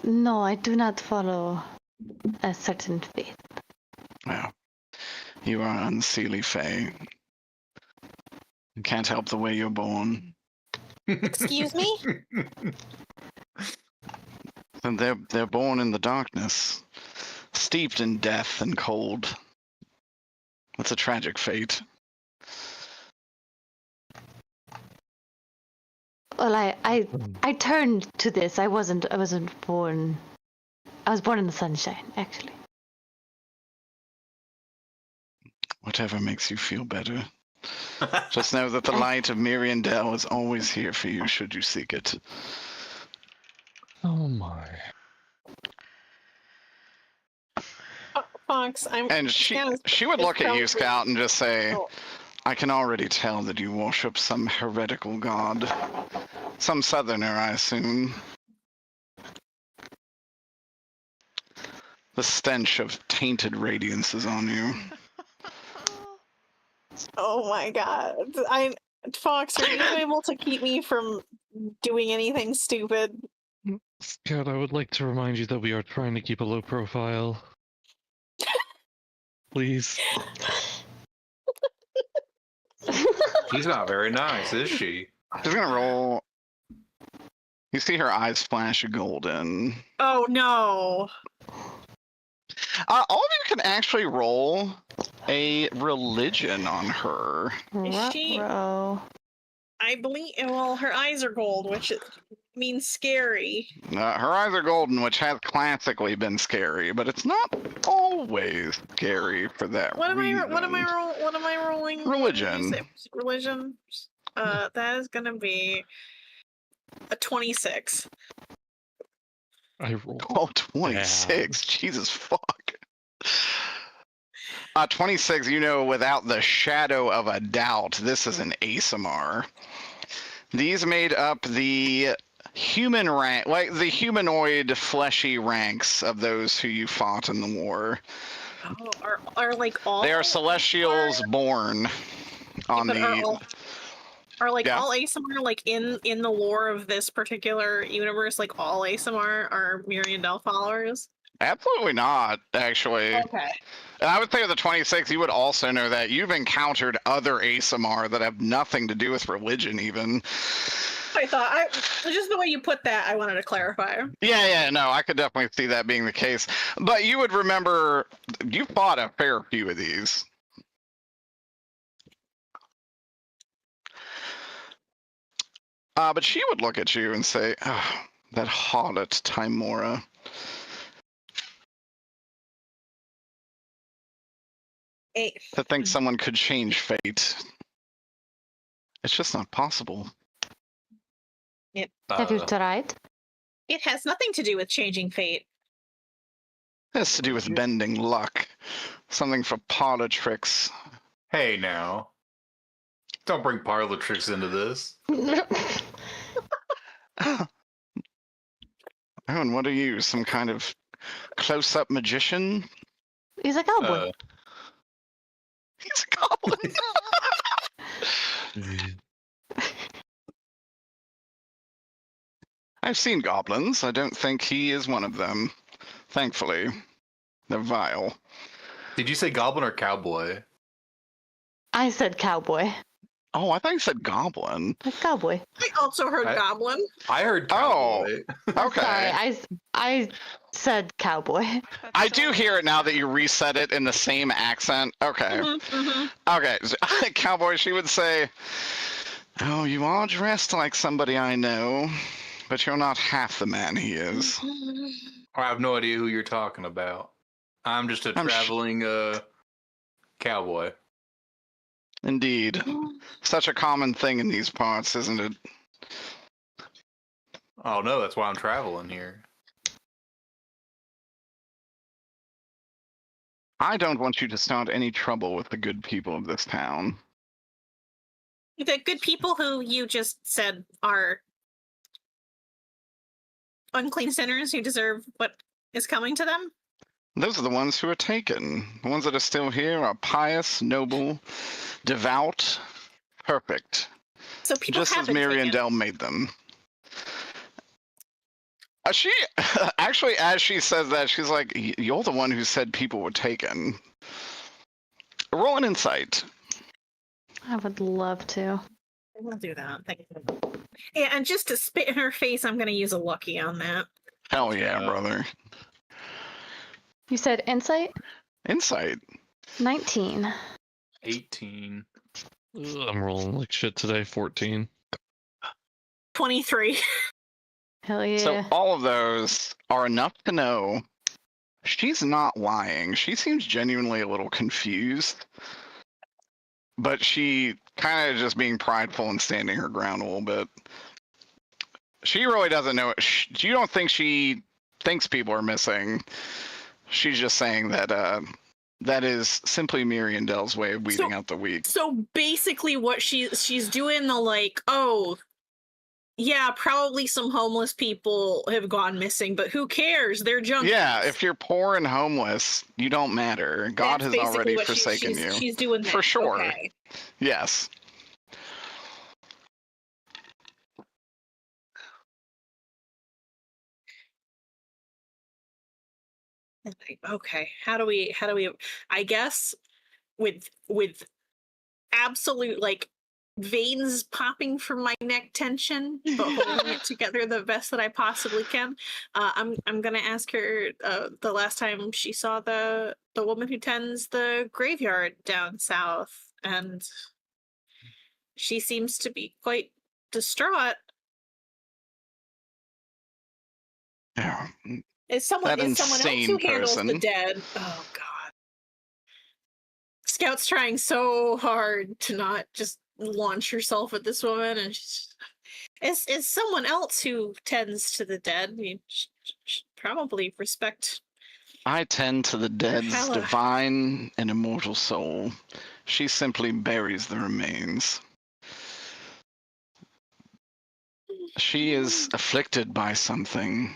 No, I do not follow a certain faith. Well, you are unseelie fae. You can't help the way you're born. Excuse me? And they're born in the darkness, steeped in death and cold. It's a tragic fate. Well, I turned to this. I wasn't born. I was born in the sunshine, actually. Whatever makes you feel better. Just know that the light of Miriandel is always here for you should you seek it. Oh my. Fox, And she would look at you, Scout, and just say, I can already tell that you worship some heretical god. Some southerner, I assume. The stench of tainted radiance is on you. Oh my god. Fox, are you able to keep me from doing anything stupid? Scout, I would like to remind you that we are trying to keep a low profile. Please. She's not very nice, is she? She's gonna roll. You see her eyes flash golden. Oh no. All of you can actually roll a religion on her. Is she- Ruh-roh. I believe, well, her eyes are gold, which means scary. Her eyes are golden, which has classically been scary, but it's not always scary for that What am reason. I rolling? Religion. Religion. That is gonna be a 26. I rolled. Oh, 26. Jesus fuck. 26, you know, without the shadow of a doubt, this is an ASMR. These made up the human rank, like the humanoid fleshy ranks of those who you fought in the war. Oh, are like all? They are celestials born on But the. Are like Yeah. all ASMR like in the lore of this particular universe? Like all ASMR are Miriandel followers? Absolutely not, actually. Okay. And I would say with the 26, you would also know that you've encountered other ASMR that have nothing to do with religion, even. I thought just the way you put that, I wanted to clarify. Yeah, no, I could definitely see that being the case. But you would remember, you fought a fair few of these. But she would look at you and say, oh, that harlot Timora. To think someone could change fate. It's just not possible. Have you tried? It has nothing to do with changing fate. It has to do with bending luck. Something for parlor tricks. Hey now. Don't bring parlor tricks into this. Oh, and what are you? Some kind of close-up magician? He's a cowboy. He's a goblin. I've seen goblins. I don't think he is one of them. Thankfully. They're vile. Did you say goblin or cowboy? I said cowboy. Oh, I thought you said goblin. A cowboy. I also heard goblin. I heard Oh, cowboy. okay. Sorry, I said cowboy. I do hear it now that you reset it in the same accent. Okay. Okay. So, cowboy, she would say, "Oh, you are dressed like somebody I know, but you're not half the man he is." I have no idea who you're talking about. I'm just a traveling cowboy. Indeed. Such a common thing in these parts, isn't it? Oh no, that's why I'm traveling here. I don't want you to start any trouble with the good people of this town. The good people who you just said are unclean sinners who deserve what is coming to them? Those are the ones who are taken. The ones that are still here are pious, noble, devout, perfect. So people just have as been Miriam taken. Dell made them. She actually, as she says that, she's like, "You're the one who said people were taken." Roll an insight. I would love to. We'll do that. Thank you. Yeah, and just to spit in her face, I'm going to use a lucky on that. Hell yeah, brother. You said insight? Insight. 19. 18. I'm rolling like shit today. 14. 23. Hell yeah. So all of those are enough to know she's not lying. She seems genuinely a little confused, but she kind of just being prideful and standing her ground a little bit. She really doesn't know. You don't think she thinks people are missing. She's just saying that that is simply Miriam Dell's way of weeding out the weak. So basically what she's doing the like, oh, yeah, probably some homeless people have gone missing, but who cares? They're junkies. Yeah, if you're poor and homeless, you don't matter. God That's has already what forsaken you. She's doing that. For sure. Okay. Yes. Okay. How do we I guess with absolute like veins popping from my neck tension, but holding it together the best that I possibly can. I'm gonna ask her the last time she saw the woman who tends the graveyard down south, and she seems to be quite distraught. Yeah. Is someone else who handles the person. dead? Oh God. Scout's trying so hard to not just launch herself at this woman, and is someone else who tends to the dead. You should probably respect. I tend to the dead's Hella. divine and immortal soul. She simply buries the remains. She is afflicted by something.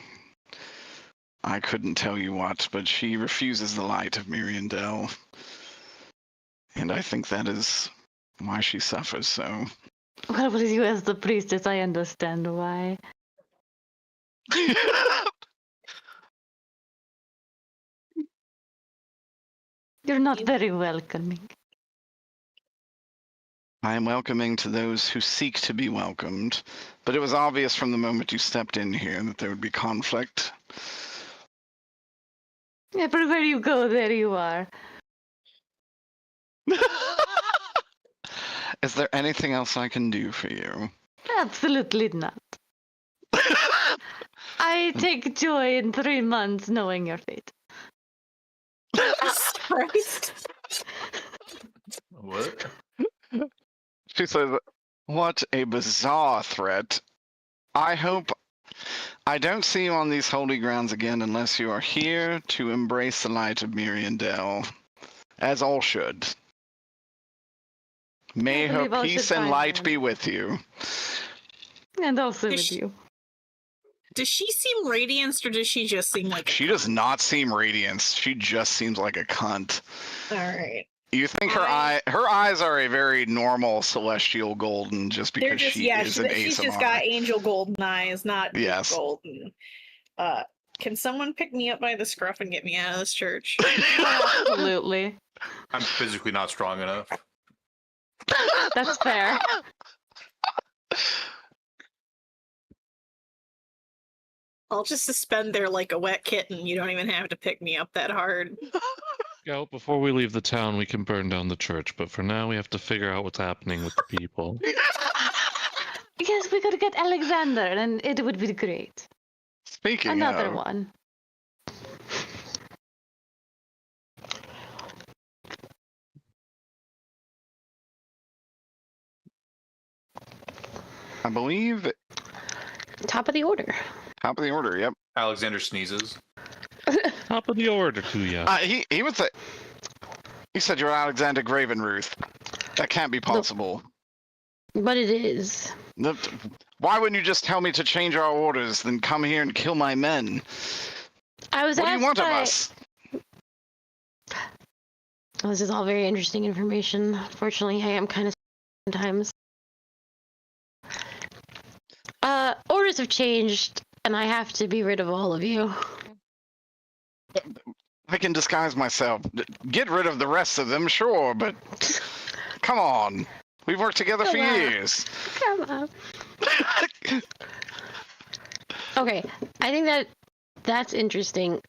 I couldn't tell you what, but she refuses the light of Miriam Dell. And I think that is why she suffers so. Well, with you as the priestess, I understand why. You're not very welcoming. I am welcoming to those who seek to be welcomed, but it was obvious from the moment you stepped in here that there would be conflict. Everywhere you go, there you are. Is there anything else I can do for you? Absolutely not. I take joy in 3 months knowing your fate. Jesus Christ. What? She says, "What a bizarre threat. I hope I don't see you on these holy grounds again unless you are here to embrace the light of Miriam Dell, as all should. May her believe all peace should and find light them. be with you." And also Does with she- you. Does she seem radianced, or does she just seem like? She does not seem radiant. She just seems like a cunt. All right. You think her eyes are a very normal celestial golden just They're because just she is an she's just ASMR. got angel golden eyes, not deep Yes. golden. Can someone pick me up by the scruff and get me out of this church? Absolutely. I'm physically not strong enough. That's fair. I'll just suspend there like a wet kitten. You don't even have to pick me up that hard. Scout, before we leave the town, we can burn down the church, but for now we have to figure out what's happening with the people. Yes, we could get Alexander, and it would be great. Speaking Another of, one. I believe Top of the order. top of the order. Yep. Alexander sneezes. Top of the order to ya. He was the. He said you're Alexander Gravenruth. That can't be possible. But it is. Why wouldn't you just tell me to change our orders, then come here and kill my men? I was What do you asked want of by- us? This is all very interesting information. Fortunately, I am kind of sometimes. Orders have changed, and I have to be rid of all of you. I can disguise myself. Get rid of the rest of them, sure, but come on. We've worked together for Come on. years. Come on. Okay, I think that's interesting.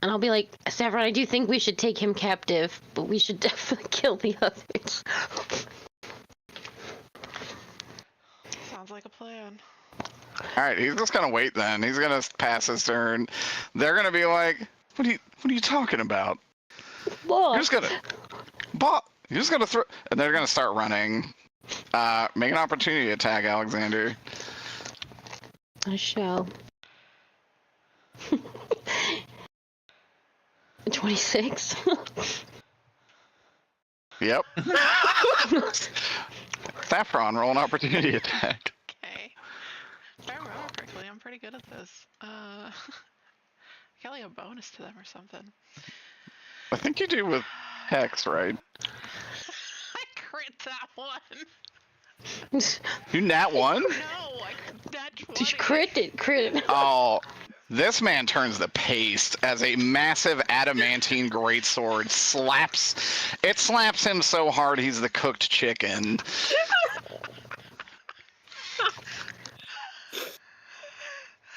And I'll be like, Saffron, I do think we should take him captive, but we should definitely kill the others. Sounds like a plan. All right, he's just gonna wait. Then he's gonna pass his turn. They're gonna be like, "What are you talking about? Whoa. You're just gonna throw," and they're gonna start running. Make an opportunity attack, Alexander. I shall. 26. Yep. Saffron, roll an opportunity attack. Okay. If I remember correctly, I'm pretty good at this. Get like a bonus to them or something. I think you do with Hex, right? I crit that one. You nat one? No, I nat 20. Just crit it. Oh, this man turns the paste as a massive adamantine greatsword slaps him so hard he's the cooked chicken.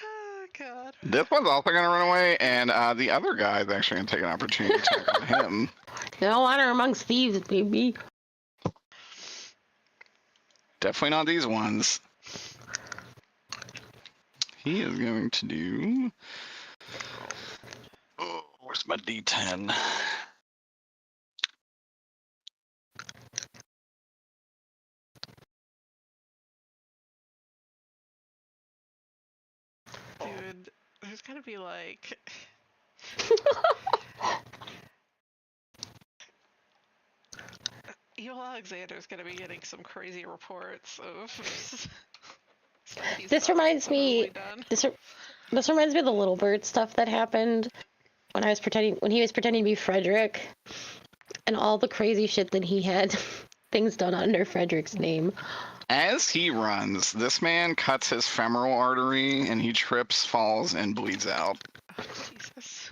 Oh god. This one's also gonna run away, and the other guy is actually gonna take an opportunity attack on him. No honor amongst thieves, baby. Definitely not these ones. He is going to do. Oh, where's my D10? Dude, there's gotta be like... Evil Alexander's gonna be getting some crazy reports of... This reminds me. This reminds me of the Little Bird stuff that happened when he was pretending to be Frederick, and all the crazy shit that he had things done under Frederick's name. As he runs, this man cuts his femoral artery, and he trips, falls, and bleeds out. Oh, Jesus.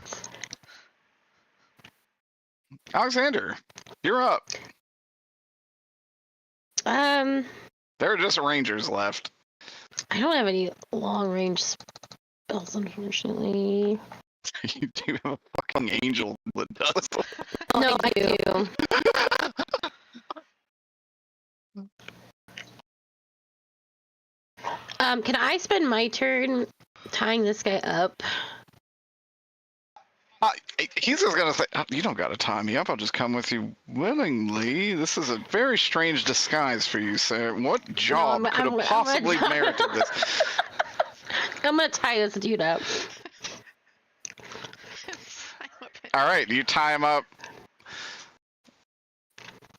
Alexander, you're up. There are just rangers left. I don't have any long range spells, unfortunately. You do have a fucking angel that does. No, I do. Can I spend my turn tying this guy up? He's just gonna say, "Oh, you don't gotta tie me up. I'll just come with you willingly. This is a very strange disguise for you, sir. What job could have possibly merited this?" I'm gonna tie this dude up. All right, you tie him up.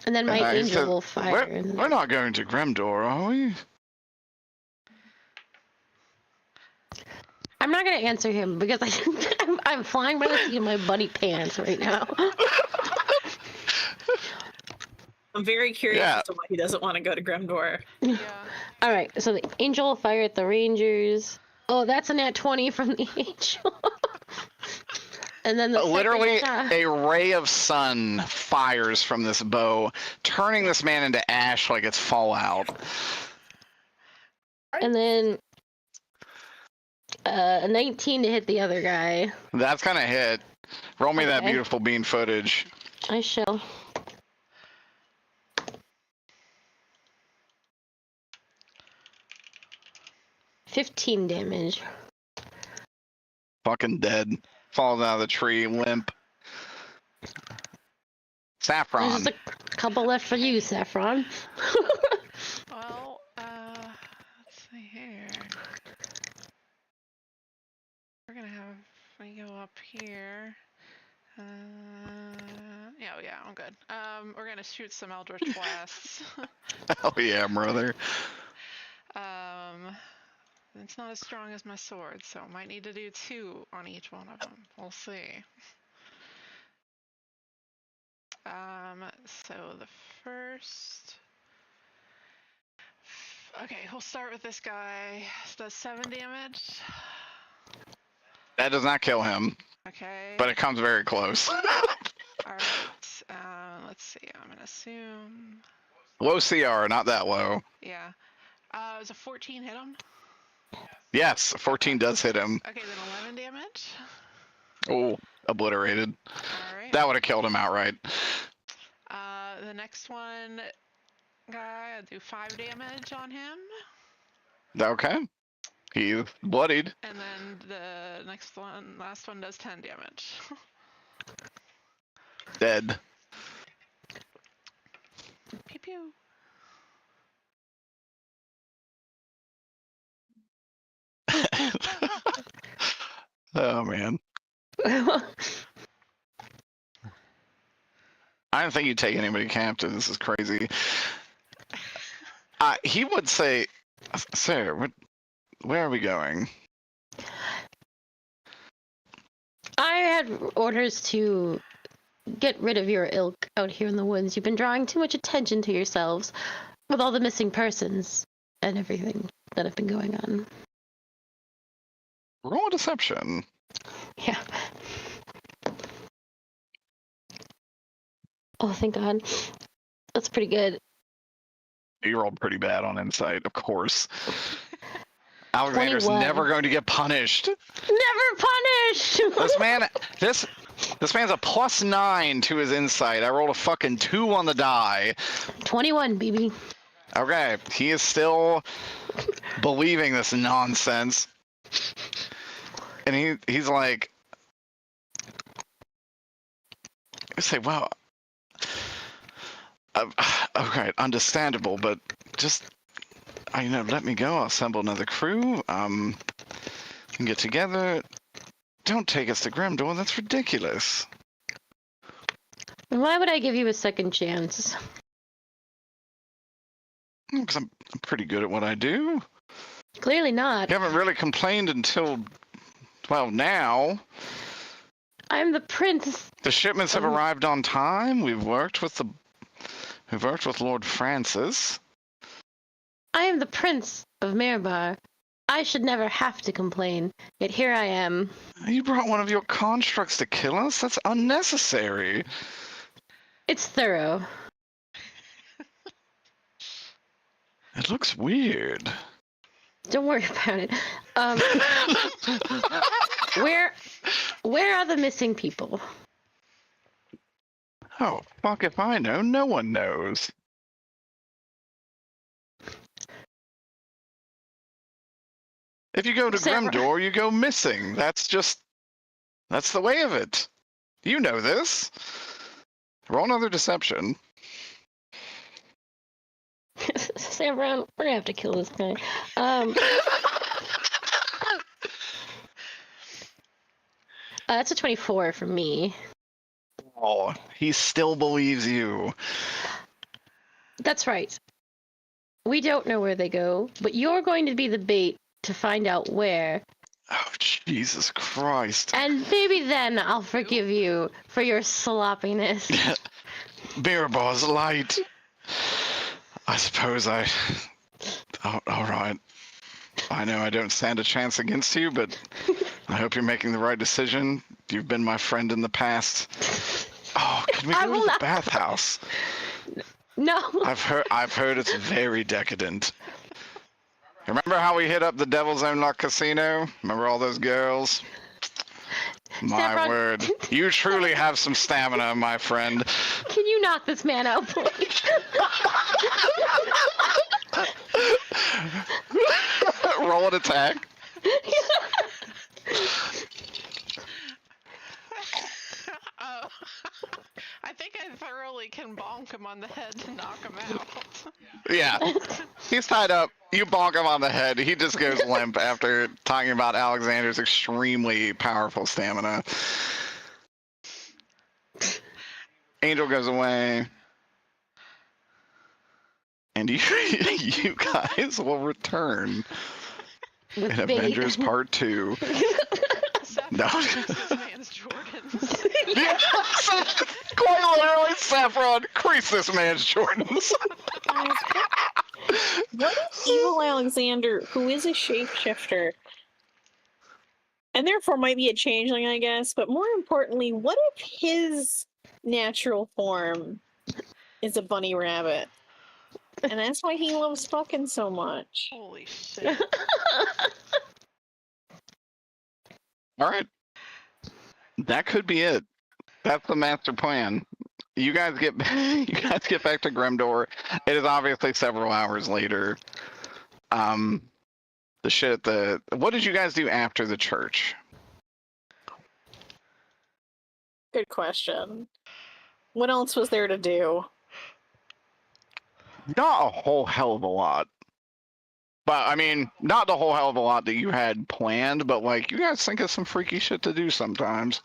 And then my And he angel says, will fire. We're not going to Gremdor, are we? I'm not gonna answer him because I'm flying by the seat of my bunny pants right now. I'm very curious Yeah. as to why he doesn't want to go to Gremdor. Yeah. All right, so the angel will fire at the rangers. Oh, that's a nat 20 from the angel. And then the Literally, second a ray of sun fires from this bow, turning this man into ash like it's Fallout. and then a 19 to hit the other guy. That's gonna hit. Roll me that Okay. beautiful bean footage. I shall. $15 damage. Fucking dead. Falls out of the tree, limp. There's Saffron. just a couple left for you, Saffron. Well, let's see here. We're gonna have me go up here. Yeah, I'm good. We're gonna shoot some Eldritch Blasts. Hell yeah, brother. It's not as strong as my sword, so I might need to do 2 on each one of them. We'll see. So the first... Okay, we'll start with this guy. Does 7 damage. That does not kill him, Okay. but it comes very close. Alright, let's see. I'm gonna assume... Low CR, not that low. Yeah. Does a 14 hit him? Yes, 14 does hit him. Okay, then 11 damage. Oh, obliterated. Alright. That would have killed him outright. The next one guy, I'll do 5 damage on him. Okay. He's bloodied. And then the last one does 10 damage. Dead. Pew pew. Oh, man. I don't think you'd take anybody captive. This is crazy. He would say, sir, where are we going? I had orders to get rid of your ilk out here in the woods. You've been drawing too much attention to yourselves with all the missing persons and everything that have been going on. Roll a deception. Yeah. Oh, thank God. That's pretty good. You rolled pretty bad on insight, of course. Alexander's 21. never going to get punished. Never punished! This man's a +9 to his insight. I rolled a fucking 2 on the die. 21, baby. Okay, he is still believing this nonsense. And he's like, I say, well, okay, understandable, but just, let me go. I'll assemble another crew. And get together. Don't take us to Grimdor. That's ridiculous. Why would I give you a second chance? Because I'm pretty good at what I do. Clearly not. You haven't really complained until, well, now. I'm the prince. The shipments have arrived on time. We've worked with Lord Francis. I am the prince of Mirbar. I should never have to complain, yet here I am. You brought one of your constructs to kill us? That's unnecessary. It's thorough. It looks weird. Don't worry about it. Where are the missing people? Oh, fuck if I know. No one knows. If you go to Grimdor, you go missing. That's the way of it. You know this. Roll another deception. Sam Brown, we're gonna have to kill this guy. That's a 24 for me. Oh, he still believes you. That's right. We don't know where they go, but you're going to be the bait to find out where. Oh, Jesus Christ. And maybe then I'll forgive you for your sloppiness. Mirabar's light. I suppose all right. I know I don't stand a chance against you, but I hope you're making the right decision. You've been my friend in the past. Oh, can we go to the bathhouse? No. I've heard it's very decadent. Remember how we hit up the Devil's Own Luck Casino? Remember all those girls? My Saffron. word. You truly have some stamina, my friend. Can you knock this man out, please? Roll an attack. Oh, I think I thoroughly can bonk him on the head to knock him out. Yeah. He's tied up. You bonk him on the head. He just goes limp after talking about Alexander's extremely powerful stamina. Angel goes away. And you guys will return in Avengers Part 2. No. This man's Jordans. Quite literally, Saffron, crease this man's Jordans. What if evil Alexander, who is a shapeshifter, and therefore might be a changeling, I guess, but more importantly, what if his natural form is a bunny rabbit? And that's why he loves fucking so much. Holy shit. All right. That could be it. That's the master plan. You guys get back to Grimdor. It is obviously several hours later. The shit at the... What did you guys do after the church? Good question. What else was there to do? Not a whole hell of a lot. But, I mean, not the whole hell of a lot that you had planned, but, like, you guys think of some freaky shit to do sometimes.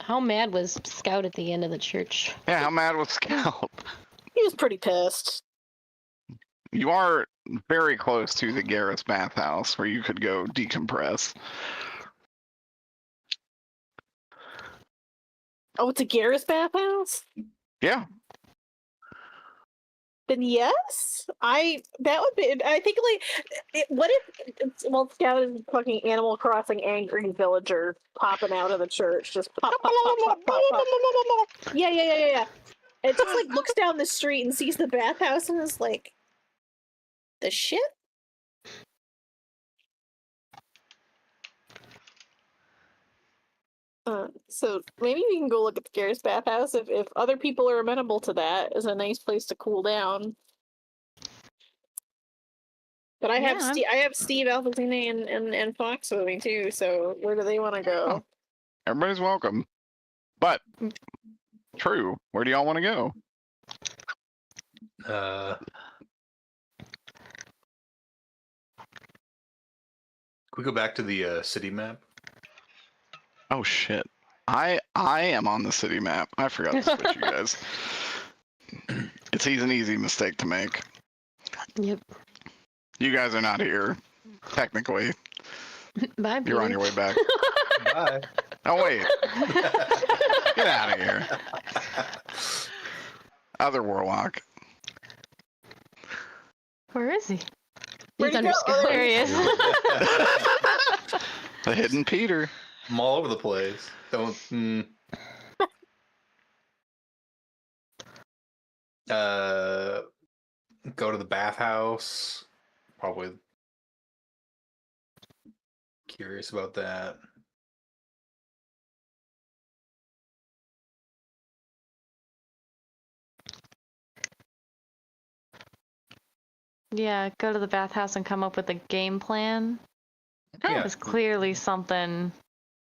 How mad was Scout at the end of the church? Yeah, how mad was Scout? He was pretty pissed. You are very close to the Garrus bathhouse where you could go decompress. Oh, it's a Garrus bathhouse? Yeah. Then yes, that would be. I think what if Scout is fucking Animal Crossing angry villager popping out of the church, just pop, pop, pop, pop, pop, pop. Yeah. It just like looks down the street and sees the bathhouse and is like, the shit. So maybe we can go look at the Garrus bathhouse if other people are amenable to that. Is a nice place to cool down. But I have Steve, Alphazine, and Fox with me too. So where do they want to go? Everybody's welcome. But true, where do y'all want to go? Can we go back to the city map? Oh shit. I am on the city map. I forgot to switch you guys. It's an easy mistake to make. Yep. You guys are not here, technically. Bye, Peter. You're on your way back. Bye. Oh wait. Get out of here. Other warlock. Where is he? He's under Scout. There he is. The hidden Peter. I'm all over the place. Don't. Go to the bathhouse. Probably curious about that. Yeah, go to the bathhouse and come up with a game plan. Yeah. Because clearly something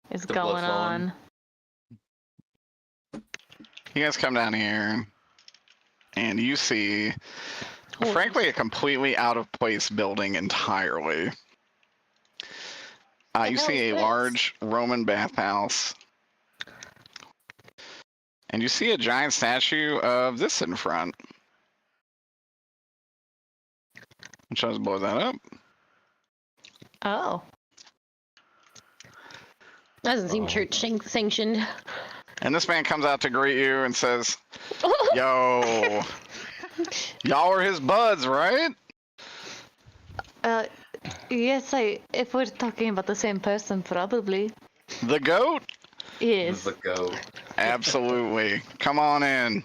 is The going bluff's on. on. You guys come down here, and you see, frankly, a completely out of place building entirely. You see a large Roman bathhouse, and you see a giant statue of this in front. Should I just blow that up? Oh. Doesn't seem church sanctioned. And this man comes out to greet you and says, Yo, y'all are his buds, right? Yes, if we're talking about the same person, probably. The goat? Yes. The goat. Absolutely. Come on in.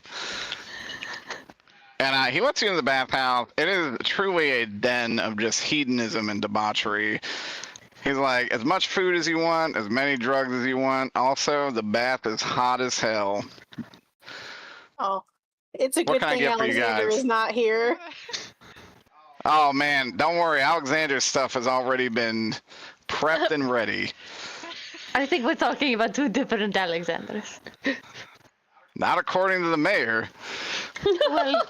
And he lets you in the bathhouse. It is truly a den of just hedonism and debauchery. He's like, as much food as you want, as many drugs as you want. Also, the bath is hot as hell. Oh, it's a What good can I thing get for you Alexander guys? is not here. Oh man, don't worry. Alexander's stuff has already been prepped and ready. I think we're talking about two different Alexanders. Not according to the mayor. Well,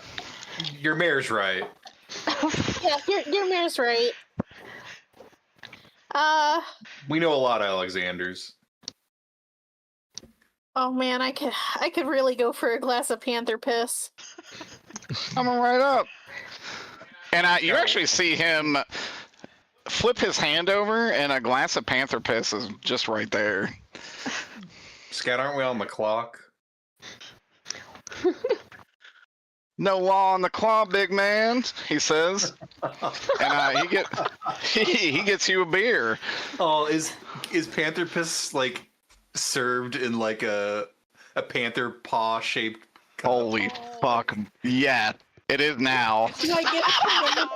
Your mayor's right. Yeah, your mayor's right. We know a lot of Alexanders. Oh man, I could really go for a glass of panther piss. Coming right up. And you actually see him flip his hand over, and a glass of panther piss is just right there. Scout, aren't we on the clock? No law on the claw, big man, he says. And he gets you a beer. Oh, is panther piss like served in like a panther paw shaped cup? Holy fuck. Yeah, it is now. Do I get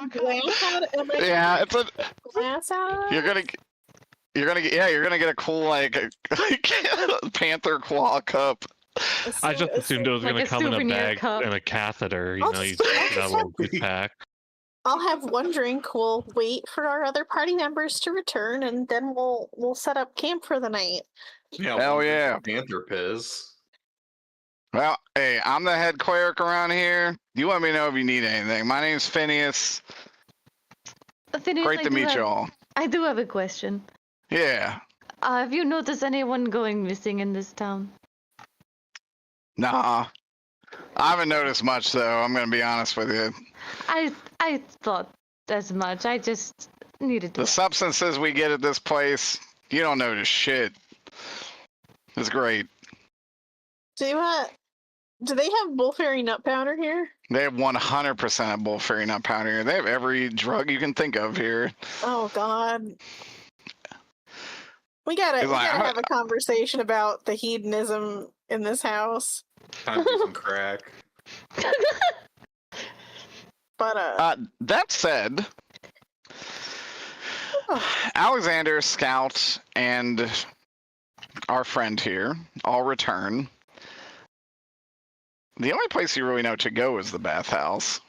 a glass out? Am I Yeah, it's a glass out? you're gonna get a cool like panther claw cup. I just assumed it was Like going a to come in a souvenir bag cup. and a catheter. You I'll know, you just- just that little gift pack. I'll have one drink. We'll wait for our other party members to return, and then we'll set up camp for the night. Yeah, Hell one yeah. panther piss. Well, hey, I'm the head cleric around here. You let me know if you need anything. My name's Phineas. Phineas, Great to meet y'all. I do have a question. Yeah. Have you noticed anyone going missing in this town? Nah. I haven't noticed much though, I'm gonna be honest with you. I thought as much. I just needed to. The substances we get at this place, you don't notice shit. It's great. Do they have bullfairy nut powder here? They have 100% of bull fairy nut powder here. They have every drug you can think of here. Oh God. We gotta It's like, have a conversation about the hedonism in this house. Time to do some crack. But that said, Alexander, Scout, and our friend here all return. The only place you really know to go is the bathhouse.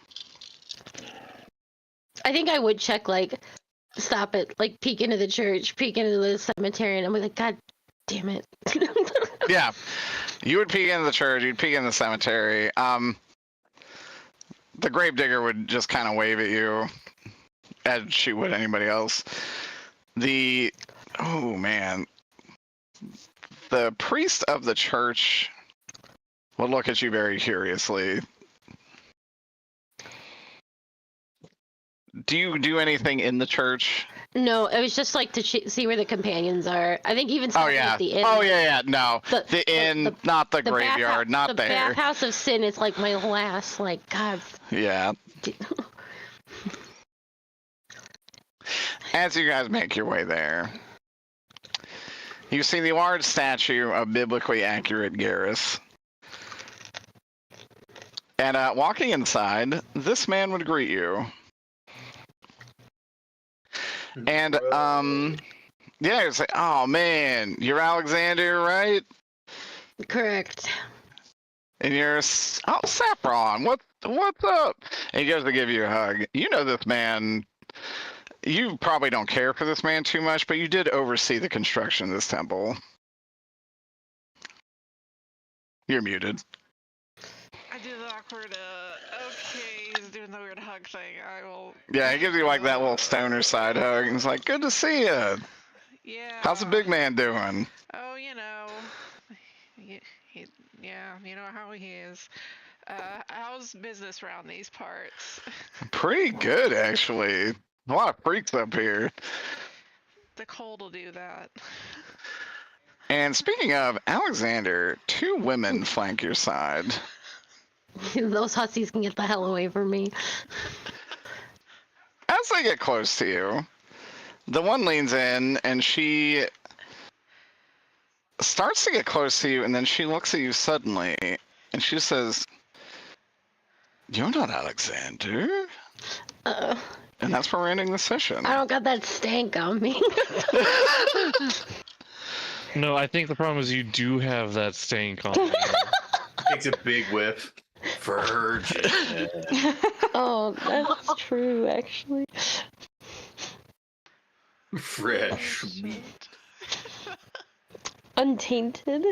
I think I would check, like, stop it, like, peek into the church, peek into the cemetery, and I'm like, God damn it. Yeah, you would peek into the church, you'd peek in the cemetery. The gravedigger would just kind of wave at you, as she would anybody else. Oh man, the priest of the church would look at you very curiously. Do you do anything in the church? No, it was just like to see where the companions are. I think even Oh yeah. at the inn. Oh yeah. No, The- the inn, not the graveyard, not the there. bathhouse of sin is like my last, like, God. Yeah. As you guys make your way there, you see the large statue of biblically accurate Garrus. And walking inside, this man would greet you. And yeah, you'd say, "Oh man, you're Alexander, right?" Correct. And you're, "Oh, Saffron, what's up?" And he goes to give you a hug. You know this man. You probably don't care for this man too much, but you did oversee the construction of this temple. You're muted. I do the awkward, okay, he's doing the weird hug thing. I will. Yeah, he gives you like that little stoner side hug, and he's like, "Good to see you. Yeah. How's the big man doing?" Oh, you know. Yeah, you know how he is. How's business around these parts? Pretty good, actually. A lot of freaks up here. The cold will do that. And speaking of Alexander, 2 women flank your side. Those hussies can get the hell away from me. As they get close to you, The one leans in, and she starts to get close to you, and then she looks at you suddenly, and she says, "You're not Alexander." And that's where we're ending the session. I don't got that stank on me. No, I think the problem is you do have that stank on you. Takes a big whiff. Virgin. Oh, that's true, actually. Fresh meat. Untainted.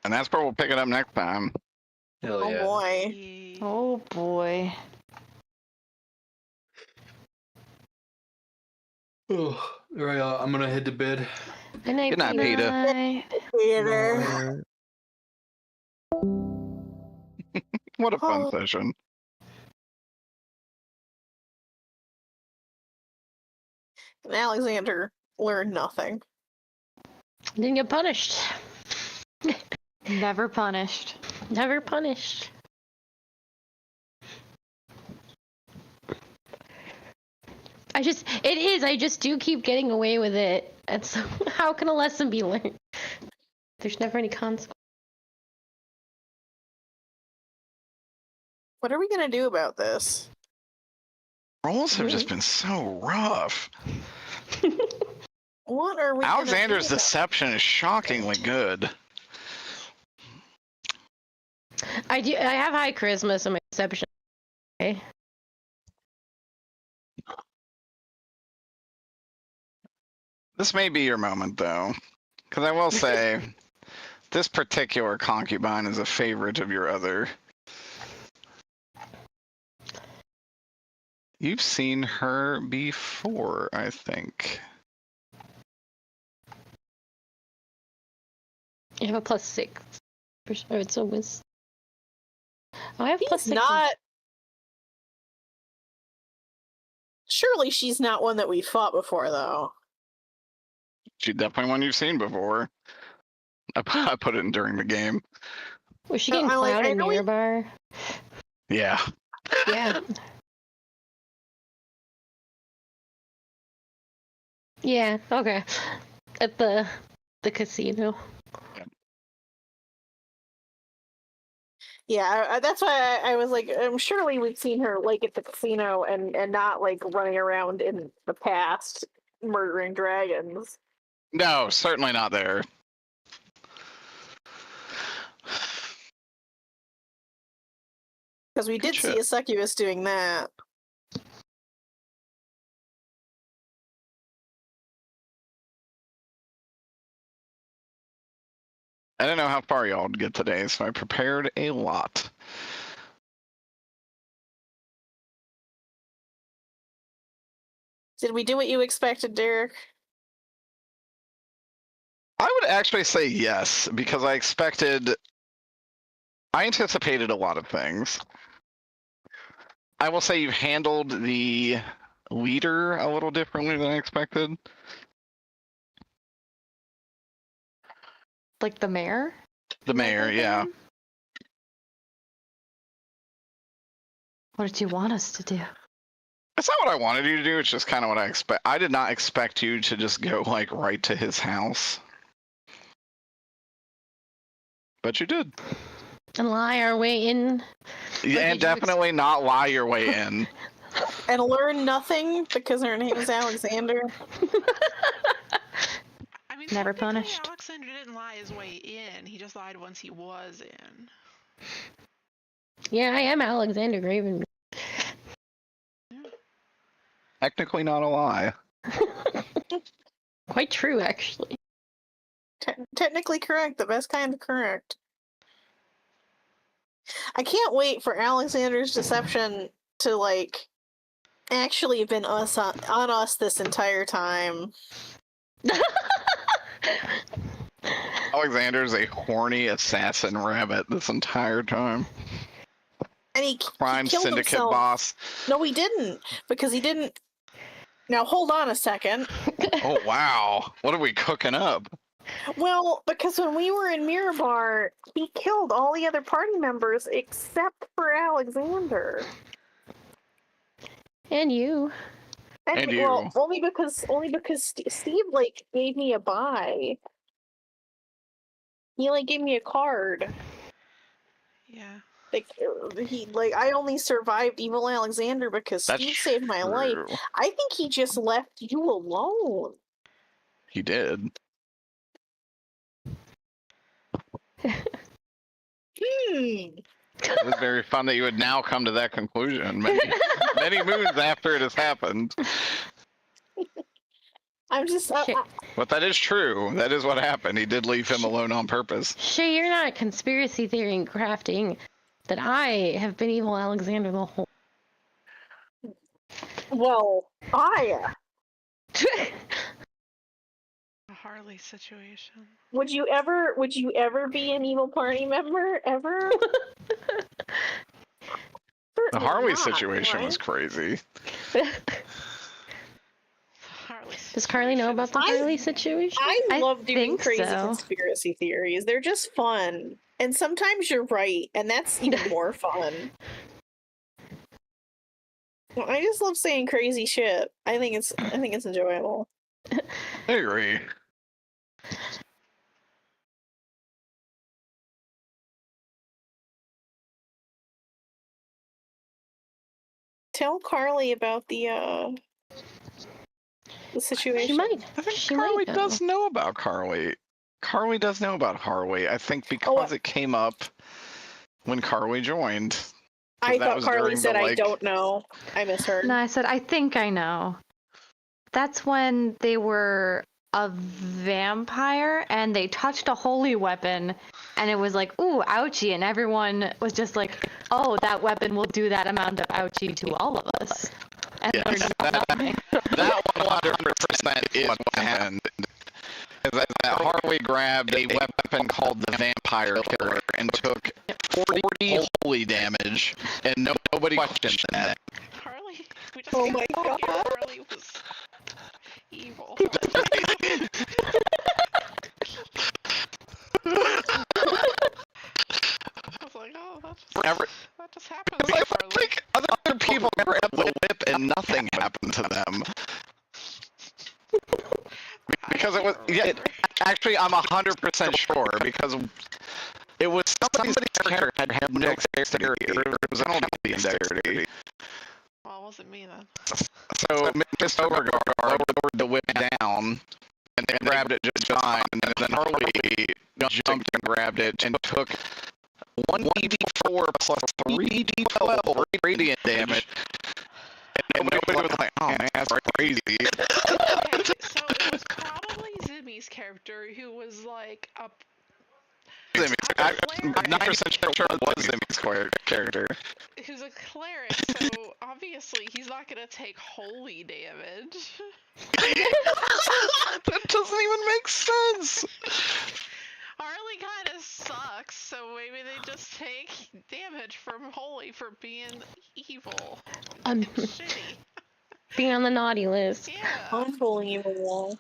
And that's where we'll pick it up next time. Hell Oh yeah. boy. Oh boy. Oh, all right, I'm gonna head to bed. Good night, Good night, Peter. Bye. Theater. What a fun Oh. session. And Alexander learned nothing. Didn't get punished. Never punished. Never punished. I just do keep getting away with it. And so, how can a lesson be learned? There's never any consequence. What are we gonna do about this? Rolls have just been so rough. What are we? Alexander's gonna do deception is shockingly good. I have high charisma, so my deception. Okay. This may be your moment, though. Because I will say, this particular concubine is a favorite of your other. You've seen her before, I think. You have a +6. Oh, it's a whiz. Oh, I have He's +6. not. Surely she's not one that we fought before, though. She's definitely one you've seen before. I put it in during the game. Was she getting I clouded know we- nearby? Yeah. Yeah. Yeah, okay. At the casino. Yeah, that's why I was like, surely we've seen her like at the casino and not like running around in the past murdering dragons. No, certainly not there. Because we did see Gotcha. a succubus doing that. I didn't know how far y'all would get today, so I prepared a lot. Did we do what you expected, Derek? I would actually say yes, because I anticipated a lot of things. I will say you've handled the leader a little differently than I expected. Like the mayor? The mayor, yeah. What did you want us to do? That's not what I wanted you to do, it's just kind of what I expect. I did not expect you to just go, like, right to his house. But you did. And lie our way in. Yeah, and definitely not lie your way in. And learn nothing because her name is Alexander. I mean, Never technically, punished. Alexander didn't lie his way in. He just lied once he was in. Yeah, I am Alexander Graven. Technically not a lie. Quite true, actually. Technically correct, the best kind of correct. I can't wait for Alexander's deception to like actually have been on us this entire time. Alexander's a horny assassin rabbit this entire time. And he Crime killed syndicate himself. boss. No, he didn't, because he didn't. Now hold on a second. Oh wow, what are we cooking up? Well, because when we were in Mirabar, he killed all the other party members except for Alexander. And you. And you. Well, only because Steve like gave me a buy. He like gave me a card. Yeah. Like I only survived Evil Alexander because That's Steve saved my life. true. I think he just left you alone. He did. It was very fun that you would now come to that conclusion many moons after it has happened. I'm just. But that is true. That is what happened. He did leave him alone on purpose. Shay, you're not conspiracy theory and crafting that I have been Evil Alexander the whole. Well, A Harley situation. Would you ever be an evil party member ever? The Harley not, situation right? was crazy. Does Carly know about the Harley situation? I love doing think crazy so. conspiracy theories. They're just fun. And sometimes you're right, and that's even more fun. I just love saying crazy shit. I think it's enjoyable. I agree. Tell Carly about the situation. She might. I think She Carly might know. does know about Carly. Carly does know about Harley. I think because it came up when Carly joined. I that thought was Carly during the, said, I like- don't know. I misheard. No, I said, I think I know. That's when they were a vampire and they touched a holy weapon and it was like, ooh, ouchie. And everyone was just like, oh, that weapon will do that amount of ouchie to all of us. And Yes, they're just dying. that 100% is what happened. Is that Harley grabbed a weapon called the Vampire Killer and took 40 holy damage, and nobody questioned that. Harley. We just Oh my God. Harley was evil. I was like, oh, that just happened. It's like, I think other people grabbed the whip and nothing happened to them. Because it was, actually, I'm 100% sure, because it was somebody's character had no dexterity, or it was an dexterity. Well, it wasn't me then. So Miss Beauregard lowered the whip down and then grabbed it just fine, and then Harley jumped and grabbed it and took 1d4 plus 3d12 radiant damage. And nobody was like, oh man, that's crazy. Okay, so it was probably Zimmy's character who was like a. I'm 9% sure it was Zimmy's character. Who's a cleric, so obviously he's not gonna take holy damage. That doesn't even make sense. Harley kind of sucks, so maybe they just take damage from holy for being evil and shitty. Being on the naughty list. Yeah. Unbelievable.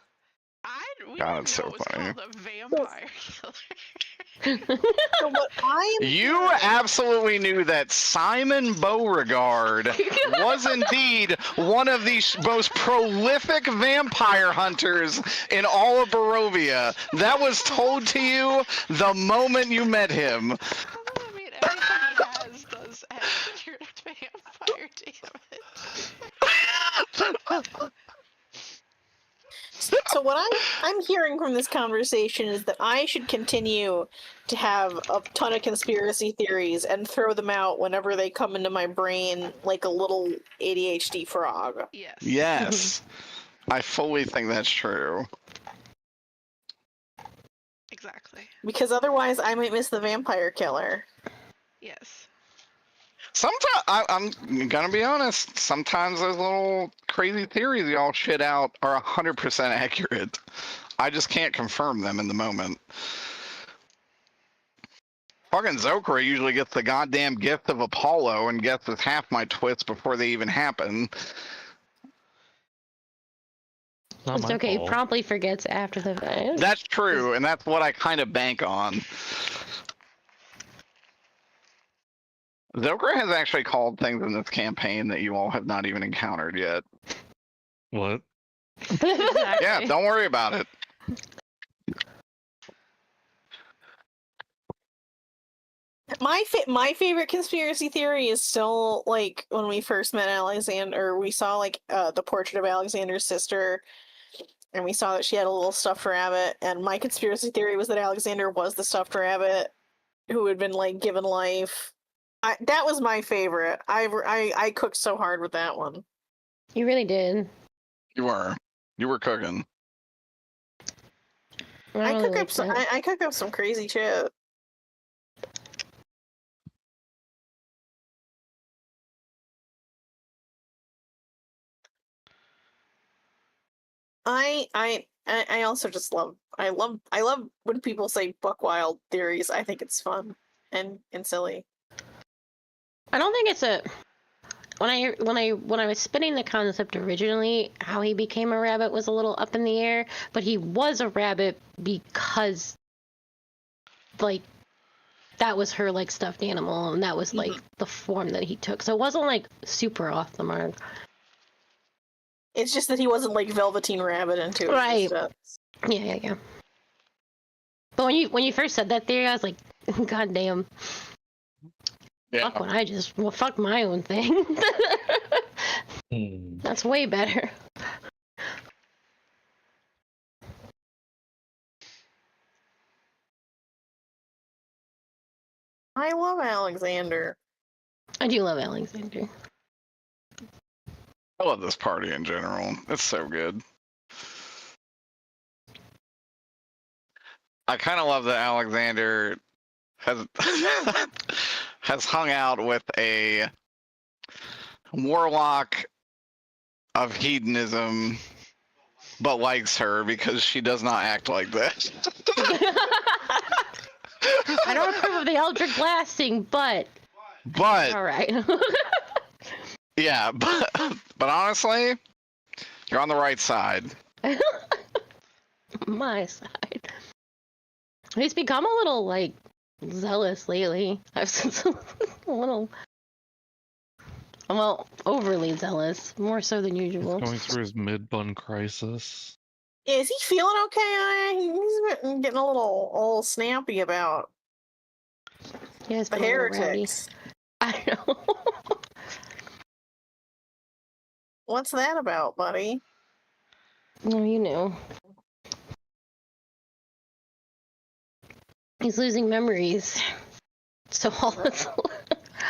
We God, don't it's know so what's funny. called a vampire killer. So what I am You absolutely knew that Simon Beauregard was indeed one of the most prolific vampire hunters in all of Barovia. That was told to you the moment you met him. I mean, everything he has does accurate vampire damage. So what I'm hearing from this conversation is that I should continue to have a ton of conspiracy theories and throw them out whenever they come into my brain like a little ADHD frog. Yes. Yes. I fully think that's true. Exactly. Because otherwise I might miss the vampire killer. Yes. Sometimes, I'm gonna be honest, sometimes those little crazy theories y'all shit out are 100% accurate. I just can't confirm them in the moment. Fucking Zokra usually gets the goddamn gift of Apollo and guesses half my twists before they even happen. Not It's my okay. He fault. promptly forgets after the fact. That's true, and that's what I kind of bank on. Zokra has actually called things in this campaign that you all have not even encountered yet. What? Exactly. Yeah, don't worry about it. My favorite conspiracy theory is still like when we first met Alexander, we saw like the portrait of Alexander's sister, and we saw that she had a little stuffed rabbit. And my conspiracy theory was that Alexander was the stuffed rabbit who had been like given life. That was my favorite. I cooked so hard with that one. You really did. You were cooking. I really cook liked up some. that. I cook up some crazy shit. I also just love I love when people say buck wild theories. I think it's fun and silly. I don't think it's a. When I was spinning the concept originally, how he became a rabbit was a little up in the air, but he was a rabbit because, like, that was her like stuffed animal, and that was like the form that he took. So it wasn't like super off the mark. It's just that he wasn't like Velveteen Rabbit into it. Right. Yeah. But when you first said that theory, I was like, God damn. Yeah. Fuck fuck my own thing. That's way better. I love Alexander. I do love Alexander. I love this party in general. It's so good. I kind of love that Alexander has has hung out with a warlock of hedonism, but likes her because she does not act like that. I don't approve of the Eldritch blasting, but all right. Yeah, but honestly, you're on the right side. My side. He's become a little like zealous lately. I've seen a little, well, overly zealous, more so than usual. Going through his mid-bun crisis. Is he feeling okay? He's getting a little snappy about Yeah, the heretics. I know. What's that about, buddy? No, you know. He's losing memories. So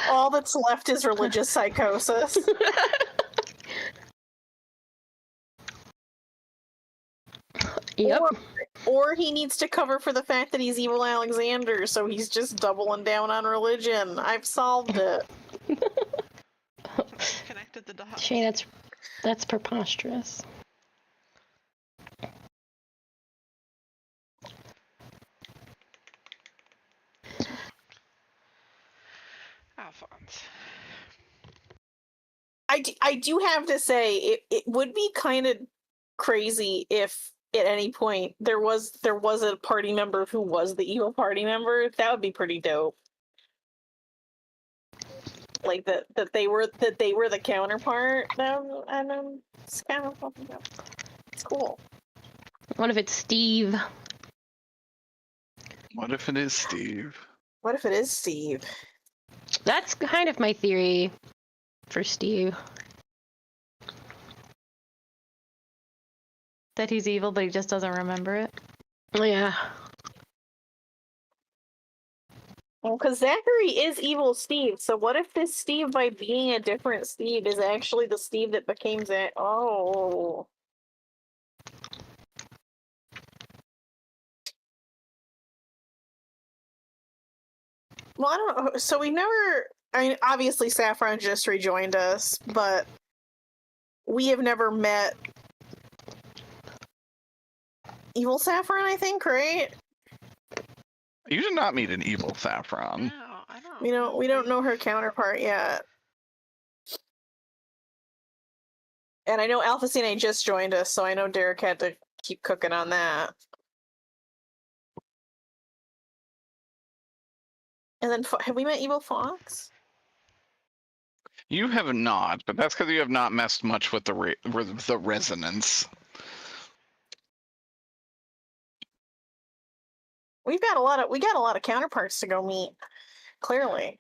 all that's left is religious psychosis. Yep. Or he needs to cover for the fact that he's evil Alexander, so he's just doubling down on religion. I've solved it. Connected the dots. Shay, that's preposterous. Alphonse. I do have to say, it would be kind of crazy if at any point there was a party member who was the evil party member. That would be pretty dope. Like that they were the counterpart. It's kind of fucking dope. It's cool. What if it's Steve? What if it is Steve? What if it is Steve? That's kind of my theory for Steve. That he's evil, but he just doesn't remember it. Yeah. Well, because Zachary is evil Steve, so what if this Steve, by being a different Steve, is actually the Steve that became Zach? Oh. Well, I don't know. So we never... I mean, obviously Saffron just rejoined us, but we have never met evil Saffron, I think, right? You did not meet an evil Saffron. No, I don't. We don't know her counterpart yet. And I know Alpha Cine just joined us, so I know Derek had to keep cooking on that. And then have we met Evil Fox? You have not, but that's because you have not messed much with the resonance. We got a lot of counterparts to go meet. Clearly,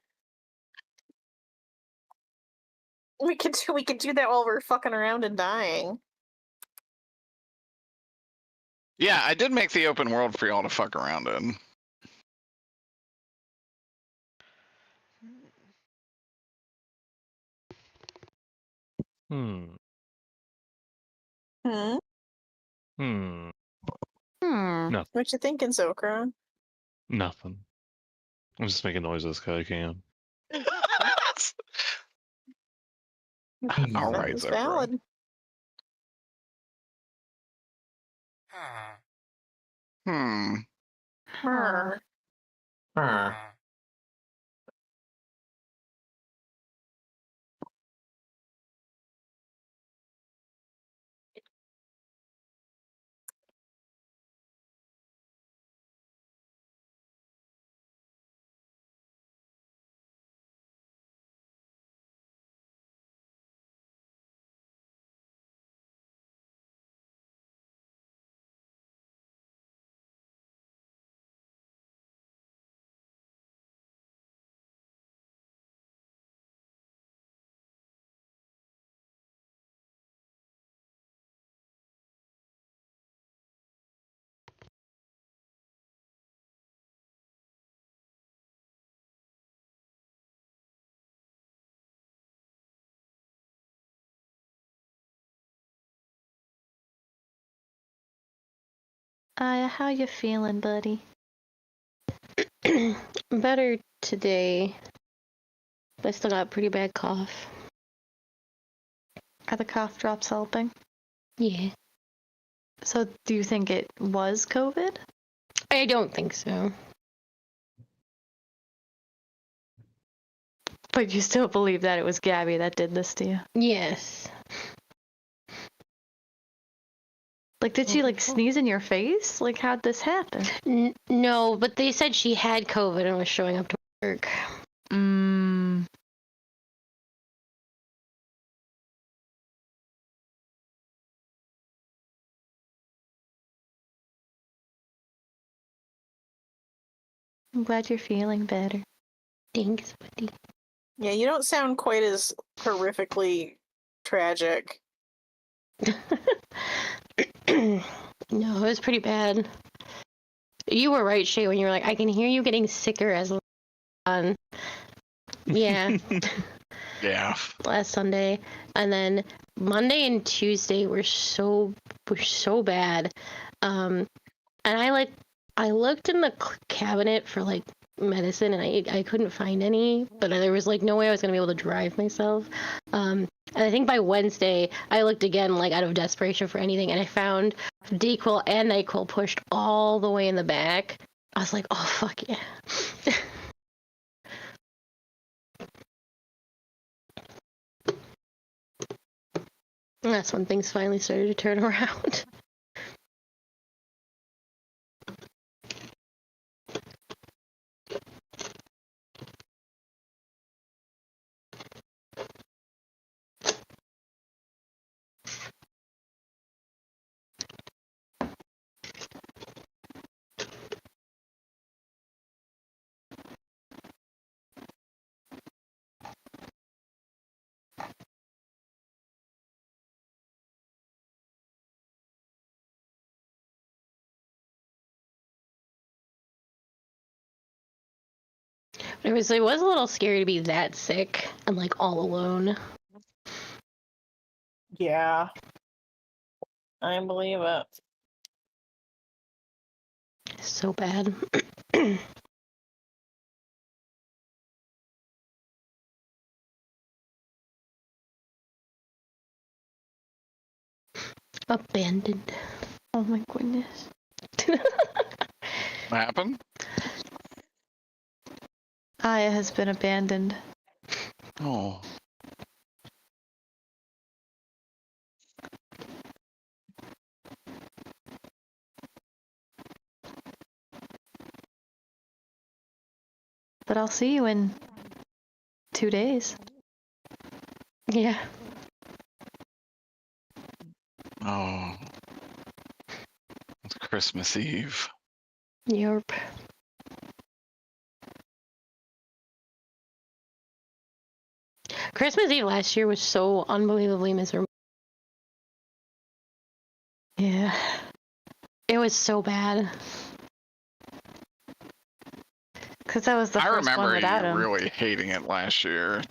we could do that while we're fucking around and dying. Yeah, I did make the open world for y'all to fuck around in. Hmm. Hmm. Hmm. Hmm. What you thinking, Zokra? Nothing. I'm just making noises because I can. All right, That's Zokra. valid. Hmm. Huh. Aya, how you feeling, buddy? Better today. But I still got a pretty bad cough. Are the cough drops helping? Yeah. So, do you think it was COVID? I don't think so. But you still believe that it was Gabby that did this to you? Yes. Like, did she, sneeze in your face? Like, how'd this happen? No, but they said she had COVID and was showing up to work. Mmm. I'm glad you're feeling better. Thanks, buddy. Yeah, you don't sound quite as horrifically tragic. No, it was pretty bad. You were right, Shay, when you were like, I can hear you getting sicker as on. Yeah. Yeah. Last Sunday. And then Monday and Tuesday were so bad. And I looked in the cabinet for medicine and I couldn't find any, but there was no way I was gonna be able to drive myself. And I think by Wednesday I looked again out of desperation for anything and I found Dayquil and NyQuil pushed all the way in the back. I was like, oh fuck yeah. And that's when things finally started to turn around. It was a little scary to be that sick and all alone. Yeah. I believe it. So bad. Abandoned. Oh my goodness. What happened? Aya has been abandoned. Oh. But I'll see you in 2 days. Yeah. Oh, it's Christmas Eve. Yep. Christmas Eve last year was so unbelievably miserable. Yeah. It was so bad. Because that was the I first one remember without you him. really hating it last year.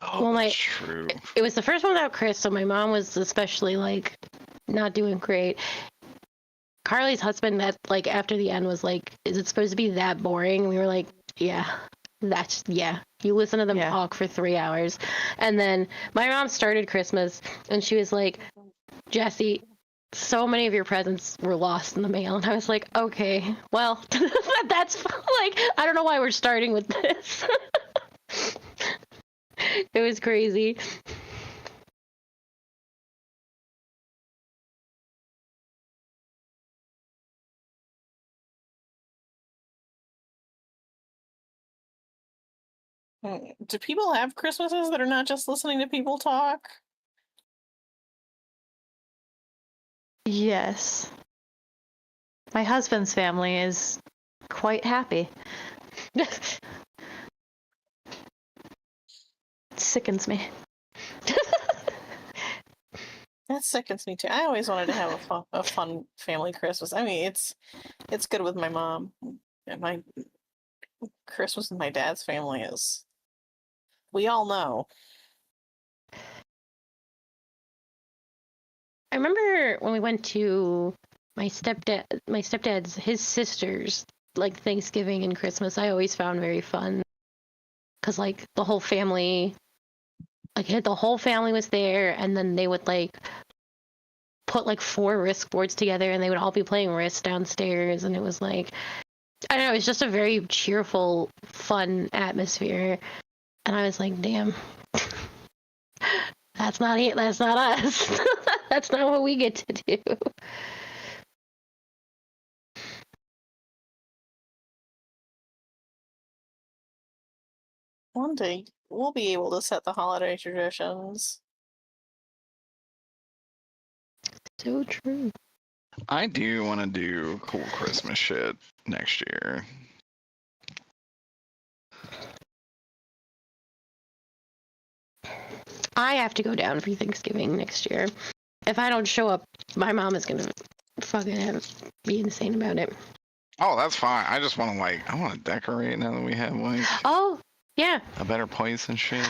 Oh, Well, that's true. it was the first one without Chris, so my mom was especially like not doing great. Carly's husband, that like after the end was like, "Is it supposed to be that boring?" And we were like, "Yeah, yeah." You listen to them talk for 3 hours, and then my mom started Christmas, and she was like, "Jesse, so many of your presents were lost in the mail," and I was like, "Okay, well, that's like I don't know why we're starting with this." It was crazy. Do people have Christmases that are not just listening to people talk? Yes. My husband's family is quite happy. It sickens me. That sickens me too. I always wanted to have a fun family Christmas. I mean, it's good with my mom. And my Christmas with my dad's family is, we all know. I remember when we went to my stepdad's, his sister's, like Thanksgiving and Christmas, I always found very fun. Cause like the whole family, the whole family was there, and then they would like put like 4 Risk boards together, and they would all be playing Risk downstairs, and it was like, I don't know, it was just a very cheerful, fun atmosphere, and I was like, damn. That's not it. That's not us. That's not what we get to do. One day we'll be able to set the holiday traditions. So true. I do want to do cool Christmas shit next year. I have to go down for Thanksgiving next year. If I don't show up, my mom is gonna fucking be insane about it. Oh, that's fine. I just want to I want to decorate now that we have Oh, yeah. a better place and shit.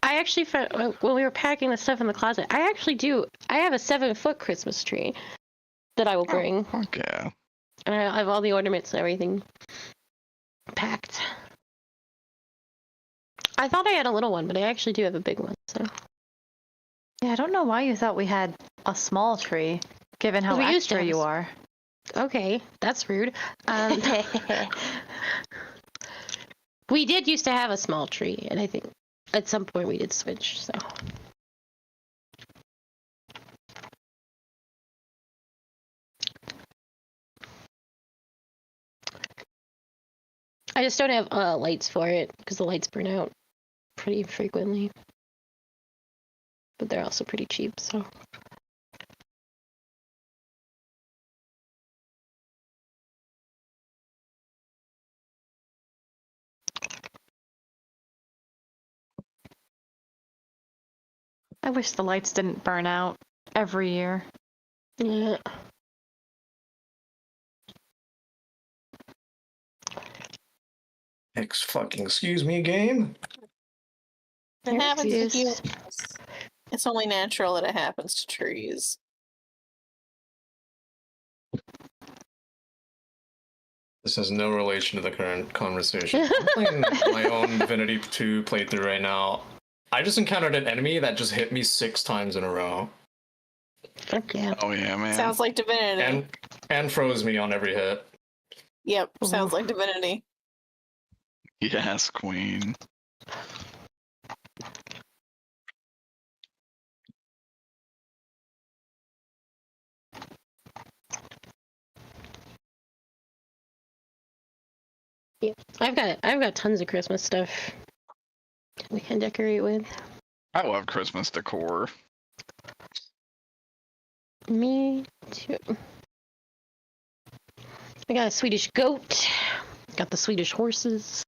I actually found, when we were packing the stuff in the closet, I actually do. I have a 7-foot Christmas tree that I will bring. Oh, fuck yeah. And I have all the ornaments and everything packed. I thought I had a little one, but I actually do have a big one. So. Yeah, I don't know why you thought we had a small tree, given how We used to extra have you are. Okay, that's rude. We did used to have a small tree, and I think at some point we did switch, so. I just don't have lights for it, because the lights burn out pretty frequently. But they're also pretty cheap, so. I wish the lights didn't burn out every year. Yeah. Excuse me, game. It happens to Excuse. humans. It's only natural that it happens to trees. This has no relation to the current conversation. I'm playing my own Divinity 2 playthrough right now. I just encountered an enemy that just hit me 6 times in a row. Fuck yeah. Oh yeah, man. Sounds like Divinity. And froze me on every hit. Yep, sounds like Divinity. Yes, queen. Yeah, I've got tons of Christmas stuff we can decorate with. I love Christmas decor. Me too. I got a Swedish goat. Got the Swedish horses.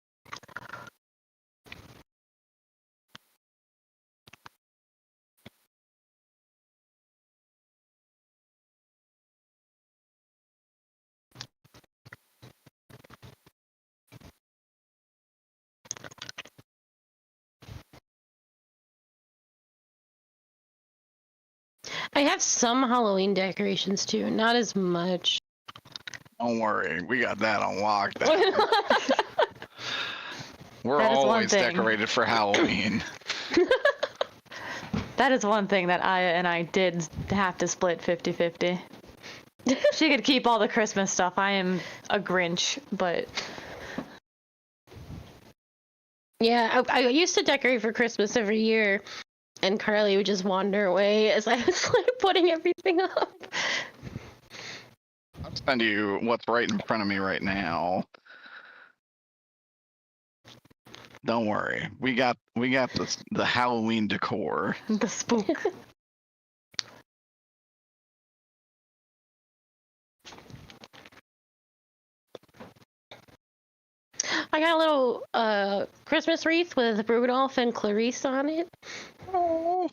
I have some Halloween decorations too, not as much. Don't worry, we got that on lockdown. We're That is one always thing. decorated for Halloween. That is one thing that Aya and I did have to split 50-50. She could keep all the Christmas stuff. I am a Grinch, but Yeah, I used to decorate for Christmas every year, and Carly would just wander away as I was like putting everything up. I'll send you what's right in front of me right now. Don't worry, we got the Halloween decor. the spook. I got a little Christmas wreath with Rudolph and Clarice on it. Oh,